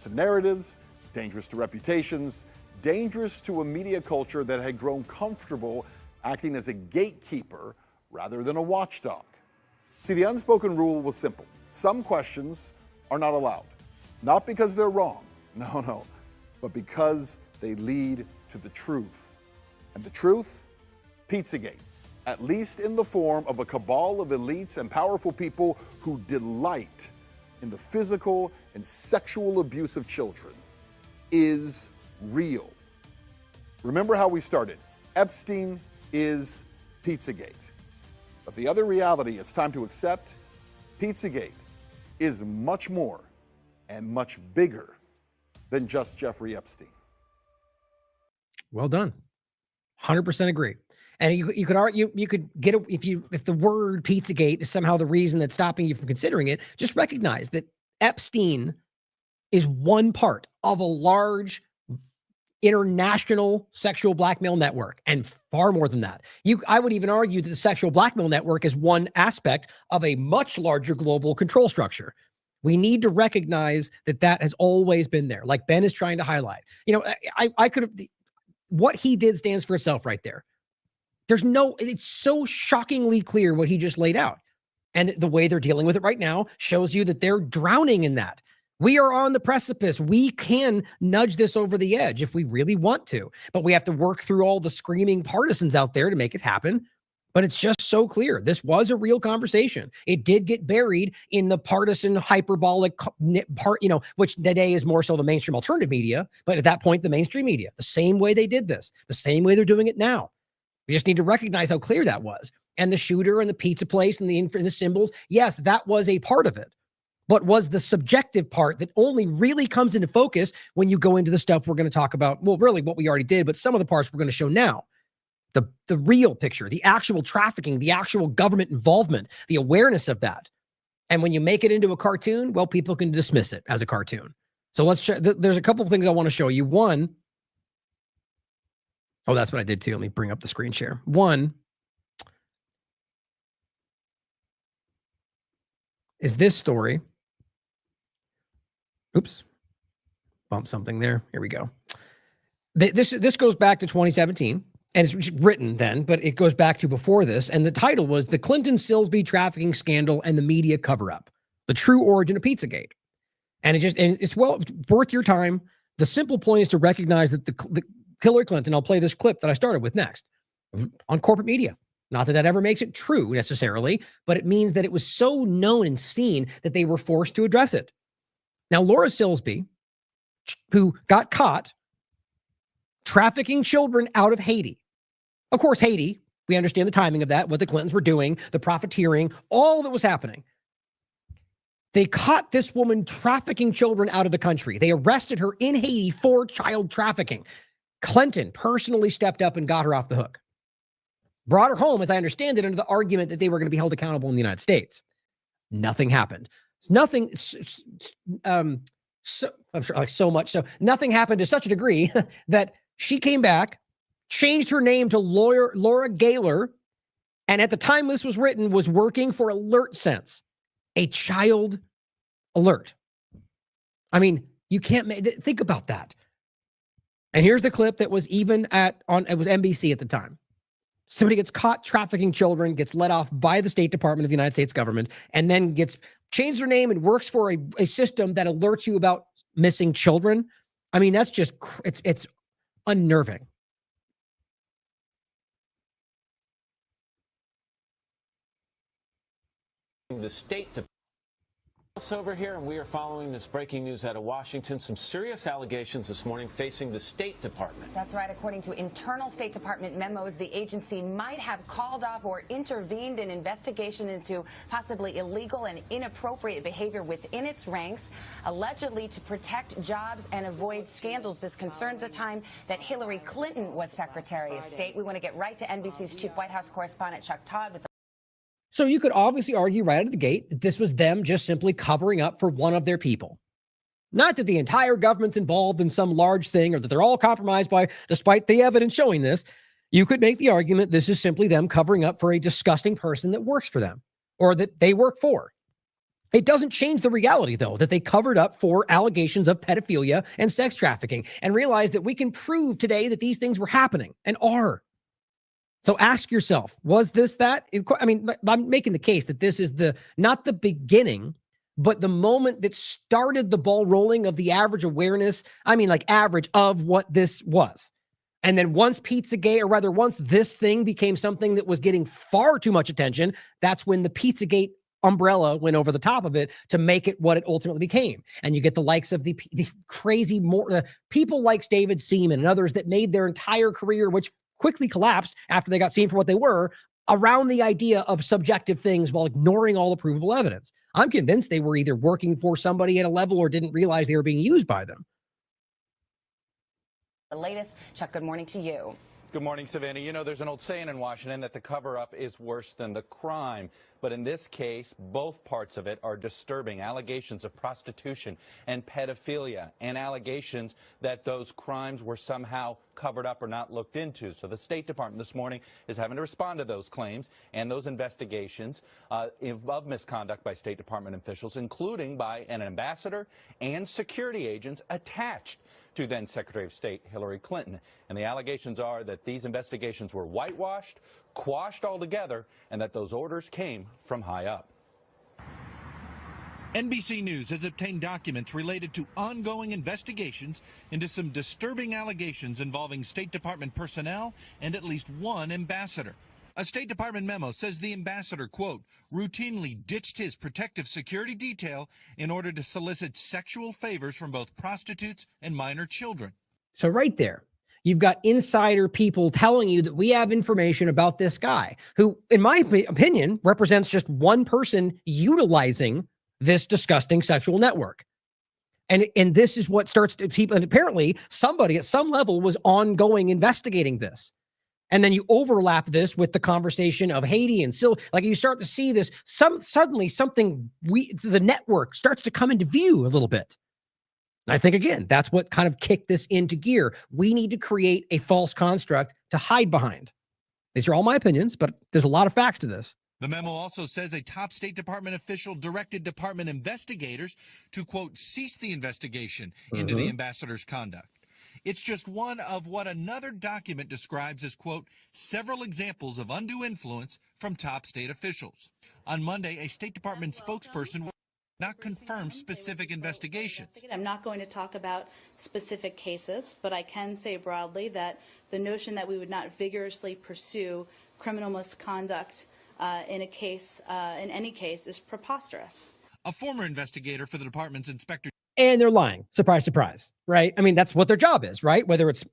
S16: To narratives, dangerous to reputations, dangerous to a media culture that had grown comfortable acting as a gatekeeper rather than a watchdog. See, the unspoken rule was simple. Some questions are not allowed, not because they're wrong, no, but because they lead to the truth. And the truth? Pizzagate, at least in the form of a cabal of elites and powerful people who delight in the physical and sexual abuse of children, is real. Remember how we started. Epstein is Pizzagate. But the other reality it's time to accept, Pizzagate is much more and much bigger than just Jeffrey Epstein.
S6: Well done. 100% agree. And you could argue, you could get it if the word Pizzagate is somehow the reason that's stopping you from considering it, just recognize that Epstein is one part of a large international sexual blackmail network, and far more than that. I would even argue that the sexual blackmail network is one aspect of a much larger global control structure. We need to recognize that has always been there, like Ben is trying to highlight. I could have,
S17: what he did stands for itself right there. It's so shockingly clear what he just laid out. And the way they're dealing with it right now shows you that they're drowning in that. We are on the precipice. We can nudge this over the edge if we really want to, but we have to work through all the screaming partisans out there to make it happen. But it's just so clear. This was a real conversation. It did get buried in the partisan hyperbolic part, which today is more so the mainstream alternative media. But at that point, the mainstream media, the same way they did this, the same way they're doing it now. We just need to recognize how clear that was. And the shooter and the pizza place and the symbols, yes, that was a part of it. But was the subjective part that only really comes into focus when you go into the stuff we're going to talk about. Well, really what we already did, but some of the parts we're going to show now. The real picture, the actual trafficking, the actual government involvement, the awareness of that. And when you make it into a cartoon, well, people can dismiss it as a cartoon. So let's show, there's a couple of things I want to show you. One, oh, that's what I did too. Let me bring up the screen share. One is this story. Oops, bump something there. Here we go. This goes back to 2017. And it's written then, but it goes back to before this. And the title was The Clinton-Silsby Trafficking Scandal and the Media Cover-Up, The True Origin of Pizzagate. And it's well worth your time. The simple point is to recognize that the Hillary Clinton, I'll play this clip that I started with next, on corporate media. Not that ever makes it true necessarily, but it means that it was so known and seen that they were forced to address it. Now, Laura Silsby, who got caught trafficking children out of Haiti. Of course, Haiti, we understand the timing of that, what the Clintons were doing, the profiteering, all that was happening. They caught this woman trafficking children out of the country. They arrested her in Haiti for child trafficking. Clinton personally stepped up and got her off the hook. Brought her home, as I understand it, under the argument that they were going to be held accountable in the United States. Nothing happened. Nothing, I'm sure, like so much so, nothing happened to such a degree that she came back, changed her name to Laura Gaylor, and at the time this was written, was working for Alert Sense, a child alert. I mean, you can't think about that. And here's the clip that was even it was NBC at the time. Somebody gets caught trafficking children, gets let off by the State Department of the United States government, and then gets changed their name and works for a system that alerts you about missing children. I mean, that's just, it's unnerving.
S1: The State Department over here, and we are following this breaking news out of Washington. Some serious allegations this morning facing the State Department.
S2: That's right. According to internal State Department memos, the agency might have called off or intervened in investigation into possibly illegal and inappropriate behavior within its ranks, allegedly to protect jobs and avoid scandals. This concerns the time that Hillary Clinton was Secretary of State. We want to get right to NBC's chief White House correspondent Chuck Todd with
S17: So you could obviously argue right out of the gate that this was them just simply covering up for one of their people. Not that the entire government's involved in some large thing or that they're all compromised despite the evidence showing this. You could make the argument this is simply them covering up for a disgusting person that works for them or that they work for. It doesn't change the reality, though, that they covered up for allegations of pedophilia and sex trafficking and realized that we can prove today that these things were happening and are. So ask yourself, was this that? I mean, I'm making the case that this is not the beginning, but the moment that started the ball rolling of the average awareness. I mean, like average of what this was. And then once Pizzagate, or rather once this thing became something that was getting far too much attention, that's when the Pizzagate umbrella went over the top of it to make it what it ultimately became. And you get the likes of the crazy people like David Seaman and others that made their entire career, which quickly collapsed after they got seen for what they were, around the idea of subjective things while ignoring all the provable evidence. I'm convinced they were either working for somebody at a level or didn't realize they were being used by them.
S2: the latest. Chuck, good morning to you.
S3: Good morning, Savannah. You know, there's an old saying in Washington that the cover-up is worse than the crime. But in this case, both parts of it are disturbing. Allegations of prostitution and pedophilia, and allegations that those crimes were somehow covered up or not looked into. So the State Department this morning is having to respond to those claims and those investigations of misconduct by State Department officials, including by an ambassador and security agents attached to then Secretary of State Hillary Clinton. And the allegations are that these investigations were whitewashed, quashed altogether, and that those orders came from high up.
S5: NBC News has obtained documents related to ongoing investigations into some disturbing allegations involving State Department personnel and at least one ambassador. A State Department memo says the ambassador, quote, routinely ditched his protective security detail in order to solicit sexual favors from both prostitutes and minor children.
S17: So right there, you've got insider people telling you that we have information about this guy who, in my opinion, represents just one person utilizing this disgusting sexual network. And this is what starts to people, and apparently somebody at some level was ongoing investigating this. And then you overlap this with the conversation of Haiti and like you start to see this, suddenly something, the network starts to come into view a little bit. And I think, again, that's what kind of kicked this into gear. We need to create a false construct to hide behind. These are all my opinions, but there's a lot of facts to this.
S5: The memo also says a top State Department official directed department investigators to, quote, cease the investigation into the ambassador's conduct. It's just one of what another document describes as, quote, several examples of undue influence from top state officials. On Monday, a State Department spokesperson will not confirm specific investigations.
S22: I'm not going to talk about specific cases, but I can say broadly that the notion that we would not vigorously pursue criminal misconduct in any case is preposterous.
S5: A former investigator for the department's inspector.
S17: And they're lying. Surprise, surprise, right? I mean, that's what their job is, right? Whether it's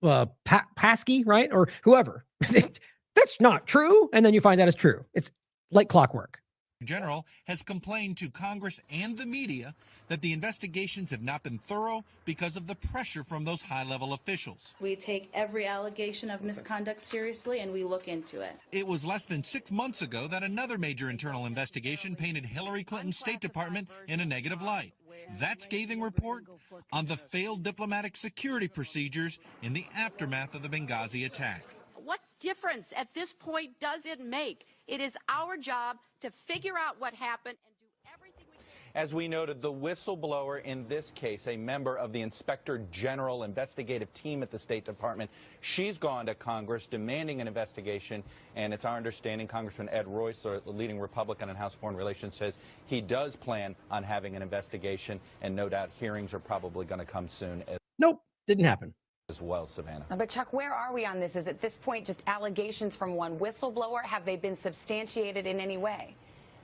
S17: Paskey, right? Or whoever. That's not true. And then you find that it's true. It's like clockwork.
S5: General has complained to Congress and the media that the investigations have not been thorough because of the pressure from those high-level officials.
S22: We take every allegation of misconduct seriously, and we look into it.
S5: It was less than 6 months ago that another major internal investigation painted Hillary Clinton's State Department in a negative light. That scathing report on the failed diplomatic security procedures in the aftermath of the Benghazi attack.
S23: What difference at this point does it make? It is our job to figure out what happened and do everything we can.
S3: As we noted, the whistleblower in this case, a member of the Inspector General investigative team at the State Department, she's gone to Congress demanding an investigation, and it's our understanding Congressman Ed Royce, a leading Republican in House Foreign Relations, says he does plan on having an investigation, and no doubt hearings are probably going to come soon.
S17: Nope, didn't happen.
S3: As well, Savannah.
S2: But Chuck, where are we on this? Is at this point just allegations from one whistleblower? Have they been substantiated in any way?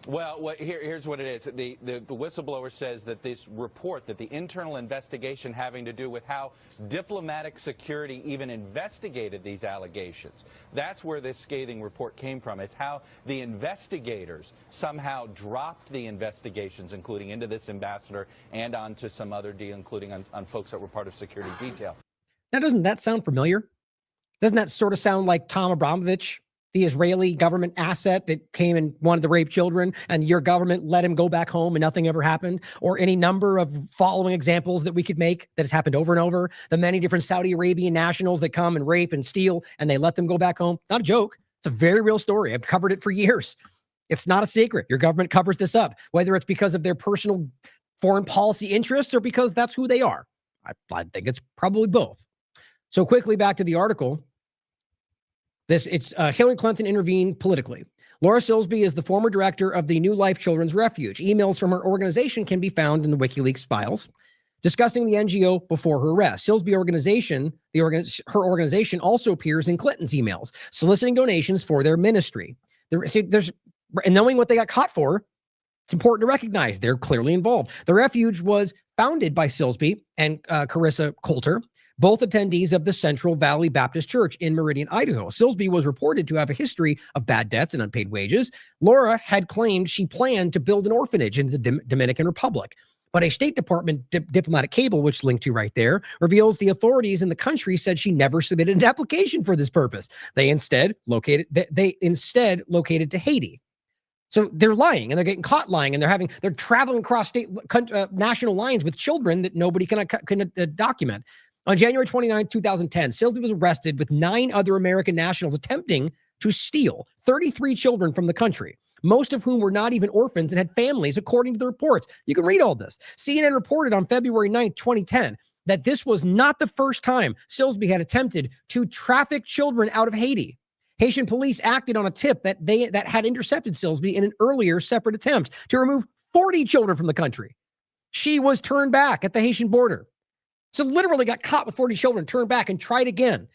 S3: Well, here's what it is. The whistleblower says that this report, that the internal investigation having to do with how diplomatic security even investigated these allegations, that's where this scathing report came from. It's how the investigators somehow dropped the investigations, including into this ambassador and onto some other deal, including on folks that were part of security detail.
S17: Now, doesn't that sound familiar? Doesn't that sort of sound like Tom Abramovich, the Israeli government asset that came and wanted to rape children, and your government let him go back home and nothing ever happened? Or any number of following examples that we could make that has happened over and over. The many different Saudi Arabian nationals that come and rape and steal, and they let them go back home. Not a joke. It's a very real story. I've covered it for years. It's not a secret. Your government covers this up, whether it's because of their personal foreign policy interests or because that's who they are. I think it's probably both. So quickly back to the article. It's Hillary Clinton intervened politically. Laura Silsby is the former director of the New Life Children's Refuge. Emails from her organization can be found in the WikiLeaks files discussing the NGO before her arrest. Silsby organization, her organization also appears in Clinton's emails, soliciting donations for their ministry. And knowing what they got caught for, it's important to recognize they're clearly involved. The refuge was founded by Silsby and Carissa Coulter, both attendees of the Central Valley Baptist Church in Meridian, Idaho. Silsby was reported to have a history of bad debts and unpaid wages. Laura had claimed she planned to build an orphanage in the Dominican Republic. But a State Department diplomatic cable, which linked to right there, reveals the authorities in the country said she never submitted an application for this purpose. They instead located to Haiti. So they're lying and they're getting caught lying and they're traveling across national lines with children that nobody can document. On January 29, 2010, Silsby was arrested with 9 other American nationals attempting to steal 33 children from the country, most of whom were not even orphans and had families, according to the reports. You can read all this. CNN reported on February 9, 2010, that this was not the first time Silsby had attempted to traffic children out of Haiti. Haitian police acted on a tip that had intercepted Silsby in an earlier separate attempt to remove 40 children from the country. She was turned back at the Haitian border. So literally got caught with 40 children, turned back and tried again.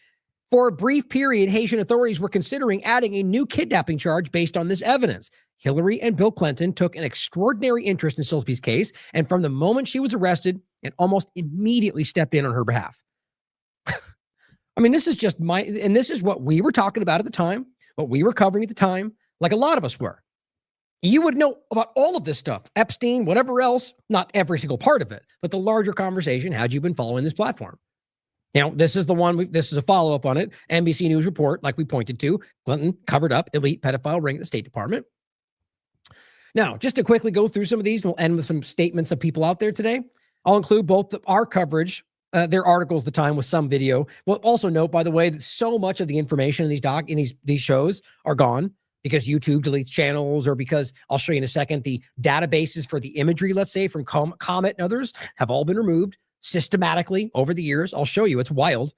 S17: For a brief period, Haitian authorities were considering adding a new kidnapping charge based on this evidence. Hillary and Bill Clinton took an extraordinary interest in Silsby's case, and from the moment she was arrested, and almost immediately stepped in on her behalf. I mean, this is just and this is what we were talking about at the time, what we were covering at the time, like a lot of us were. You would know about all of this stuff, Epstein, whatever else, not every single part of it, but the larger conversation had you been following this platform. Now, this is the one, this is a follow-up on it. NBC News report, like we pointed to, Clinton covered up elite pedophile ring at the State Department. Now, just to quickly go through some of these, we'll end with some statements of people out there today. I'll include both our coverage, their articles at the time with some video. We'll also note, by the way, that so much of the information in these shows are gone because YouTube deletes channels, or because, I'll show you in a second, the databases for the imagery, let's say, from Comet and others have all been removed systematically over the years. I'll show you. It's wild.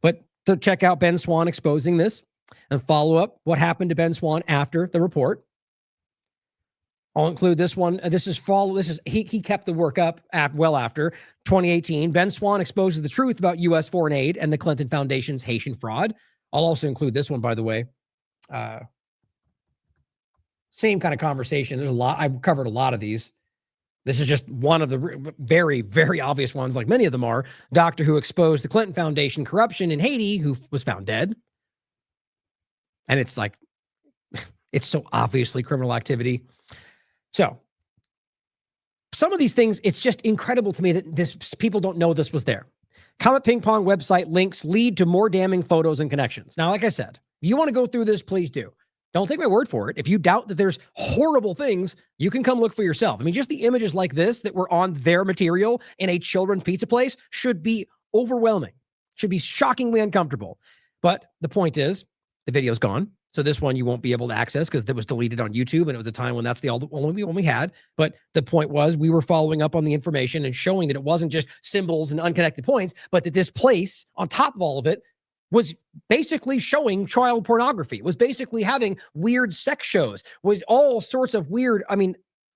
S17: But to check out Ben Swann exposing this and follow up what happened to Ben Swann after the report. I'll include this one. He kept the work up well after 2018. Ben Swann exposes the truth about U.S. foreign aid and the Clinton Foundation's Haitian fraud. I'll also include this one, by the way. Same kind of conversation. There's a lot. I've covered a lot of these. This is just one of the very, very obvious ones, like many of them are. Doctor who exposed the Clinton Foundation corruption in Haiti, who was found dead. And it's like, it's so obviously criminal activity. So some of these things, it's just incredible to me that people don't know this was there. Comet Ping Pong website links lead to more damning photos and connections. Now, like I said, if you want to go through this, please do. Don't take my word for it. If you doubt that there's horrible things, you can come look for yourself. I mean, just the images like this that were on their material in a children's pizza place should be overwhelming, should be shockingly uncomfortable. But the point is, the video's gone. So this one you won't be able to access because it was deleted on YouTube, and it was a time when that's the only one we had. But the point was, we were following up on the information and showing that it wasn't just symbols and unconnected points, but that this place, on top of all of it, was basically showing child pornography, was basically having weird sex shows, was all sorts of weird,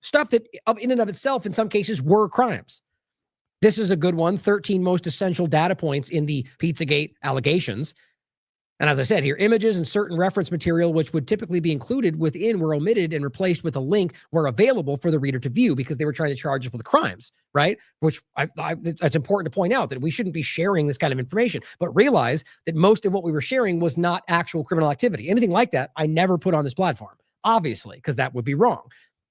S17: stuff that in and of itself, in some cases, were crimes. This is a good one, 13 most essential data points in the Pizzagate allegations. And as I said here, images and certain reference material, which would typically be included within, were omitted and replaced with a link were available for the reader to view because they were trying to charge us with crimes, right? Which that's important to point out, that we shouldn't be sharing this kind of information, but realize that most of what we were sharing was not actual criminal activity. Anything like that, I never put on this platform, obviously, because that would be wrong.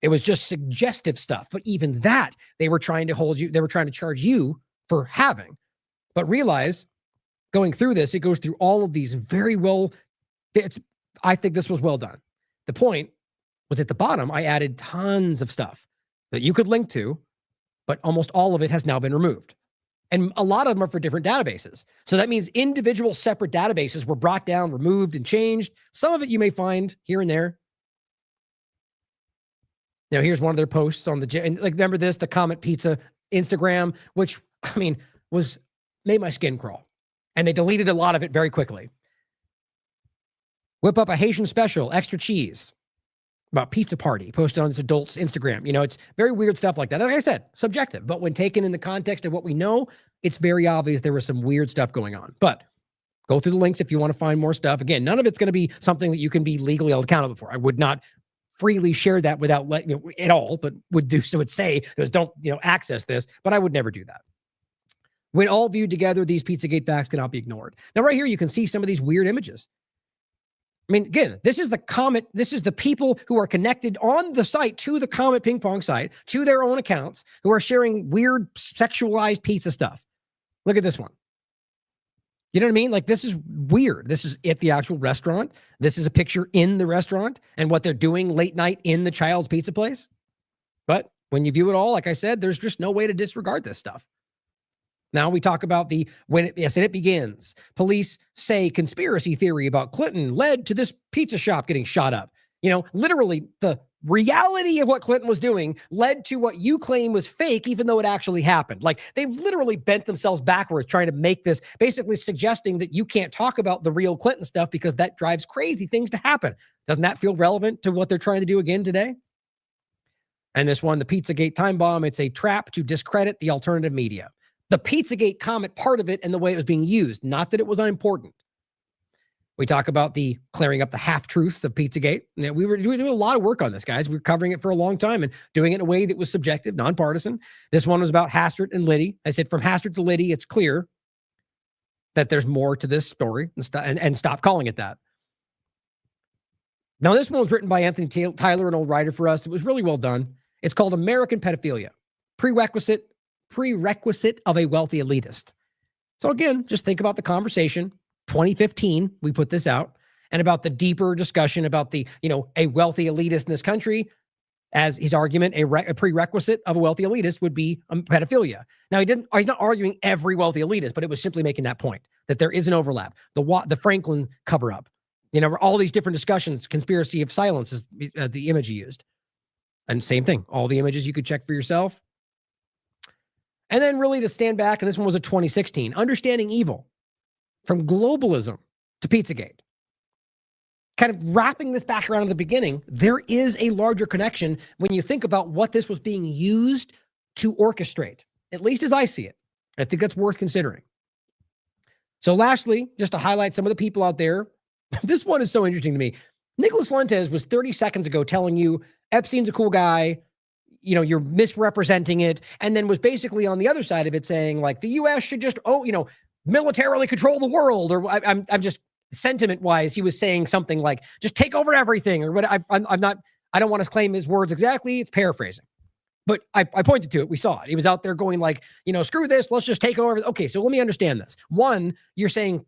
S17: It was just suggestive stuff. But even that, they were trying to charge you for having. But realize, going through this, it goes through all of these very well. I think this was well done. The point was, at the bottom, I added tons of stuff that you could link to, but almost all of it has now been removed. And a lot of them are for different databases. So that means individual separate databases were brought down, removed, and changed. Some of it you may find here and there. Now, here's one of their posts on remember this, the Comet Pizza Instagram, which, made my skin crawl. And they deleted a lot of it very quickly. Whip up a Haitian special, extra cheese, about pizza party, posted on this adult's Instagram. It's very weird stuff like that. Like I said, subjective. But when taken in the context of what we know, it's very obvious there was some weird stuff going on. But go through the links if you want to find more stuff. Again, none of it's going to be something that you can be legally held accountable for. I would not freely share that without letting at all, but would do so. Would say, don't access this, but I would never do that. When all viewed together, these Pizzagate facts cannot be ignored. Now, right here, you can see some of these weird images. Again, this is the Comet. This is the people who are connected on the site to the Comet Ping Pong site, to their own accounts, who are sharing weird sexualized pizza stuff. Look at this one. You know what I mean? Like, this is weird. This is at the actual restaurant. This is a picture in the restaurant and what they're doing late night in the child's pizza place. But when you view it all, like I said, there's just no way to disregard this stuff. Now we talk about when it begins. Police say conspiracy theory about Clinton led to this pizza shop getting shot up. You know, literally the reality of what Clinton was doing led to what you claim was fake, even though it actually happened. Like, they've literally bent themselves backwards trying to make this, basically suggesting that you can't talk about the real Clinton stuff because that drives crazy things to happen. Doesn't that feel relevant to what they're trying to do again today? And this one, the Pizzagate time bomb, it's a trap to discredit the alternative media. The Pizzagate comment, part of it, and the way it was being used, not that it was unimportant. We talk about the clearing up the half-truths of Pizzagate. We were doing a lot of work on this, guys. We were covering it for a long time and doing it in a way that was subjective, nonpartisan. This one was about Hastert and Liddy. I said from Hastert to Liddy, it's clear that there's more to this story, and stop calling it that. Now, this one was written by Anthony Tyler, an old writer for us. It was really well done. It's called American Pedophilia, prerequisite of a wealthy elitist. So again, just think about the conversation. 2015, we put this out, and about the deeper discussion about a wealthy elitist in this country, as his argument, a prerequisite of a wealthy elitist would be pedophilia. Now, he's not arguing every wealthy elitist, but it was simply making that point, that there is an overlap. The Franklin cover-up, all these different discussions, conspiracy of silence is the image he used. And same thing, all the images you could check for yourself. And then really to stand back, and this one was a 2016, understanding evil. From globalism to Pizzagate. Kind of wrapping this back around at the beginning, there is a larger connection when you think about what this was being used to orchestrate, at least as I see it. I think that's worth considering. So lastly, just to highlight some of the people out there, this one is so interesting to me. Nicholas Fuentes was 30 seconds ago telling you Epstein's a cool guy, you're misrepresenting it, and then was basically on the other side of it saying, like, the U.S. should just, militarily control the world, or I'm just sentiment-wise, he was saying something like, just take over everything, or what. I don't want to claim his words exactly. It's paraphrasing, but I pointed to it. We saw it. He was out there going like, screw this. Let's just take over. Okay, so let me understand this. One, you're saying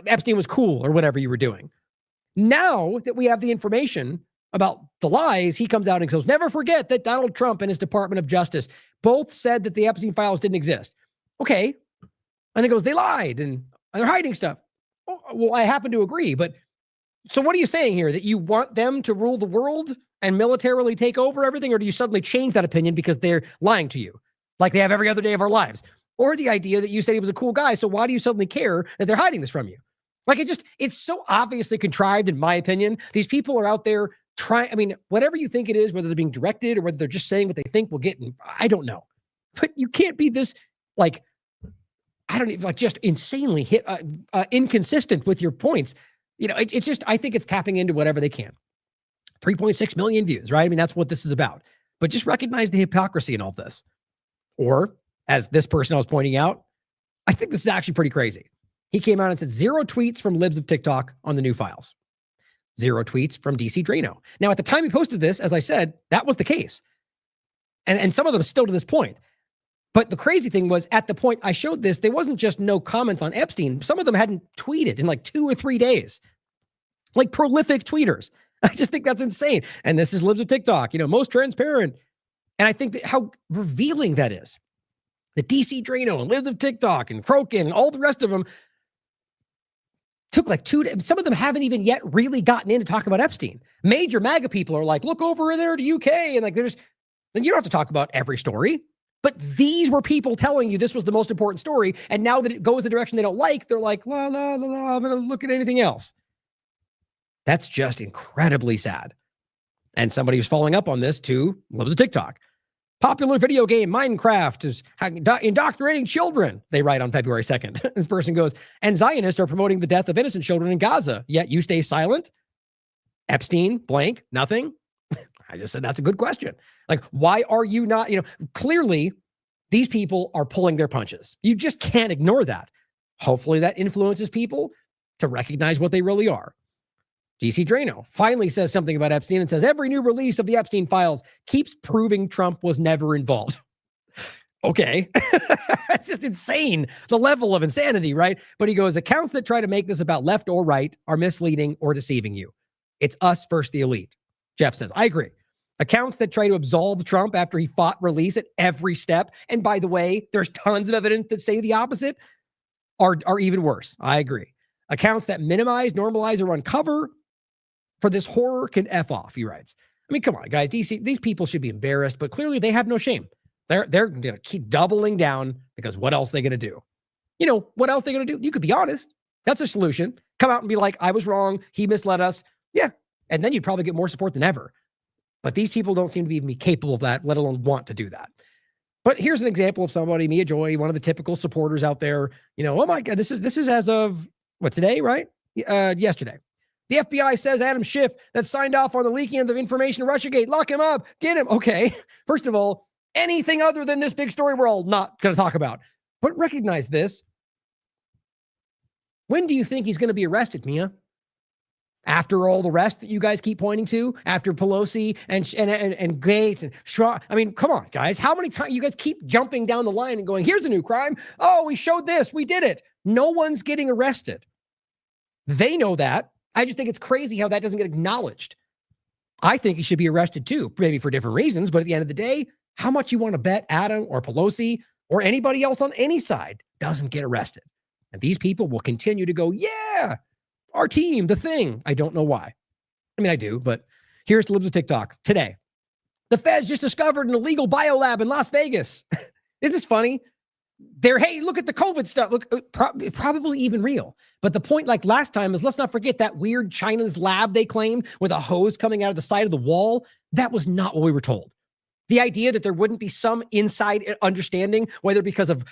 S17: Epstein was cool or whatever you were doing. Now that we have the information about the lies, he comes out and goes, never forget that Donald Trump and his Department of Justice both said that the Epstein files didn't exist. Okay. And he goes, they lied and they're hiding stuff. Oh, well, I happen to agree. But so what are you saying here? That you want them to rule the world and militarily take over everything? Or do you suddenly change that opinion because they're lying to you like they have every other day of our lives? Or the idea that you said he was a cool guy. So why do you suddenly care that they're hiding this from you? Like, it's so obviously contrived, in my opinion. These people are out there whatever you think it is, whether they're being directed or whether they're just saying what they think will get, I don't know. But you can't be this, just insanely inconsistent with your points. It's just, I think it's tapping into whatever they can. 3.6 million views, right? That's what this is about. But just recognize the hypocrisy in all this. Or, as this person I was pointing out, I think this is actually pretty crazy. He came out and said 0 tweets from libs of TikTok on the new files. 0 tweets from DC Drano. Now, at the time he posted this, as I said, that was the case. And some of them still to this point. But the crazy thing was, at the point I showed this, there wasn't just no comments on Epstein. Some of them hadn't tweeted in 2 or 3 days. Like prolific tweeters. I just think that's insane. And this is libs of TikTok, most transparent. And I think that how revealing that is. The DC Drano and libs of TikTok and Kroken and all the rest of them took 2 days. Some of them haven't even yet really gotten in to talk about Epstein. Major MAGA people are like, look over there to UK. And then you don't have to talk about every story. But these were people telling you this was the most important story. And now that it goes the direction they don't like, they're like, la, la, la, la, I'm going to look at anything else. That's just incredibly sad. And somebody was following up on this too. Loves a TikTok. Popular video game Minecraft is indoctrinating children, they write on February 2nd. This person goes, and Zionists are promoting the death of innocent children in Gaza, yet you stay silent? Epstein, blank, nothing? I just said, that's a good question. Why are you not, clearly these people are pulling their punches. You just can't ignore that. Hopefully that influences people to recognize what they really are. DC Drano finally says something about Epstein and says, every new release of the Epstein files keeps proving Trump was never involved. Okay. It's just insane, the level of insanity, right? But he goes, accounts that try to make this about left or right are misleading or deceiving you. It's us versus the elite. Jeff says, I agree. Accounts that try to absolve Trump after he fought release at every step, and by the way, there's tons of evidence that say the opposite, are even worse. I agree. Accounts that minimize, normalize, or uncover for this horror can F off, he writes. I mean, come on, guys. These people should be embarrassed, but clearly they have no shame. They're going to keep doubling down because what else are they going to do? You know, what else are they going to do? You could be honest. That's a solution. Come out and be like, I was wrong. He misled us. Yeah. And then you'd probably get more support than ever. But these people don't seem to even be capable of that, let alone want to do that. But here's an example of somebody, Mia Joy, one of the typical supporters out there. You know, oh my God, this is as of what, today, right? Yesterday. The FBI says Adam Schiff that signed off on the leaking of the information in Russiagate. Lock him up. Get him. Okay. First of all, anything other than this big story we're all not going to talk about. But recognize this. When do you think he's going to be arrested, Mia? After all the rest that you guys keep pointing to, after Pelosi and Gates and Schwab. I mean, come on, guys. How many times you guys keep jumping down the line and going, here's a new crime. Oh, we showed this. We did it. No one's getting arrested. They know that. I just think it's crazy how that doesn't get acknowledged. I think he should be arrested too, maybe for different reasons. But at the end of the day, how much you want to bet Adam or Pelosi or anybody else on any side doesn't get arrested? And these people will continue to go, yeah, our team, the thing. I don't know why. I mean, I do, but here's the libs of TikTok today. The feds just discovered an illegal biolab in Las Vegas. Isn't this funny? Hey, look at the COVID stuff. Look, probably even real. But the point, like last time, is let's not forget that weird China's lab they claimed with a hose coming out of the side of the wall. That was not what we were told. The idea that there wouldn't be some inside understanding, whether because of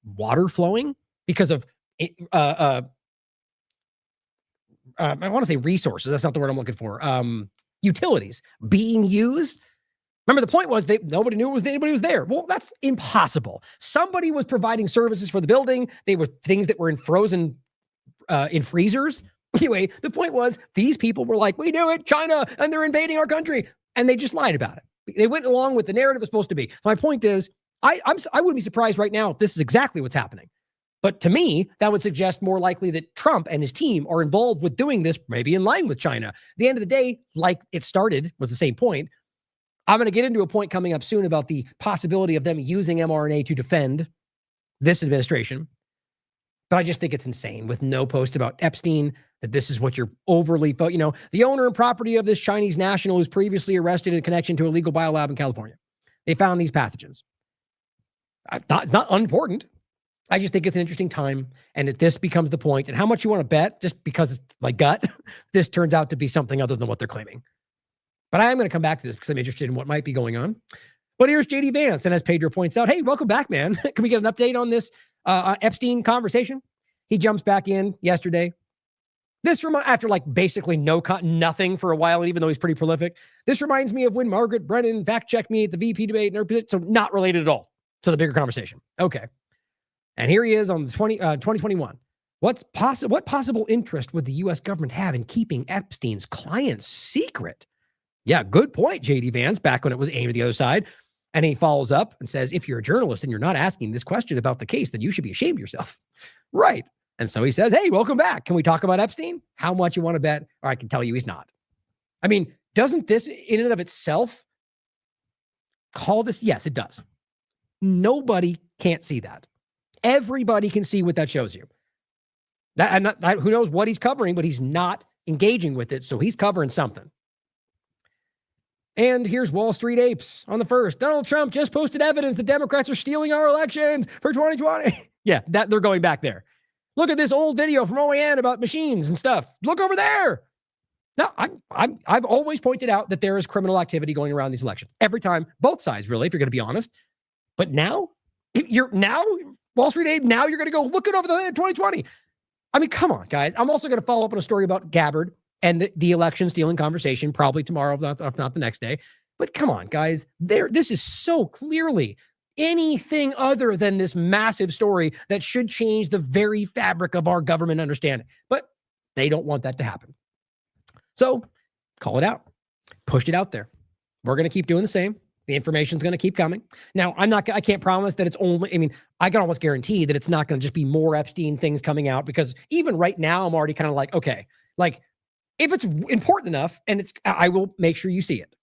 S17: water flowing, because of I want to say resources. That's not the word I'm looking for. Utilities being used. Remember, the point was nobody knew anybody was there. Well, that's impossible. Somebody was providing services for the building. They were things that were in frozen, in freezers. Anyway, the point was these people were like, we knew it, China, and they're invading our country. And they just lied about it. They went along with the narrative it's supposed to be. So my point is, I wouldn't be surprised right now if this is exactly what's happening. But to me, that would suggest more likely that Trump and his team are involved with doing this, maybe in line with China. At the end of the day, like it started, was the same point. I'm going to get into a point coming up soon about the possibility of them using mRNA to defend this administration. But I just think it's insane with no post about Epstein, that this is what you're overly, the owner and property of this Chinese national who's previously arrested in connection to a illegal biolab in California. They found these pathogens. It's not unimportant. I just think it's an interesting time, and that this becomes the point. And how much you want to bet, just because it's my gut, this turns out to be something other than what they're claiming. But I am going to come back to this because I'm interested in what might be going on. But here's JD Vance, and as Pedro points out, hey, welcome back, man. Can we get an update on this Epstein conversation? He jumps back in yesterday. This after like basically nothing for a while, even though he's pretty prolific. This reminds me of when Margaret Brennan fact-checked me at the VP debate, so not related at all to the bigger conversation. Okay. And here he is on the 2021. What possible interest would the U.S. government have in keeping Epstein's clients secret? Yeah, good point, JD Vance, back when it was aimed at the other side. And he follows up and says, if you're a journalist and you're not asking this question about the case, then you should be ashamed of yourself. Right. And so he says, hey, welcome back. Can we talk about Epstein? How much you want to bet? Or I can tell you he's not. I mean, doesn't this in and of itself call this? Yes, it does. Nobody can't see that. Everybody can see what that shows you. Who knows what he's covering, but he's not engaging with it. So he's covering something. And here's Wall Street Apes on the first. Donald Trump just posted evidence the Democrats are stealing our elections for 2020. Yeah, they're going back there. Look at this old video from OAN about machines and stuff. Look over there. Now, I've always pointed out that there is criminal activity going around these elections. Every time, both sides, really, if you're going to be honest. But now, Wall Street Ape, now you're going to go look it over the 2020. I mean, come on, guys. I'm also going to follow up on a story about Gabbard and the election stealing conversation, probably tomorrow, if not the next day. But come on, guys. This is so clearly anything other than this massive story that should change the very fabric of our government understanding. But they don't want that to happen. So call it out. Pushed it out there. We're going to keep doing the same. The information's going to keep coming. Now, I can't promise that it's only, I mean, I can almost guarantee that it's not going to just be more Epstein things coming out, because even right now, I'm already kind of like, okay, like if it's important enough and I will make sure you see it.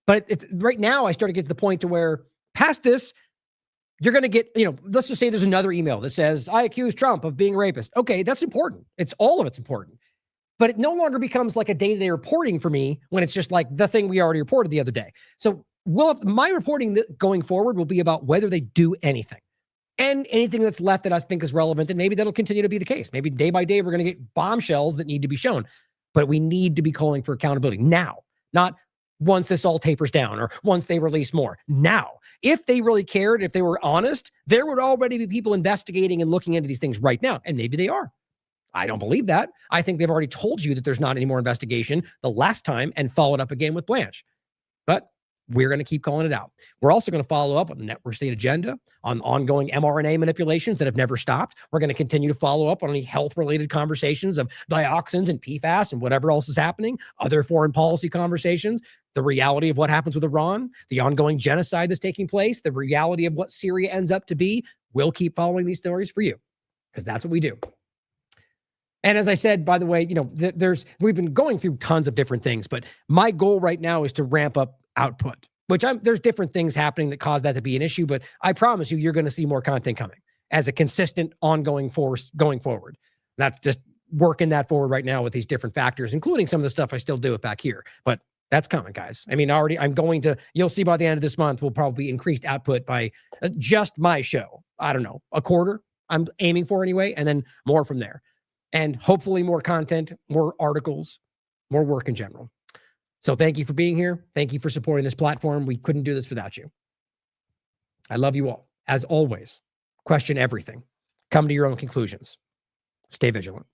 S17: But right now, I start to get to the point to where past this, you're going to get, let's just say there's another email that says, I accuse Trump of being a rapist. Okay, that's important. All of it's important. But it no longer becomes like a day-to-day reporting for me when it's just like the thing we already reported the other day. So my reporting going forward will be about whether they do anything. And anything that's left that I think is relevant, and maybe that'll continue to be the case. Maybe day by day, we're going to get bombshells that need to be shown. But we need to be calling for accountability now, not once this all tapers down or once they release more. Now, if they really cared, if they were honest, there would already be people investigating and looking into these things right now. And maybe they are. I don't believe that. I think they've already told you that there's not any more investigation the last time and followed up again with Blanche. But we're going to keep calling it out. We're also going to follow up on the network state agenda, on ongoing mRNA manipulations that have never stopped. We're going to continue to follow up on any health-related conversations of dioxins and PFAS and whatever else is happening, other foreign policy conversations, the reality of what happens with Iran, the ongoing genocide that's taking place, the reality of what Syria ends up to be. We'll keep following these stories for you, because that's what we do. And as I said, by the way, we've been going through tons of different things, but my goal right now is to ramp up output, which there's different things happening that cause that to be an issue, but I promise you're going to see more content coming as a consistent ongoing force going forward. That's just working that forward right now with these different factors, including some of the stuff I still do it back here, but that's coming, guys. I mean, you'll see by the end of this month, we'll probably increased output by just my show. I don't know, a quarter I'm aiming for anyway, and then more from there. And hopefully more content, more articles, more work in general. So thank you for being here. Thank you for supporting this platform. We couldn't do this without you. I love you all. As always, question everything. Come to your own conclusions. Stay vigilant.